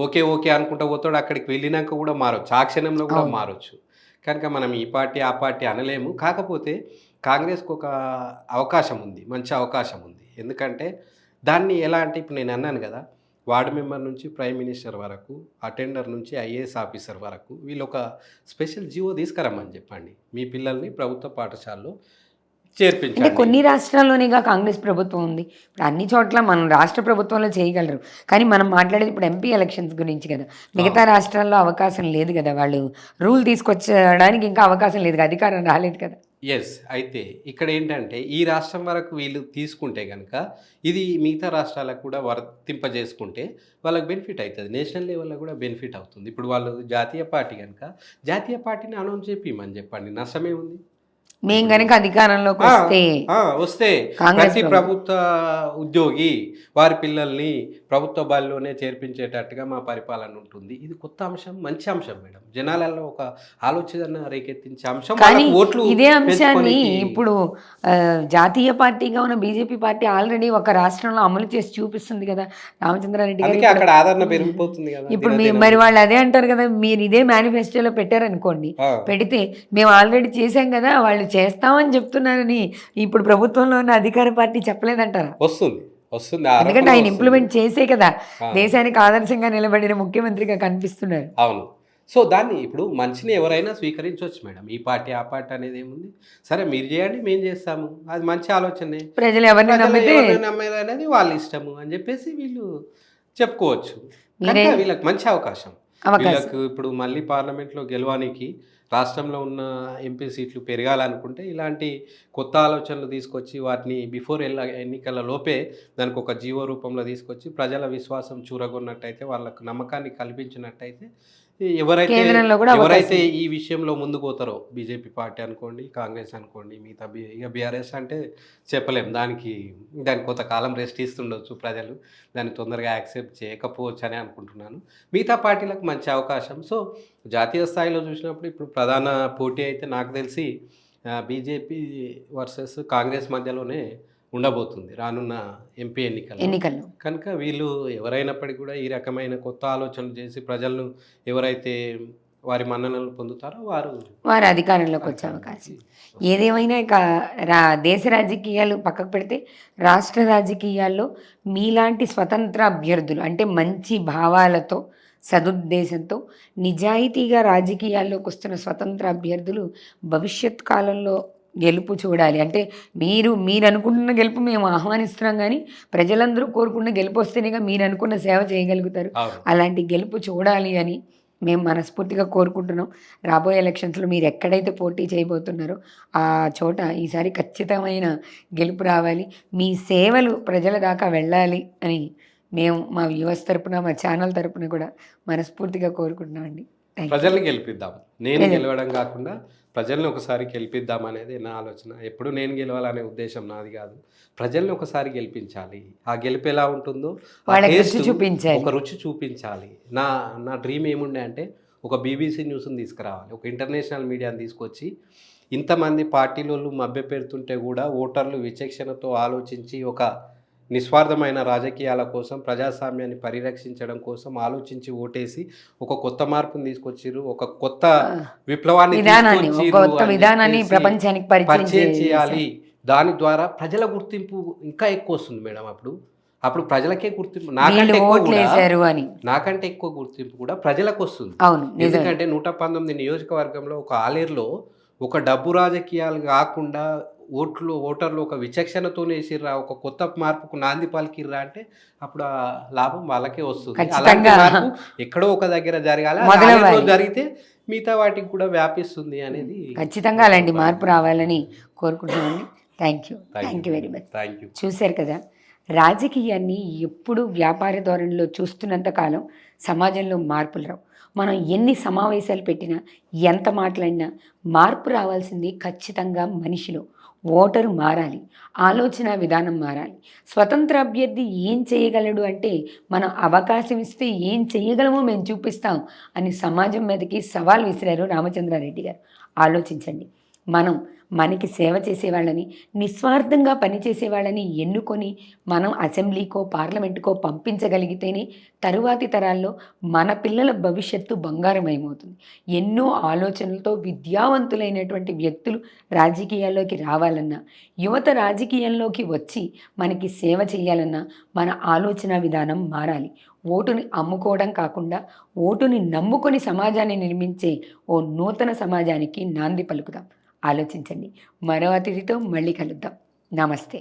ఓకే అనుకుంటూ పోతాడు, అక్కడికి వెళ్ళినాక కూడా మారవచ్చు, ఆ క్షణంలో కూడా మారవచ్చు. కనుక మనం ఈ పార్టీ ఆ పార్టీ అనలేము. కాకపోతే కాంగ్రెస్కి ఒక అవకాశం ఉంది, మంచి అవకాశం ఉంది. ఎందుకంటే దాన్ని ఎలా అంటే ఇప్పుడు నేను అన్నాను కదా, వార్డు మెంబర్ నుంచి ప్రైమ్ మినిస్టర్ వరకు, అటెండర్ నుంచి ఐఏఎస్ ఆఫీసర్ వరకు వీళ్ళు ఒక స్పెషల్ జీవో తీసుకురమ్మని చెప్పండి. మీ పిల్లల్ని ప్రభుత్వ పాఠశాలలో చేర్పించండి. కొన్ని రాష్ట్రాల్లోనేగా కాంగ్రెస్ ప్రభుత్వం ఉంది. ఇప్పుడు అన్ని చోట్ల మనం రాష్ట్ర ప్రభుత్వంలో చేయగలరు, కానీ మనం మాట్లాడేది ఇప్పుడు ఎంపీ ఎలక్షన్స్ గురించి కదా. మిగతా రాష్ట్రాల్లో అవకాశం లేదు కదా, వాళ్ళు రూల్ తీసుకొచ్చడానికి ఇంకా అవకాశం లేదు, అధికారం రాలేదు కదా. ఎస్, అయితే ఇక్కడ ఏంటంటే ఈ రాష్ట్రం వరకు వీళ్ళు తీసుకుంటే కనుక ఇది మిగతా రాష్ట్రాలకు కూడా వర్తింపజేసుకుంటే వాళ్ళకి బెనిఫిట్ అవుతుంది, నేషనల్ లెవెల్లో కూడా బెనిఫిట్ అవుతుంది. ఇప్పుడు వాళ్ళు జాతీయ పార్టీ కనుక జాతీయ పార్టీని అనౌన్స్ చేయమని చెప్పండి, నష్టమే ఉంది. మేము కనుక అధికారంలోకి వస్తే ప్రతి ప్రభుత్వ ఉద్యోగి వారి పిల్లల్ని ప్రభుత్వ బడిలోనే చేర్పించేటట్టుగా మా పరిపాలన ఉంటుంది. ఇది కొత్త అంశం, మంచి అంశం మేడం. జనాలలో ఒక ఆలోచన రేకెత్తించే అంశం. ఓట్లు ఇదే అంశాన్ని ఇప్పుడు జాతీయ పార్టీగా ఉన్న బీజేపీ పార్టీ ఆల్రెడీ ఒక రాష్ట్రంలో అమలు చేసి చూపిస్తుంది కదా. రామచంద్రారెడ్డి గారు అక్కడ ఆదరణ పెరిగిపోతుంది కదా. ఇప్పుడు మరి వాళ్ళు అదే అంటారు కదా, మీరు ఇదే మేనిఫెస్టోలో పెట్టారనుకోండి, పెడితే మేము ఆల్రెడీ చేసాం కదా, వాళ్ళు చేస్తామని చెప్తున్నారని ఇప్పుడు ప్రభుత్వంలో ఉన్న అధికార పార్టీ చెప్పలేదంటారా? వస్తుంది, ఎందుకంటే ఆయన ఇంప్లిమెంట్ చేసే కదా దేశానికి ఆదర్శంగా నిలబడిన ముఖ్యమంత్రిగా కనిపిస్తున్నారు. అవును. సో దాన్ని ఇప్పుడు మంచిని ఎవరైనా స్వీకరించవచ్చు మేడం. ఈ పార్టీ ఆ పార్టీ అనేది ఏముంది, సరే మీరు చేయండి మేము చేస్తాము, అది మంచి ఆలోచనే. ప్రజలు ఎవరిని నమ్మేది అనేది వాళ్ళ ఇష్టము అని చెప్పేసి వీళ్ళు చెప్పుకోవచ్చు. వీళ్ళకి మంచి అవకాశం. వీళ్ళకు ఇప్పుడు మళ్ళీ పార్లమెంట్లో గెలవడానికి రాష్ట్రంలో ఉన్న ఎంపీ సీట్లు పెరగాలనుకుంటే ఇలాంటి కొత్త ఆలోచనలు తీసుకొచ్చి వాటిని బిఫోర్ ఎన్నికల లోపే దానికి ఒక జీవో రూపంలో తీసుకొచ్చి ప్రజల విశ్వాసం చూరగొన్నట్టయితే, వాళ్ళకు నమ్మకాన్ని కల్పించినట్టయితే, ఎవరైతే ఈ విషయంలో ముందుకు పోతారో, బీజేపీ పార్టీ అనుకోండి, కాంగ్రెస్ అనుకోండి, మిగతా ఇక బీఆర్ఎస్ అంటే చెప్పలేం, దానికి కొంతకాలం రెస్ట్ ఇస్తుండొచ్చు ప్రజలు, దాన్ని తొందరగా యాక్సెప్ట్ చేయకపోవచ్చు అని అనుకుంటున్నాను. మిగతా పార్టీలకు మంచి అవకాశం. సో జాతీయ స్థాయిలో చూసినప్పుడు ఇప్పుడు ప్రధాన పోటీ అయితే నాకు తెలిసి బీజేపీ వర్సెస్ కాంగ్రెస్ మధ్యలోనే ఉండబోతుంది రానున్న ఎంపీ ఎన్నికల్లో. కనుక వీళ్ళు ఎవరైనప్పటికీ కూడా ఈ రకమైన కొత్త ఆలోచనలు చేసి ప్రజలను ఎవరైతే వారి మన్ననలు పొందుతారో వారు అధికారంలోకి వచ్చే అవకాశం. ఏదేమైనా ఇక దేశ రాజకీయాలు పక్కకు పెడితే రాష్ట్ర రాజకీయాల్లో మీలాంటి స్వతంత్ర అభ్యర్థులు, అంటే మంచి భావాలతో సదుద్దేశంతో నిజాయితీగా రాజకీయాల్లోకి వస్తున్న స్వతంత్ర అభ్యర్థులు భవిష్యత్ కాలంలో గెలుపు చూడాలి. అంటే మీరు అనుకుంటున్న గెలుపు మేము ఆహ్వానిస్తున్నాం, కానీ ప్రజలందరూ కోరుకున్న గెలుపు వస్తేనేగా మీరు అనుకున్న సేవ చేయగలుగుతారు. అలాంటి గెలుపు చూడాలి అని మేము మనస్ఫూర్తిగా కోరుకుంటున్నాం. రాబోయే ఎలక్షన్స్లో మీరు ఎక్కడైతే పోటీ చేయబోతున్నారో ఆ చోట ఈసారి ఖచ్చితమైన గెలుపు రావాలి, మీ సేవలు ప్రజల దాకా వెళ్ళాలి అని మేము మా వ్యూవర్స్ తరపున, మా ఛానల్ తరపున కూడా మనస్ఫూర్తిగా కోరుకుంటున్నామండి. ప్రజల్ని గెలిపిద్దాం, నేను గెలవడం కాకుండా ప్రజల్ని ఒకసారి గెలిపిద్దాం అనేది నా ఆలోచన. ఎప్పుడు నేను గెలవాలనే ఉద్దేశం నాది కాదు, ప్రజల్ని ఒకసారి గెలిపించాలి. ఆ గెలుపు ఎలా ఉంటుందో చూపించాలి, ఒక రుచి చూపించాలి. నా డ్రీమ్ ఏముండే అంటే ఒక BBC న్యూస్ని తీసుకురావాలి, ఒక ఇంటర్నేషనల్ మీడియాని తీసుకొచ్చి ఇంతమంది పార్టీలు మభ్యపెడుతుంటే కూడా ఓటర్లు విచక్షణతో ఆలోచించి ఒక నిస్వార్థమైన రాజకీయాల కోసం, ప్రజాస్వామ్యాన్ని పరిరక్షించడం కోసం ఆలోచించి ఓటేసి ఒక కొత్త మార్పుని తీసుకొచ్చిర్రు, ఒక కొత్త విప్లవాన్ని ప్రపంచానికి పరిచయం చేయాలి. దాని ద్వారా ప్రజల గుర్తింపు ఇంకా ఎక్కువ వస్తుంది మేడం. అప్పుడు ప్రజలకే గుర్తింపు, నాకంటే ఎక్కువ గుర్తింపు కూడా ప్రజలకు వస్తుంది. ఎందుకంటే 119 నియోజకవర్గంలో ఒక ఆలేరులో ఒక డబ్బు రాజకీయాలు కాకుండా ఓటర్లు ఒక విచక్షణతోనే వేసిర్రా, ఒక కొత్త మార్పుకు నాంది పలికిర్రా అంటే అప్పుడు ఆ లాభం వాళ్ళకే వస్తుంది. అలాంటి మార్పు ఎక్కడో ఒక దగ్గర జరగాలి, జరిగితే మిగతా వాటికి కూడా వ్యాపిస్తుంది అనేది ఖచ్చితంగా అలాంటి మార్పు రావాలని కోరుకుంటున్నాను. Thank you very much. చూశారు కదా, రాజకీయాన్ని ఎప్పుడు వ్యాపార ధోరణిలో చూస్తున్నంత కాలం సమాజంలో మార్పులు రావు. మనం ఎన్ని సమావేశాలు పెట్టినా, ఎంత మాట్లాడినా మార్పు రావాల్సింది ఖచ్చితంగా మనిషిలో. ఓటరు మారాలి, ఆలోచన విధానం మారాలి. స్వతంత్ర అభ్యర్థి ఏం చేయగలడు అంటే మనం అవకాశం ఇస్తే ఏం చేయగలమో మేము చూపిస్తాం అని సమాజం మీదకి సవాల్ విసిరారు రామచంద్రారెడ్డి గారు. ఆలోచించండి, మనకి సేవ చేసేవాళ్ళని, నిస్వార్థంగా పనిచేసేవాళ్ళని ఎన్నుకొని మనం అసెంబ్లీకో పార్లమెంటుకో పంపించగలిగితేనే తరువాతి తరాల్లో మన పిల్లల భవిష్యత్తు బంగారమయమవుతుంది. ఎన్నో ఆలోచనలతో విద్యావంతులైనటువంటి వ్యక్తులు రాజకీయాల్లోకి రావాలన్నా, యువత రాజకీయంలోకి వచ్చి మనకి సేవ చేయాలన్నా మన ఆలోచన విధానం మారాలి. ఓటుని అమ్ముకోవడం కాకుండా ఓటుని నమ్ముకొని సమాజాన్ని నిర్మించే ఓ నూతన సమాజానికి నాంది పలుకుదాం. ఆలోచించండి. మరో అతిథితో మళ్ళీ కలుద్దాం. నమస్తే.